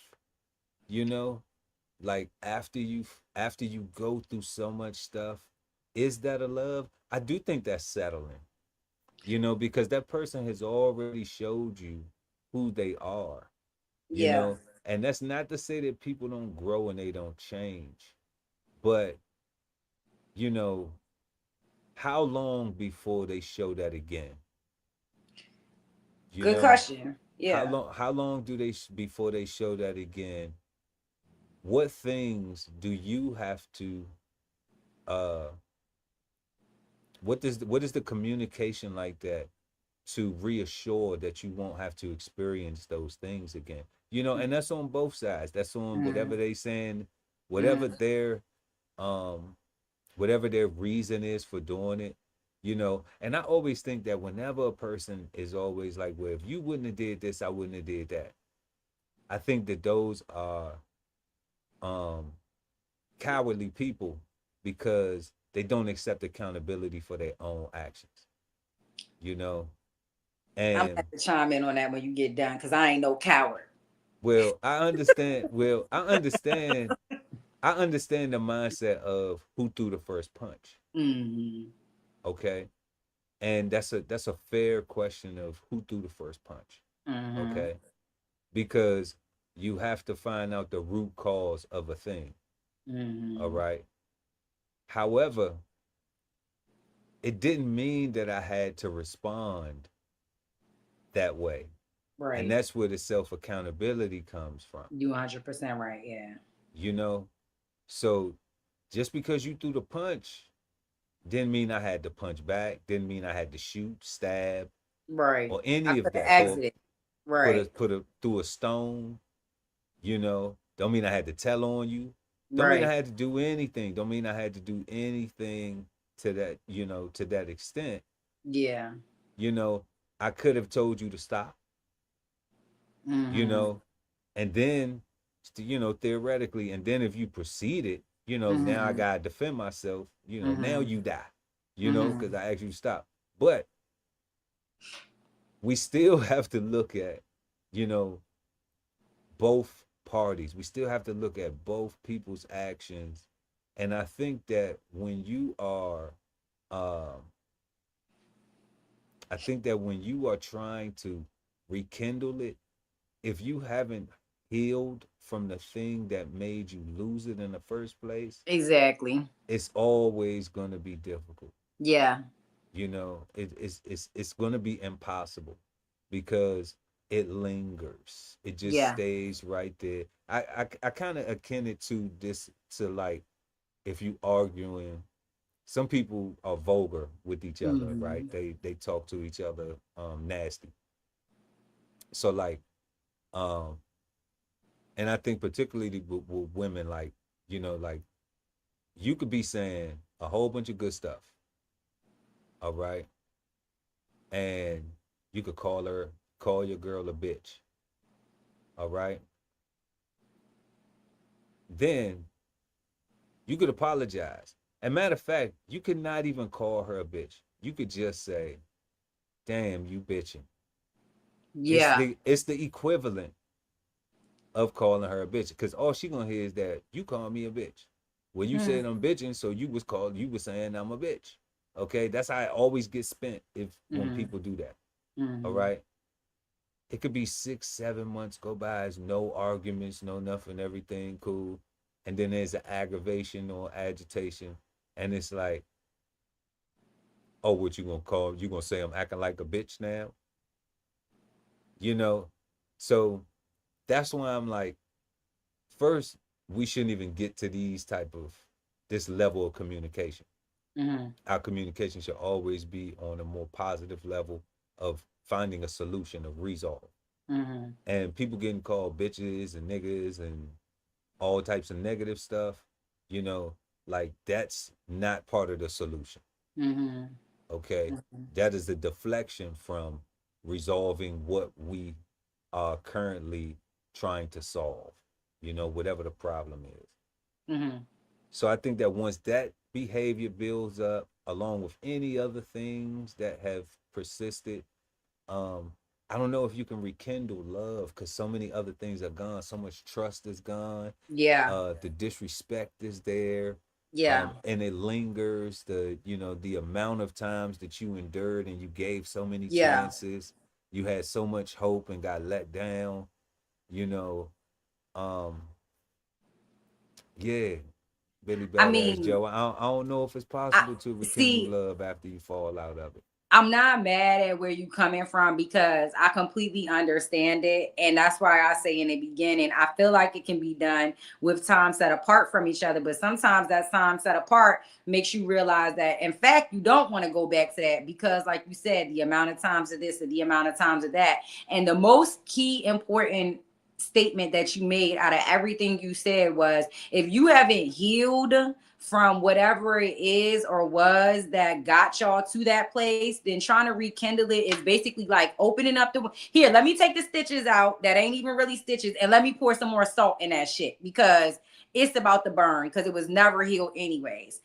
you know like after you go through so much stuff? Is that a love? I do think that's settling, because that person has already showed you who they are, you Yeah. know and that's not to say that people don't grow and they don't change, but you know how long before they show that again? you Good know question. how Yeah. long how long do they before they show that again? What things do you have to, uh what is the communication like that to reassure that you won't have to experience those things again? you know, and that's on both sides. That's on whatever they saying, whatever Mm. um whatever their reason is for doing it, you know. And I always think that whenever a person is always like, well, if you wouldn't have did this, I wouldn't have did that. I think that those are um cowardly people because they don't accept accountability for their own actions, you know. I'm gonna And have to chime in on that when you get done, because I ain't no coward. well, I understand. I understand the mindset of who threw the first punch. Mm-hmm. Okay, and that's a fair question of who threw the first punch. Mm-hmm. Okay, because you have to find out the root cause of a thing. All Mm-hmm. right. However, it didn't mean that I had to respond that way. And Right. that's where the self accountability comes from, You 100% right. Yeah. you know? So just because you threw the punch didn't mean I had to punch back, didn't mean I had to shoot, stab, Right. or I any of could have that, or exited. Right. through a stone, you know? Don't mean I had to tell on you. Don't mean I Right. had to do anything. Don't mean I had to do anything to that, you know, to that extent. Yeah. You know, I could have told you to stop, you Mm-hmm. know, and then, you know, theoretically, and then if you proceeded, you know, now I Mm-hmm. gotta defend myself, you know, now Mm-hmm. you die, you know, Mm-hmm. because I asked you to stop. But we still have to look at, you know, both parties. We still have to look at both people's actions. And I think that when you are, um, I think that when you are trying to rekindle it, if you haven't healed from the thing that made you lose it in the first place, Exactly. it's always going to be difficult. Yeah. You know, it's going to be impossible because it lingers. It just Yeah. stays right there. I kind of akin it to this, to like if you arguing. Some people are vulgar with each other, right? Mm-hmm. They talk to each other nasty. So like um and I think particularly with women, like, you know, like you could be saying a whole bunch of good stuff, all right, and you could call your girl a bitch, all right, then you could apologize. And matter of fact, you could not even call her a bitch. You could just say, damn, you bitching. Yeah. It's the equivalent of calling her a bitch, because all she gonna hear is that you call me a bitch. Well, you Mm-hmm. said I'm bitching, so you was saying I'm a bitch. Okay, that's how it always gets spent if when Mm-hmm. people do that. All Mm-hmm. right, it could be 6 7 months go by, as no arguments, no nothing, everything cool, and then there's an aggravation or agitation, and it's like, oh, what you gonna call? You gonna say I'm acting like a bitch now? You know, so that's why I'm like, first, we shouldn't even get to these type of this level of communication. Mm-hmm. Our communication should always be on a more positive level of finding a solution of resolve. Mm-hmm. And people getting called bitches and niggas and all types of negative stuff, you know, like that's not part of the solution. Mm-hmm. Okay, that is the deflection from resolving what we are currently trying to solve, you know, whatever the problem is. Mm-hmm. So I think that once that behavior builds up, along with any other things that have persisted, um, I don't know if you can rekindle love because so many other things are gone. So much trust is gone. Yeah. The disrespect is there. Yeah. And it lingers. The, you know, the amount of times that you endured and you gave so many Yeah. chances, you had so much hope and got let down. You know, um, yeah, Billy I Badass mean, Joe. I don't know if it's I possible to rekindle see. love after you fall out of it. I'm not mad at where you coming from because I completely understand it. And that's why I say in the beginning, I feel like it can be done with time set apart from each other. But sometimes that time set apart makes you realize that, in fact, you don't want to go back to that because, like you said, the amount of times of this and the amount of times of that. And the most key important statement that you made out of everything you said was, if you haven't healed from whatever it is or was that got y'all to that place, then trying to rekindle it is basically like opening up the, here, let me take the stitches out that ain't even really stitches, and let me pour some more salt in that shit, because it's about to burn, because it was never healed anyways.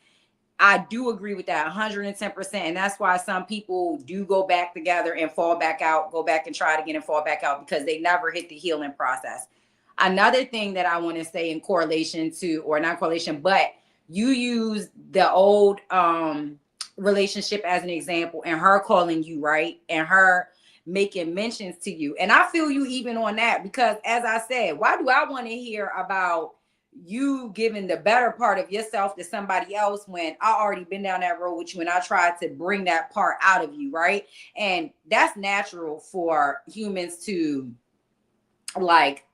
I do agree with that 110%. And that's why some people do go back together and fall back out, go back and try it again and fall back out, because they never hit the healing process. Another thing that I want to say in correlation to, or not correlation, but you use the old relationship as an example, and her calling you, right? And her making mentions to you. And I feel you even on that, because as I said, why do I want to hear about you giving the better part of yourself to somebody else when I already been down that road with you and I tried to bring that part out of you, right? And that's natural for humans to like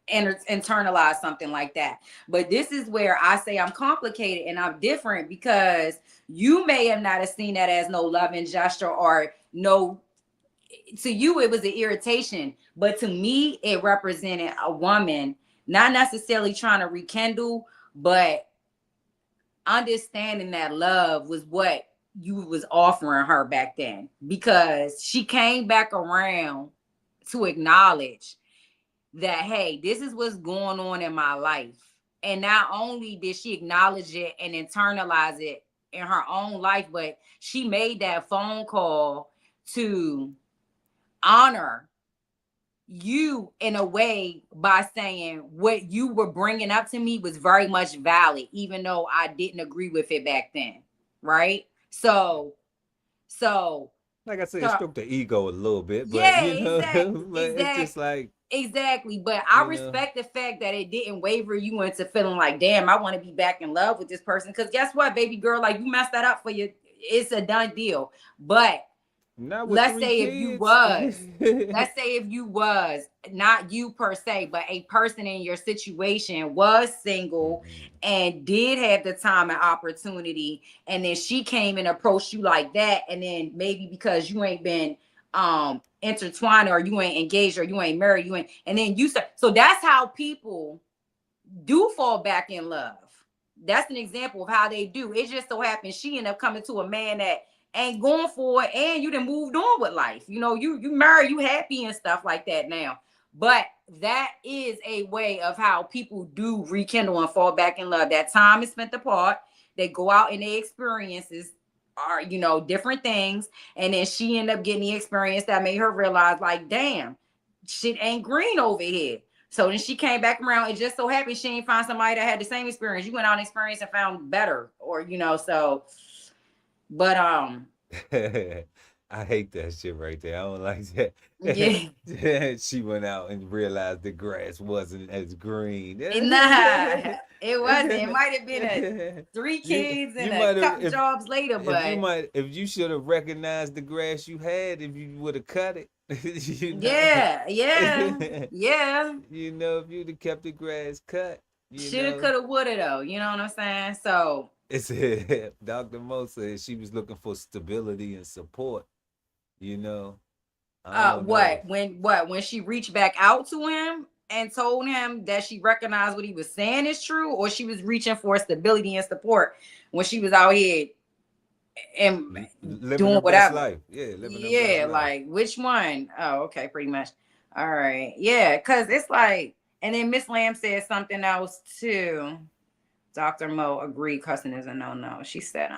internalize something like that. But this is where I say I'm complicated and I'm different, because you may have not have seen that as no loving gesture, or no, to you it was an irritation, but to me it represented a woman not necessarily trying to rekindle, but understanding that love was what you was offering her back then, because she came back around to acknowledge that, hey, this is what's going on in my life. And not only did she acknowledge it and internalize it in her own life, but she made that phone call to honor you in a way by saying what you were bringing up to me was very much valid, even though I didn't agree with it back then, right? So like I said, it stroked the ego a little bit, but yeah, you know, exactly, but it's just like, exactly. But I respect the fact that it didn't waver you into feeling like, damn, I want to be back in love with this person. Because guess what, baby girl, like, you messed that up for you. It's a done deal. But let's say if you was not you per se, but a person in your situation was single and did have the time and opportunity, and then she came and approached you like that, and then maybe because you ain't been intertwined, or you ain't engaged, or you ain't married, you ain't, and then you start, so that's how people do fall back in love. That's an example of how they do. It just so happens she ended up coming to a man that ain't going for it, and you done moved on with life. You know, you married, you happy and stuff like that now. But that is a way of how people do rekindle and fall back in love. That time is spent apart. They go out and their experiences are, you know, different things. And then she ended up getting the experience that made her realize, like, damn, shit ain't green over here. So then she came back around. It just so happened she ain't find somebody that had the same experience. You went out and experienced and found better, or, you know, so. But I hate that shit right there. I don't like that. Yeah. She went out and realized the grass wasn't as green. Nah, it wasn't. It might have been 3 kids and a couple jobs later, but if you should have recognized the grass you had, if you would have cut it. You know? Yeah. You know, if you'd have kept the grass cut, shoulda, coulda, woulda, though. You know what I'm saying? So it's Dr. Mo said she was looking for stability and support. You know. When she reached back out to him and told him that she recognized what he was saying is true, or she was reaching for stability and support when she was out here and living doing her whatever. Best life. Yeah, living her yeah, best life. like which one? Oh, okay, pretty much. All right, yeah, because it's like, and then Miss Lamb said something else too. Dr. Mo agreed cussing is a no. She said,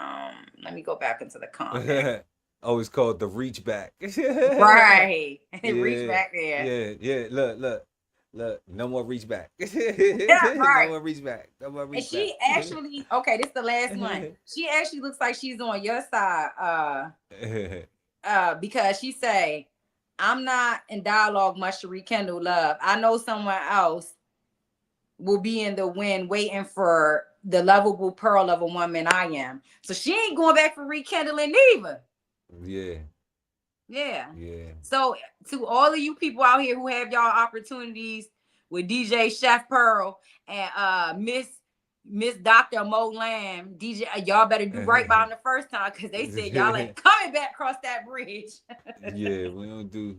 let me go back into the comment. Always called the reach back. Right. Yeah, reach back there. Yeah. Look. No more reach back. Yeah, right. No more reach back. No more reach And she back. actually, okay, this is the last one. She actually looks like she's on your side. Because she say, I'm not in dialogue much to rekindle love. I know someone else will be in the wind waiting for the lovable pearl of a woman I am. So she ain't going back for rekindling either. Yeah. So to all of you people out here who have y'all opportunities with DJ Chef Pearl and Miss Dr. Mo Lamb, DJ, y'all better do right by them the first time, because they said y'all ain't coming back across that bridge. Yeah, we don't do,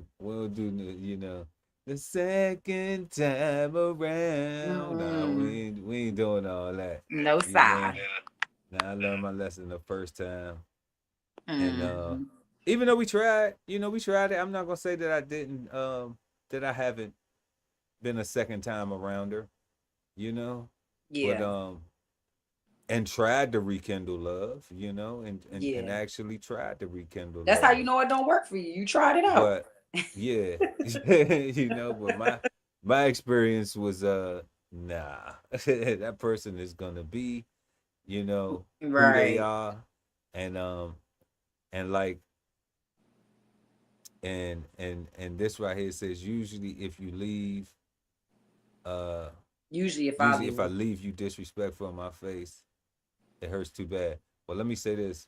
you know. the second time around. Nah, Mm-mm. we ain't doing all that. No You know. side. Nah, I learned my lesson the first time. And Mm-hmm. even though we tried, we tried it. I'm not gonna say that I didn't that I haven't been a second time around her, you know. But Yeah. and tried to rekindle love, and Yeah. actually tried to rekindle That's how you love. know it don't work for you. You tried it out. But yeah, but my experience was nah. That person is gonna be, who they Right. are, and and like and this right here says usually if you leave uh Usually if I usually leave if I leave you disrespectful in my face, it hurts too bad. But let me say this.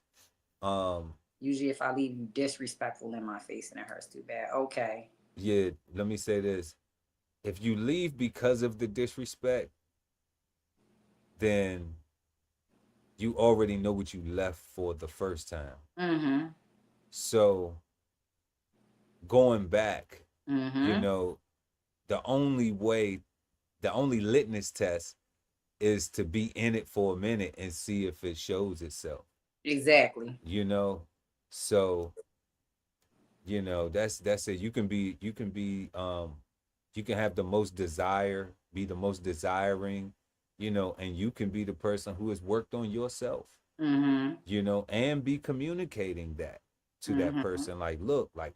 Um Usually if I leave you disrespectful in my face and it hurts too bad. Okay. yeah, let me say this. If you leave because of the disrespect, then you already know what you left for the first time. Mm-hmm. So going back, you Mm-hmm. know, the only way, the only litmus test is to be in it for a minute and see if it shows itself, Exactly. you know? So, that's it. You can have the most desire, be the most desiring, and you can be the person who has worked on yourself, Mm-hmm. and be communicating that to that Mm-hmm. person. Like, look, like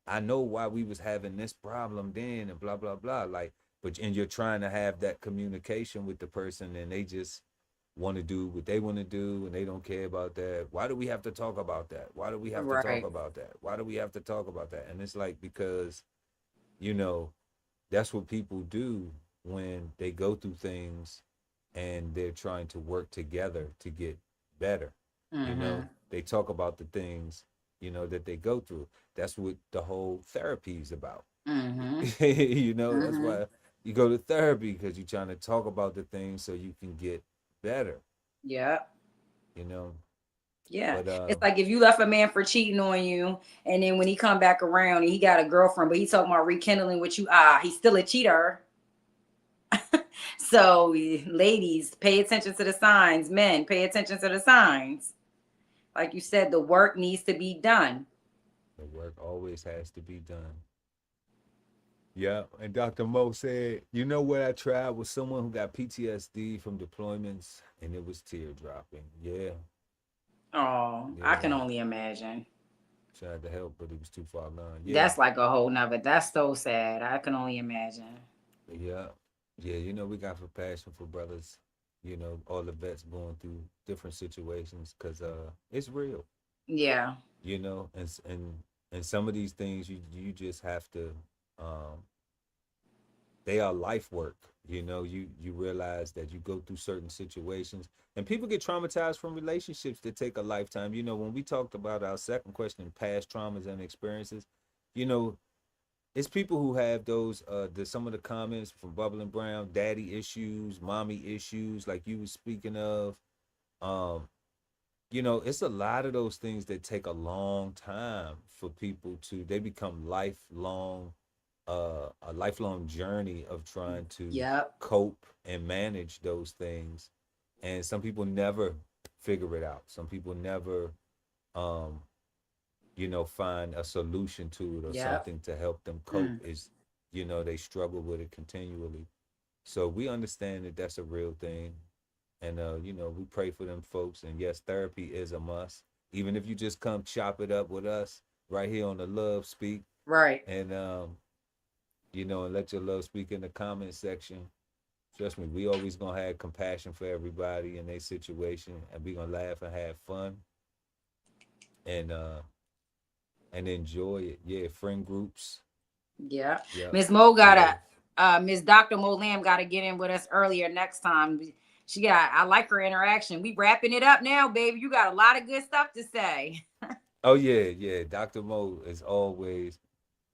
I know why we was having this problem then and blah blah blah. Like, and you're trying to have that communication with the person and they just want to do what they want to do and they don't care about that. Why do we have to talk about that? Why do we have to talk Right. about that? Why do we have to talk about that? And it's like because, you know, that's what people do when they go through things and they're trying to work together to get better. Mm-hmm. They talk about the things, that they go through. That's what the whole therapy is about. Mm-hmm. That's Mm-hmm. why you go to therapy because you're trying to talk about the things so you can get better, Yep. you know. Yeah. But It's like if you left a man for cheating on you and then when he come back around and he got a girlfriend, but he talking about rekindling with you, he's still a cheater. So ladies, pay attention to the signs. Men, pay attention to the signs. Like you said, the work needs to be done. the work always has to be done. Yeah, and Dr. Mo said, you know what I tried with someone who got PTSD from deployments, and it was tear dropping. Yeah, Oh, I can yeah. only imagine. Tried to help, but it was too far gone. Yeah, That's like a whole nother. That's so sad. I can only imagine. yeah, yeah. We got compassion for brothers. All the vets going through different situations because it's real. Yeah. And some of these things you just have to um they are life work. You realize that you go through certain situations and people get traumatized from relationships that take a lifetime. When we talked about our second question, past traumas and experiences, you know it's people who have those some of the comments from Bubble and Brown, daddy issues, mommy issues, like you was speaking of. um it's a lot of those things that take a long time for people to they become lifelong a lifelong journey of trying to Yep. cope and manage those things. And some people never figure it out. Some people never um find a solution to it or Yep. something to help them cope. Mm. Is they struggle with it continually. So we understand that that's a real thing. And we pray for them folks. And yes, therapy is a must. Even if you just come chop it up with us right here on the Love Speak, Right. and and let your love speak in the comment section. Trust me, we always gonna have compassion for everybody in their situation, and we gonna laugh and have fun and enjoy it. Yeah, friend groups. Yeah. Yep. Miss Mo Yeah. gotta Miss Dr. Mo Lamb gotta get in with us earlier next time. I like her interaction. We wrapping it up now, baby. You got a lot of good stuff to say. Oh yeah, yeah. Dr. Mo is always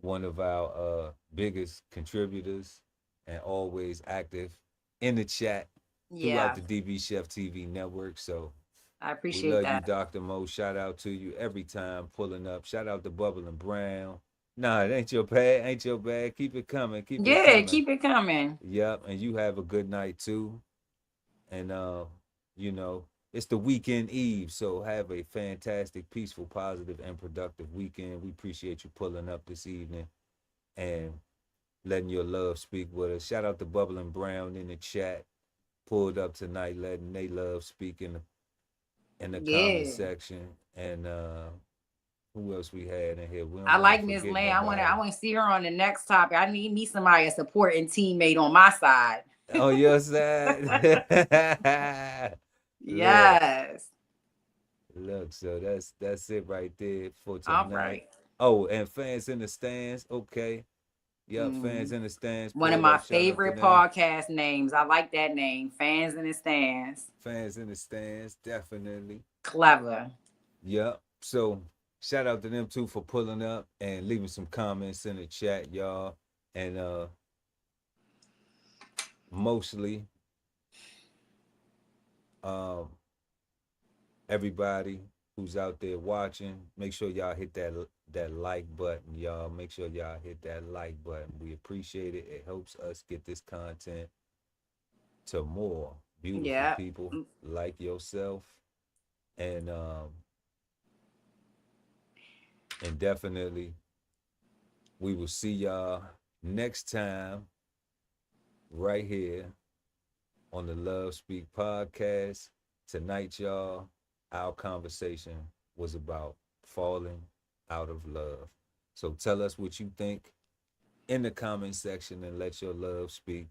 one of our biggest contributors and always active in the chat throughout Yeah. the DB Chef TV network. So I we appreciate love you, that. Dr. Mo. Shout out to you every time pulling up. Shout out to Bubble and Brown. Nah, it ain't your bad. Ain't your bad. Keep it coming. Keep it Yeah, coming. keep it coming. Yep, and you have a good night too. And it's the weekend eve, so have a fantastic, peaceful, positive, and productive weekend. We appreciate you pulling up this evening and letting your love speak with us. Shout out to Bubble and Brown in the chat. Pulled up tonight, letting they love speak in the comment section. And who else we had in here? I like Miss Lane. I want to see her on the next topic. I need me somebody, a supporting teammate on my side. Oh, your side. Yes. Look, so that's it right there for tonight. All right. Oh, and fans in the stands. Okay. Yep, fans in the stands. One of my favorite podcast names. I like that name. Fans in the stands. Fans in the stands, definitely. Clever. Yep. So shout out to them too for pulling up and leaving some comments in the chat, y'all. And mostly everybody who's out there watching, make sure y'all hit that like button, y'all. Make sure y'all hit that like button. We appreciate it. It helps us get this content to more beautiful people like yourself. And definitely we will see y'all next time right here on the Love Speak podcast. Tonight, y'all, our conversation was about falling out of love. So tell us what you think in the comment section and let your love speak.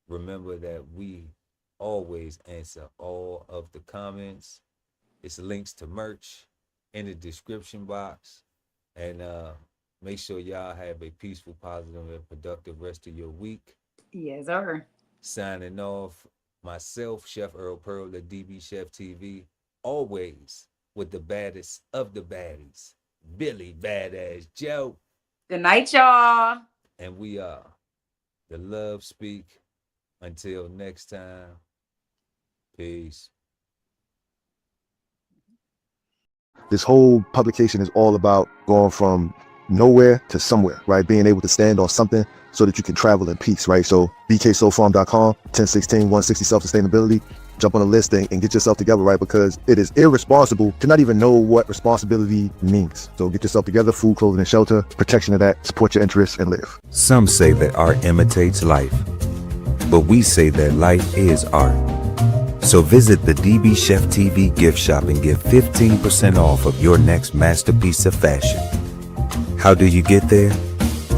Remember that we always answer all of the comments. It's links to merch in the description box. And make sure y'all have a peaceful, positive, and productive rest of your week. Yes, sir. Signing off, myself, Chef Earl Pearl at DBCHEFTV, always with the baddest of the baddies, Billy Badass Joe. Good night, y'all. And we are the Love Speak. Until next time, peace. This whole publication is all about going from nowhere to somewhere, right? Being able to stand on something so that you can travel in peace, right? So BKSoulFarm.com, 1016 160 self-sustainability. Jump on the list and get yourself together, right? Because it is irresponsible to not even know what responsibility means. So get yourself together, food, clothing, and shelter, protection of that, support your interests, and live. Some say that art imitates life, but we say that life is art. So visit the DBCHEFTV gift shop and get 15% off of your next masterpiece of fashion. How do you get there?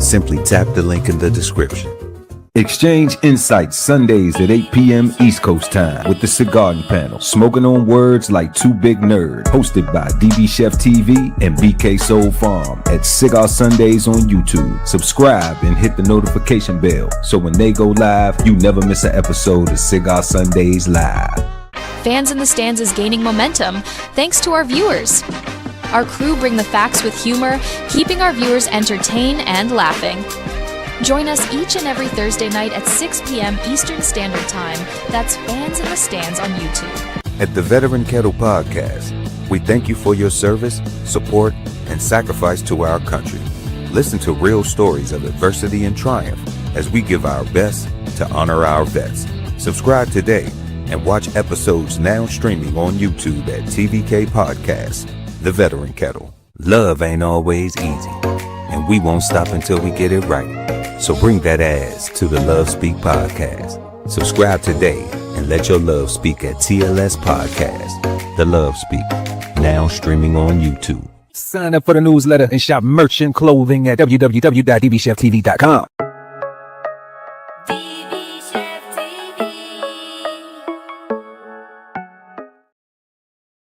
Simply tap the link in the description. Exchange insights Sundays at 8 p.m. East Coast time with the Cigar Panel, smoking on words like two big nerds, hosted by DBCHEFTV and BK Soul Farm at Cigar Sundays on YouTube. Subscribe and hit the notification bell so when they go live, you never miss an episode of Cigar Sundays Live. Fans in the Stands is gaining momentum thanks to our viewers. Our crew bring the facts with humor, keeping our viewers entertained and laughing. Join us each and every Thursday night at 6 p.m. Eastern Standard Time. That's Fans in the Stands on YouTube. At the Veteran Kettle Podcast, we thank you for your service, support, and sacrifice to our country. Listen to real stories of adversity and triumph as we give our best to honor our vets. Subscribe today and watch episodes now streaming on YouTube at TVK Podcast, The Veteran Kettle. Love ain't always easy, and we won't stop until we get it right. So bring that ass to the Love Speak Podcast. Subscribe today and let your love speak at TLS Podcast. The Love Speak, now streaming on YouTube. Sign up for the newsletter and shop merch and clothing at www.dbcheftv.com.